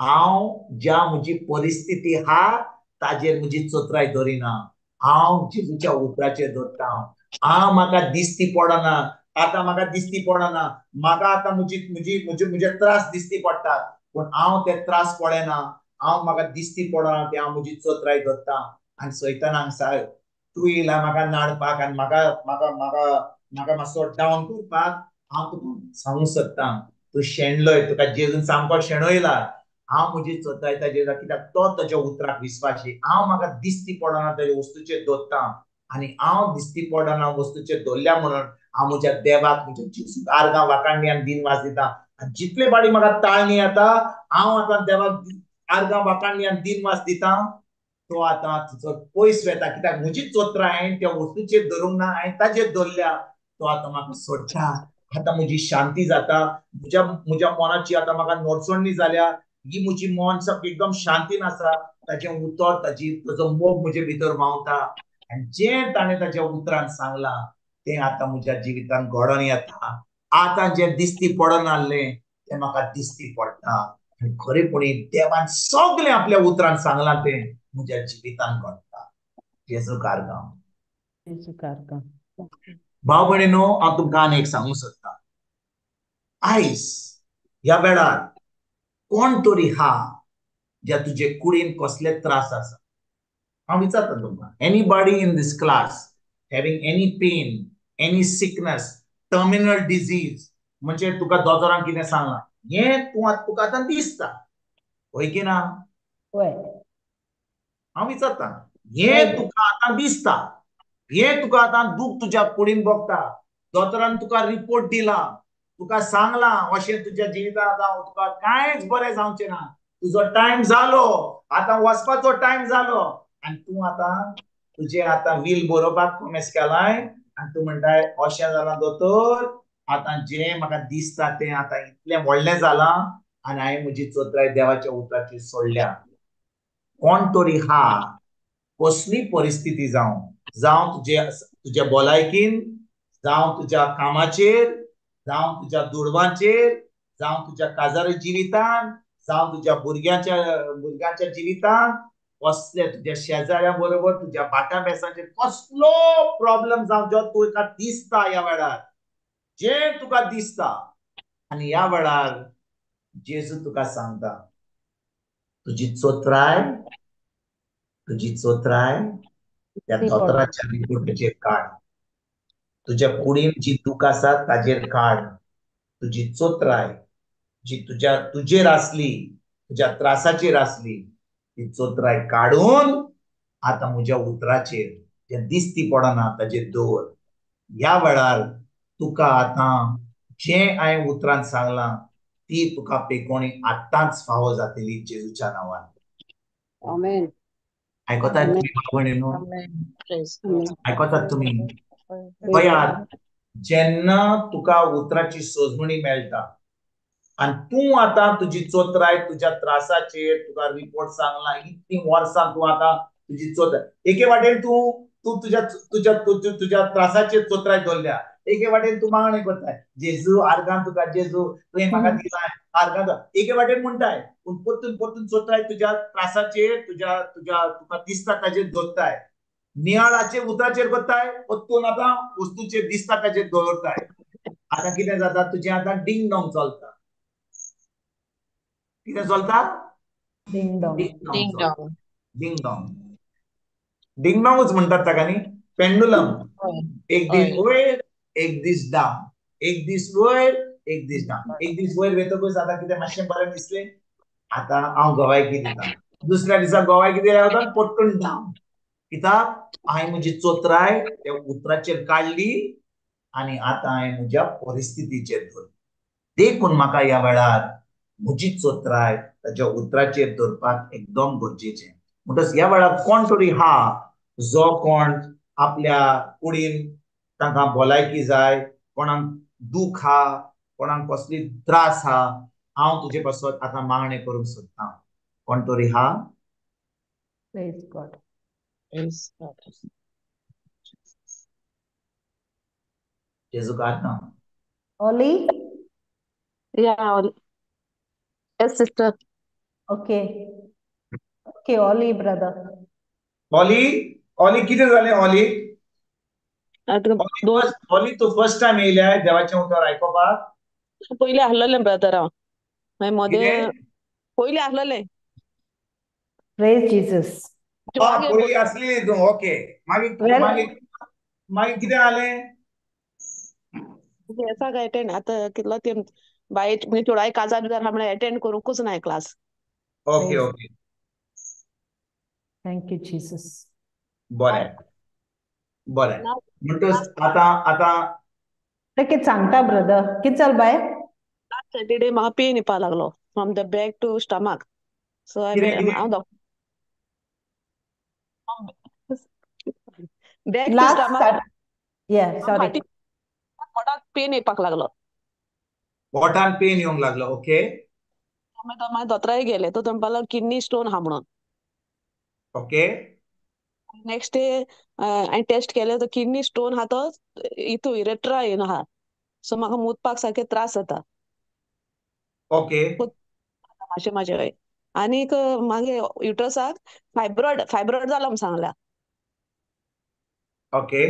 हांव ज्या म्हजी परिस्थिती आहा ताजेर म्हजी चोत्राय दवरिना, हांव जेजूच्या उतराचेर दवरता. म्हाका दिसती पडना, आतां म्हाका दिसती पडना, म्हाका आतां म्हजे त्रास दिसती पडटात, पूण हांव ते त्रास पळयना, म्हाका दिसती पडना ते हांव म्हजी चोत्राय दवरता. आनी सैतानाक सांग तूं येयला म्हाका नाडपाक आनी म्हाका मातसो डावन करपाक. हांव तुका सांगूंक सोदतां तूं शेणलोय, तुका जेजून सामको शेणयला. हांव म्हजी चोत्राय ताजेर कित्याक तो ताच्या उतराक विस्वाशी. म्हाका दिसती पडना ताच्या वस्तूचेर दवरता आनी हांव दिसती पडना वस्तूचेर दवरल्या म्हणून हांव म्हज्या देवाक म्हज्या जेजूक आर्गां वाकाणणी आनी दिनवास दिता. आनी जितले फाटी म्हाका ताळणी येता हांव आतां देवाक आर्गां वाकाणणी आनी दिनवास दिता. तो आतां तुजो पयस वेता कित्याक म्हजी चोत्राय हांवें त्या वस्तूचेर धरूंक ना, हांवें ताजेर दवरल्या. तो आतां म्हाका सोडटा. आतां म्हजी शांती जाता, म्हज्या मनाची आतां म्हाका नडसणणी जाल्या. ही म्हजी मन एकदम शांतीन आसा. ताचें उतर ताजो मोग म्हजे भितर व्हांवता आनी जें ताणें ताच्या उतरान सांगलां तें आतां म्हज्या जिवितान घडोवन येता. आतां जें दिसती पडना आहलें तें म्हाका दिसती पडटा आनी खरेपणी देवान सगळें आपल्या उतरान सांगलां तें म्हज्या जिवितान घडटा. जेजू कारगांव. जेजू कारगांव. भाव भयणीनो, हांव तुमकां आनी एक सांगूंक सोदतां. आयज ह्या वेळार कोण तरी हा ज्या तुजे कुडीन कसले त्रास आसा. हांव विचारता तुमकां, anybody in this class having any pain, any sickness, terminal disease, म्हणजे तुका दोतोरान कितें सांगलां हे तुका आतां दिसता, होय की ना? होय. हांव विचारता, हे तुका आतां दिसता, हे तुका आतां दूख तुज्या कुडीन भोगता, दोतोरान तुका रिपोर्ट दिला, तुका सांगला अशें तुज्या जिवितांत आतां तुका कांयच बरें जावचें ना, तुजो टायम जालो, आतां वचपाचो टायम जालो, आनी तूं आतां तुजें आतां वील बरोवपाक कोमेस केलाय आनी तूं म्हणटाय अशें जालां दोतोर, आतां जें म्हाका दिसता तें आतां इतलें व्हडलें जालां आनी हांवें म्हजी चोत्राय देवाच्या उतराचेर सोडल्या. कोण तरी हा, कसली परिस्थिती जावं तुज्या भलायकीन, जावं तुज्या कामाचेर, जावं तुज्या दुडवांचेर, जावं तुज्या काजार जिवितान, जावं तुज्या भुरग्यांच्या जिवितान, कसले तुज्या शेजाऱ्या बरोबर तुज्या भाटा बेसाचेर कसलो प्रॉब्लेम जावं जो तुका दिसता ह्या वेळार, जें तुका दिसता, आनी ह्या वेळार जेजू तुका सांगता, तुजी चोत्राय त्या दोतोराच्या रिपोर्टाचेर काड, तुज्या कुडीन जी दूख आसा ताजेर काड, तुजी चोत्राय जी तुजेर आसली, तुज्या त्रासाचेर आसली, ती चोत्राय काडून आतां म्हज्या उतराचेर जे दिसती पडना ताजेर दवर. ह्या वेळार तुका आतां जें हांवें उतरांत सांगलां ती तुका पेकोवणी आत्तांच फावो जातली जेजूच्या नांवान. Amen. आयकोतात तुमी भयणीनो? आयकोतात तुमी? पळयात, जेन्ना तुका उतराची सोजमणी मेळटा आनी तूं आतां तुजी चोत्राय तुज्या त्रासाचेर तुका रिपोर्ट सांगला, इतलीं वर्सां तूं आतां तुजी चोत्राय एके वाटेन तूं तुज्या त्रासाचेर चोत्राय दवरल्या, एके वाटेन तूं मागणें करताय, जेजू आर्गां तुका, जेजू तुवें म्हाका दिलाय आर्गां, एके वाटेन म्हणटाय, पूण परतून परतून चोत्राय तुज्या त्रासाचेर तुका दिसता ताजेर दवरताय, नियाळाचेर उतराचेर करताय, परतून आतां वस्तूचेर दिसता ताजेर दवरताय. आतां कितें जाता, तुजें आतां डिंग डॉंग चलता. कितें चलता? Ding dong. Ding dong. Ding dong. Ding डॉंगच म्हणटात ताका न्ही, पेंडुलम. एक दीस वयर, एक दीस डावन, एक दीस वयर, एक दीस डावन. एक दीस वयर वेतकूच आतां कितें मातशें बरें दिसलें, आतां हांव गवायकी दितां. दुसऱ्या दिसा गवायकी दिल्या उपरांत परतून डावन. कित्याक हांवें म्हजी चोत्राय त्या उतराचेर काडली आनी आतां हांवें म्हज्या परिस्थितीचेर दवरली. देखून म्हाका ह्या वेळार म्हजी चोत्राय ताच्या उतराचेर दवरपाक एकदम गरजेचें. म्हणटच ह्या वेळार कोण तरी हा जो कोण आपल्या कुडीन तांकां भलायकी जाय, कोणाक दूख हा, कोणाक कसली त्रास हा, हांव तुजे पासत आतां मागणें करूंक सोदतां. कोण तरी हा? Praise God. जेजू काढना. Oli? Yeah, yes, sister. Okay. Okay, Oli, brother. ऑली कितें जालें ऑली? दोन ऑली तूं फर्स्ट टायम येयल्या देवाचें उतर आयकोपाक? पयलीं आसलेलें ब्रदर हांव, मागीर मोदें कितें? पयलीं आसलेलें. Praise Jesus. पयलीं आसली तूं, ओके. Well, मागीर कितें जालें? एसाक अटेंड आतां कितलो ते बाये म्हणजे चोडाई काजार बिजार आहा म्हळ्यार अटेंड करूंकूच ना class. Okay okay. thank you, Jesus. बरें बरें. म्हणटच आतां ते कितें सांगता ब्रदर? कितें जाल बाय? लास्ट सॅटरडे म्हाका पेन येवपा लागलो from the back to stomach. So हांव बॅक टू स्टमक सॉरी. पोटाक पेन येवपाक लागलो. पोटान पेन येवंक लागलो, ओके. मागीर दोतोराय गेले, तो म्हणपाक लागलो किडनी स्टोन आहा म्हणून. ओके. नेक्स्ट डे हांवें टेस्ट केले, तो किडनी स्टोन आहा तो हितू इरेक्टरा येवन आहा. सो म्हाका मुतपाक सारके त्रास जाता. ओके. मातशें म्हाजे आनीक मागीर युट्रसाक फायब्रॉइड जाला म्हूण सांगल्या. ओके.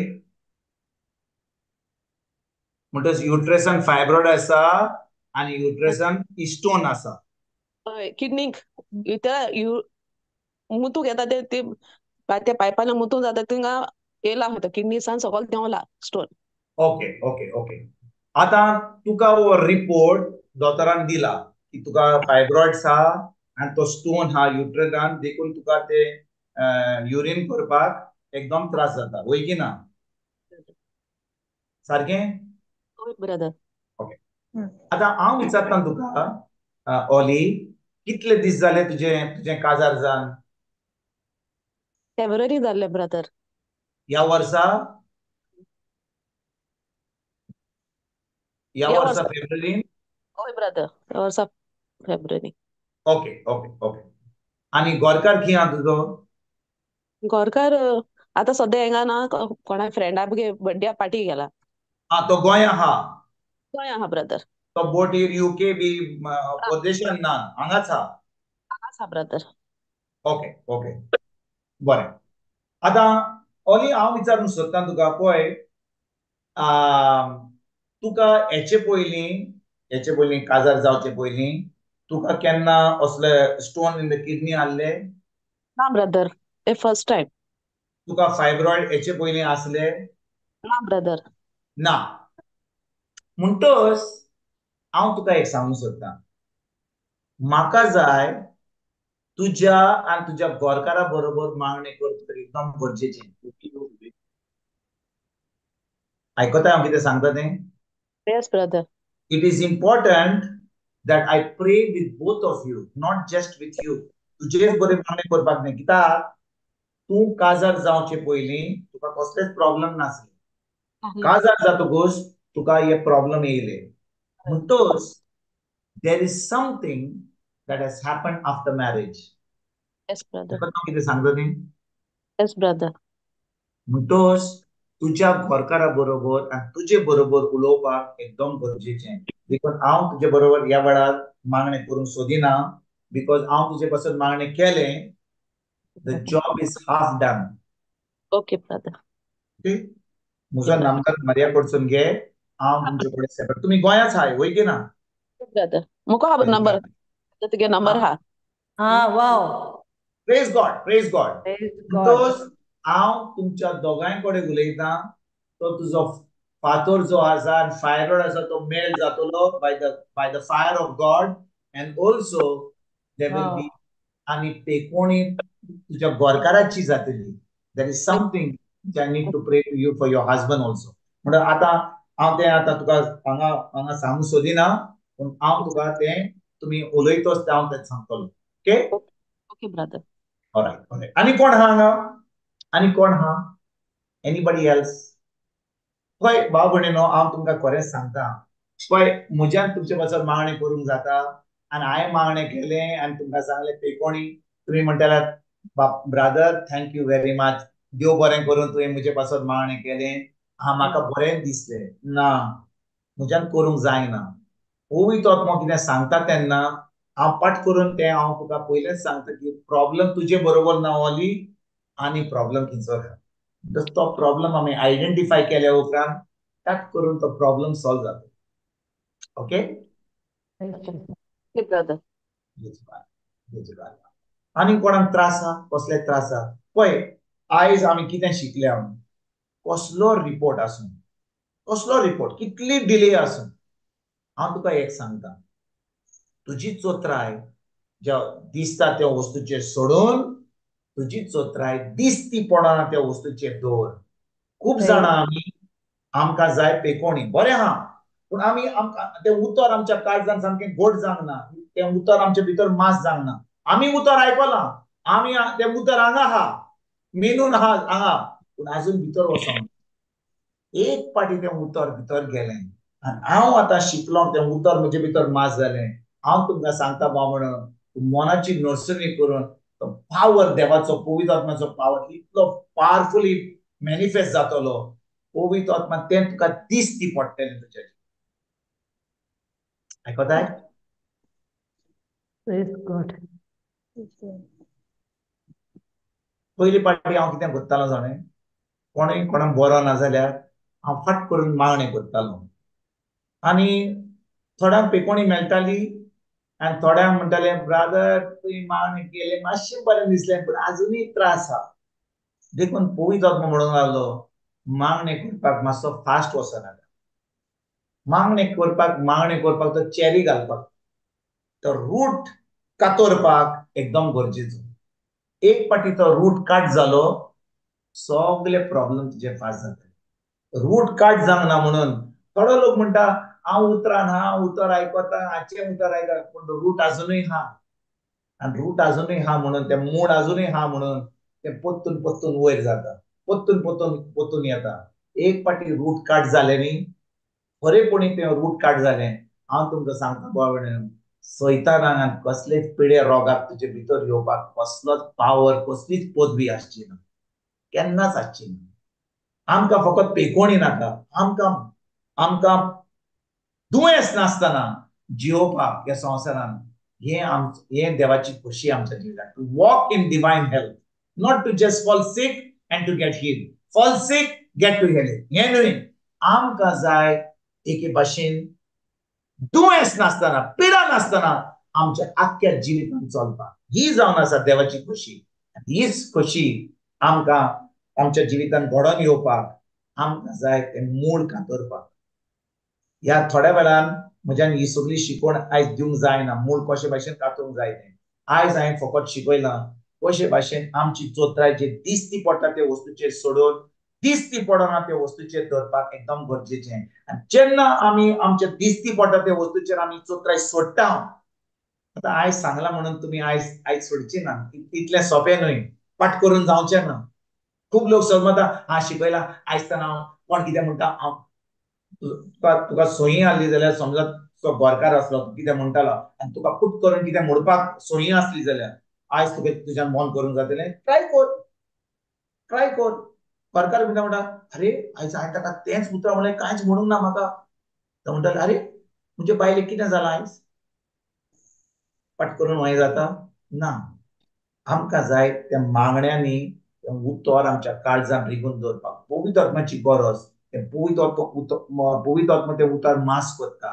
म्हणटच युट्रसान फायब्रॉइड आसा आनी युट्रसान स्टोन आसा. हय, किडनीक मुतूक येता ते पायपान मुतूक जाता थिंगा येयला किडनीसान सकयल देंवला स्टोन. Okay okay okay. आतां तुका हो रिपोर्ट दोतोरान दिला की तुका फायब्रॉइड्स आहा आणि तो स्टोन हा युट्रसान देखून तुका ते युरिन करपाक एकदम त्रास जाता वय की ना सारखें ब्रदर ओके आता हांव विचारता तुका ऑली कितले दीस जाले तुझे तुझे काजार जावन फेब्रुवारी जाल्ले ब्रदर ह्या वर्सा ह्या ह्या वर्सा वर्सा फेब्रुवारीन हय ब्रदर ह्या वर्सा फेब्रुवारी ओके ओके ओके आणि गोरकार खी आहा तुजो गोरकार आता सध्या हिंगा ना कोणा फ्रेंडा बर्थडे पार्टी गेला हा तो गोंय आहा गोंय आहा ब्रदर तो बोटीर युके बी परदेशान ना हांगाच आहा आसा ब्रदर ओके ओके बरें आता ऑली हांव विचारूंक सोदतां तुका पळय तुका हेचे पयलीं काजार जावचे पयलीं तुका केन्ना असले स्टोन इन द किडनी आसले ना ब्रदर ते फर्स्ट टाइम तुका फायब्रॉइड हेचे पयलीं आसले ना ब्रदर ना म्हणटच हांव तुका एक सांगूंक सोदतां म्हाका जाय तुज्या आनी तुज्या गोरकारा बरोबर मागणें करप एकदम गरजेचें आयकताय हांव कितें सांगता तें yes brother it is important that I pray with both of you, not just with you. तुजेच बरे मागणें करपाक न्ही कित्याक तूं काजार जावचे पयलीं तुका कसलेच प्रॉब्लेम नासले काजार जातकूच तुका हे प्रॉब्लेम येयले म्हणटच there is something that has happened after marriage. Yes brother तुका कितें सांगता तें येस ब्रदर म्हणटच तुज्या गोरकारा बरोबर आनी तुजे बरोबर उलोवपाक एकदम गरजेचें देखून हांव तुजे बरोबर ह्या वेळार मागणें करूंक सोदिना बिकॉज हांव तुजे पासून मागणें केलें the job is half done okay brother okay म्हजो नंबर मर्या कडसून घे हांव तुमचे कडेन सेपरेट तुमी गोंयाच आहाय वय की ना ब्रदर मुको हा नंबर तुगे नंबर हा wow praise God Praise God. म्हणटच हांव तुमच्या दोगांय कडेन उलयतां तो तुजो फातर जो आसा आनी फायरॉइड आसा तो मेल जातलो by the fire of God and also there will be आनी पेकोणी तुज्या गोरकाराची जातली there is something I need to pray to you for your husband also म्हणून आतां हांव तें आतां तुका हांगा सांगूंक सोदिना पूण हांव तुका तें तुमी उलयतोच तें हांव तें सांगतलो ओके ओके ब्रदर ऑलराइट आनी कोण आहा हांगा आनी कोण आहा एनीबडी एल्स पळय भाव भयणीनो हांव तुमकां खरेंच सांगता पळय म्हज्यान तुमचे पासून मागणें करूंक जाता आनी हांवें मागणें केलें आनी तुमकां सांगलें पेकोणी तुमी म्हणटाल्यार ब्रादर थँक्यू व्हेरी मच देव बरें करून तुवें म्हजे पासून मागणें केलें म्हाका बरें दिसलें ना म्हज्यान करूंक जायना पवित्र आत्मा कितें सांगता तेन्ना हांव पट करून तें हांव तुका पयलेंच सांगता की प्रॉब्लेम तुजे बरोबर ना ओली आनी प्रॉब्लेम खंयचो तो प्रॉब्लेम आमी आयडेंटिफाय केल्या उपरांत कट करून तो प्रॉब्लेम सॉल्व जाता ओके ब्रदर आनी कोणाक त्रास आहा कसले त्रास आहा पळय आयज आमी कितें शिकले आमी कसलो रिपोर्ट आसूं कसलो रिपोर्ट कितली डिले आसूं हांव तुका एक सांगता तुजी चोत्राय ज्या दिसता त्या वस्तूचेर सोडून तुजी चोत्राय दिसती पडना त्या वस्तूचेर दवर खूब जाणां आमी आमकां जाय पेकोणी बरें आहा पूण आमी तें उतर आमच्या काळजांत सामकें गोड जावंक ना तें उतर आमच्या भितर मास जावंक ना आमी उतर आयकलां आमी तें उतर हांगा आहा मेनून आहा हांगा पूण आजून भितर वचोंक एक पाटी तें उतर भितर गेलें आनी हांव आतां शिकलो तें उतर म्हजे भितर मास जालें हांव तुमकां सांगता भाव म्हणून मनाची नर्सरी करून तो पावर देवाचो पवित्र आत्म्याचो पावर इतलो पावरफुली मॅनिफेस्ट जातलो पवित्र आत्मा तें तुका दिसती पडटलें तुजें आयकताय Praise God. पयली पाटी हांव कितें करतालो जाणें कोणूय कोणाक बरो ना जाल्यार हांव फट करून मागणें करतालो आनी थोड्यांक पेकोणी मेळटाली आनी थोड्यांक म्हणटाले ब्रादर तुवें मागणें केलें मातशें बरें दिसलें पूण आजुनूय त्रास आहा देखून पवित्र आत्मा म्हणूंक लागलो मागणें करपाक मातसो फास्ट वचनाका मागणे करपाक तो चेरी घालपाक तो रूट कातोरपाक एकदम गरजेचो. एक पाटी तो रूट काट जालो सगळे प्रॉब्लेम तुजे पास जातले. रूट काट जावना म्हणून थोडो लोक म्हणटा हांव उतरान हांव उतर आयकता हाचे उतर आयकता पूण रूट अजूनय हा आणि रूट अजूनय हा म्हणून ते मूळ अजूनय हा म्हणून ते पोत्तून पोत्तून वयर जाता, पोत्तून येता. एक पाटी रूट काट जाले न्ही खरेपणी ते रूट काट जालें. हांव तुमकां सांगता बाबा सैतानान कसलेच पिडे रोगाक तुजे भितर येवपाक कसलोच पावर कसलीच पदवी आसची ना, केन्नाच आसची ना. आमकां फकत पेकोवणी नाका, आमकां दुयेंस नासतना जियोवपाक ह्या संवसारान हे देवाची खोशी आमच्या जिवितांत. To walk in divine health, not to just fall sick and to get healed. Fall sick get to healing हे न्हय. आमकां जाय एके भाशेन दुयेंस नासतना पिडा नासतना आमच्या आख्ख्या जिवितांत चलपाक. ही जावन आसा देवाची खोशी. हीच खोशी आमकां आमच्या जिवितांत घडोवन येवपाक आमकां जाय ते मूळ कातरपाक. ह्या थोड्या वेळान म्हज्यान ही सगळी शिकवण आयज दिवंक जायना, मूळ कशे भाशेन कातरूंक जाय तें. आयज हांवें फकत शिकयलां कशे भाशेन आमची चोत्राय जे दिसती पडटा ते वस्तूचेर सोडून दिसती पडना त्या वस्तूचेर धरपाक एकदम गरजेचें. आनी जेन्ना आमी आमच्या दिसती पडटा त्या वस्तूचेर आमी चोत्राय सोडटा, आतां आयज सांगलां म्हणून तुमी आयज सोडची ना, इतलें सोंपें न्हय, पाठ करून जावचें ना. खूब लोक समजता हा शिकयला आयज तर हांव कोण कितें म्हणटा तुका सोयी आसली जाल्यार समजा तो गोरकार आसलो कितें म्हणटालो आनी तुका फुट करून कितें म्हणपाक सोयी आसली जाल्यार आयज तुका तुज्यान मन करूंक जातलें. ट्राय कर. गोरकार कितें म्हणटा अरे आयज हांवें ताका तेंच उतर म्हणलें कांयच म्हणूंक ना म्हाका. तो म्हणटालो अरे म्हणजे बायलेक कितें जालां आयज, पाठ करून हें जाता ना. आमकां जाय त्या मागण्यांनी उतर आमच्या काळजांत रिगून दवरपाक. पवित्र आत्म्याची गरज. पवित्र आत्मा ते उतर मास करता.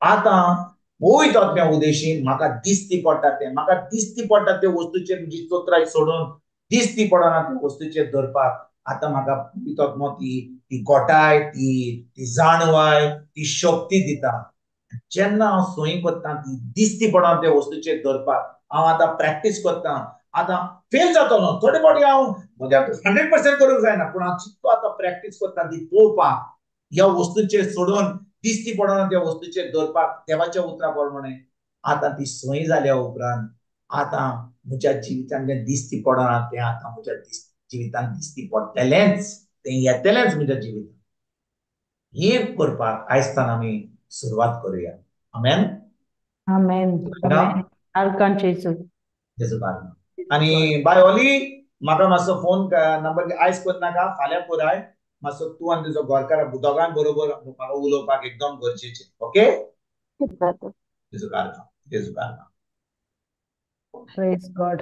आतां पवित्र आत्म्या उदेशीन म्हाका दिसती पडटा ते वस्तूचेर म्हजी चोत्राय सोडून दिसती पडना त्या वस्तूचेर धरपाक. आतां म्हाका पवित्र आत्मा ती गोटाय ती जाणवाय ती शक्ती दिता. जेन्ना हांव सोयी करता ती दिसती पडना त्या वस्तूचेर धरपाक हांव आतां प्रॅक्टीस करता. आतां फेल जातलो थोडे फावटी हांव 100% करूंक जायना, पूण हांव चित्तो आतां प्रॅक्टीस करता ती पळोवपाक ह्या वस्तूचेर सोडून दिसती पडना त्या वस्तूचेर धरपाक. देवाच्या उतरा प्रमाणे आतां ती संवय जाल्या उपरांत आतां म्हज्या जिवितांत जें दिसती पडना तें आतां म्हज्या जिवितांत दिसती पडटलेंच, तें येतलेंच म्हज्या जिवितांत. ही करपाक आयजतान आमी सुरवात करुया. आमेन. आमेन. आनी बाय ओली म्हाका मातसो फोन नंबर आयज करनाका, फाल्यां कराय मातसो. तूं आनी तुजो गोरकार दोगां बरोबर म्हाका उलोवपाक एकदम गरजेचें. ओके. Praise God.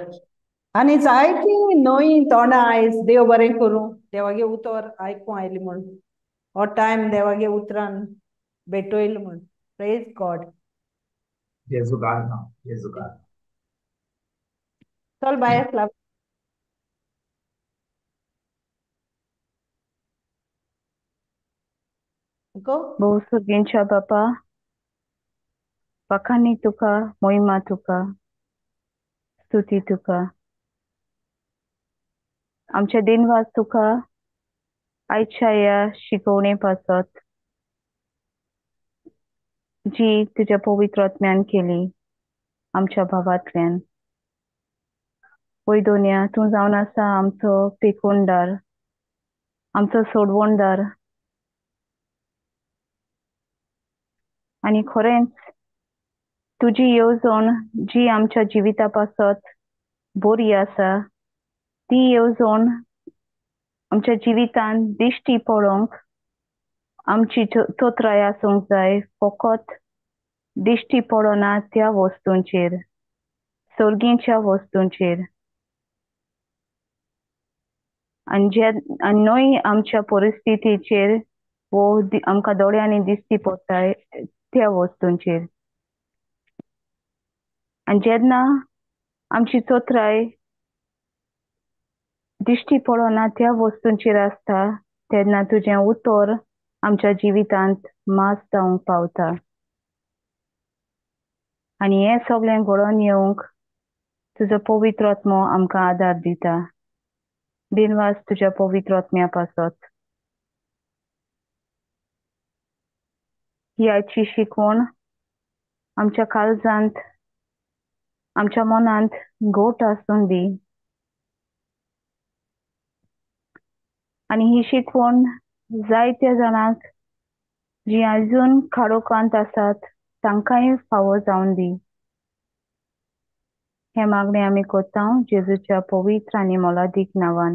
आनी जायती नवी तोंडां आयज देव बरें करूं देवागे उतर आयकूं आयली म्हूण हो टायम देवागे उतरान भेटोयल म्हूण. Praise God. चल भायर लाग. भोव सगळ्यांच्या बापा वाखाणी तुका, मोहिमा तुका, स्तुती तुका. आमच्या दिनवास तुका आयच्या ह्या शिकवणे पासत जी तुझ्या पवित्र आत्म्यान केली आमच्या भावांतल्यान. वैदोन्या तूं जावन आसा आमचो पेकोनदार, आमचो सोडवणदार. आनी खरेंच तुजी येवजण जी आमच्या जिविता पासत बरी आसा ती येवजण आमच्या जिवितांत दिश्टी पडोंक आमची तोत्राय आसूंक जाय. फकत दिश्टी पडना त्या वस्तूंचेर, सर्गीच्या वस्तूंचेर. आनी न्हय आमच्या परिस्थितीचेर वो आमकां दोळ्यांनी दिश्टी पडटाय त्या वस्तूंचेर. आनी जेन्ना आमची चोत्राय दिश्टी पडना त्या वस्तूंचेर आसता तेन्ना तुजें उतर आमच्या जिवितांत मास जावंक पावता आनी हें सगळें घडोवन येवंक तुजो पवित्र आत्मो आमकां आदार दिता. बिनवास तुज्या पवित्र आत्म्या पासत. ही आयची शिकवण आमच्या काळजांत आमच्या मनांत घोट आसून दी आनी ही शिकवण जायत्या जाणांक जी आजून काळोखांत आसात तांकांय फावो जावन दी. हे मागणें आमी कोत्ता जेजूच्या पवित्र आनी मोलादीक नांवान.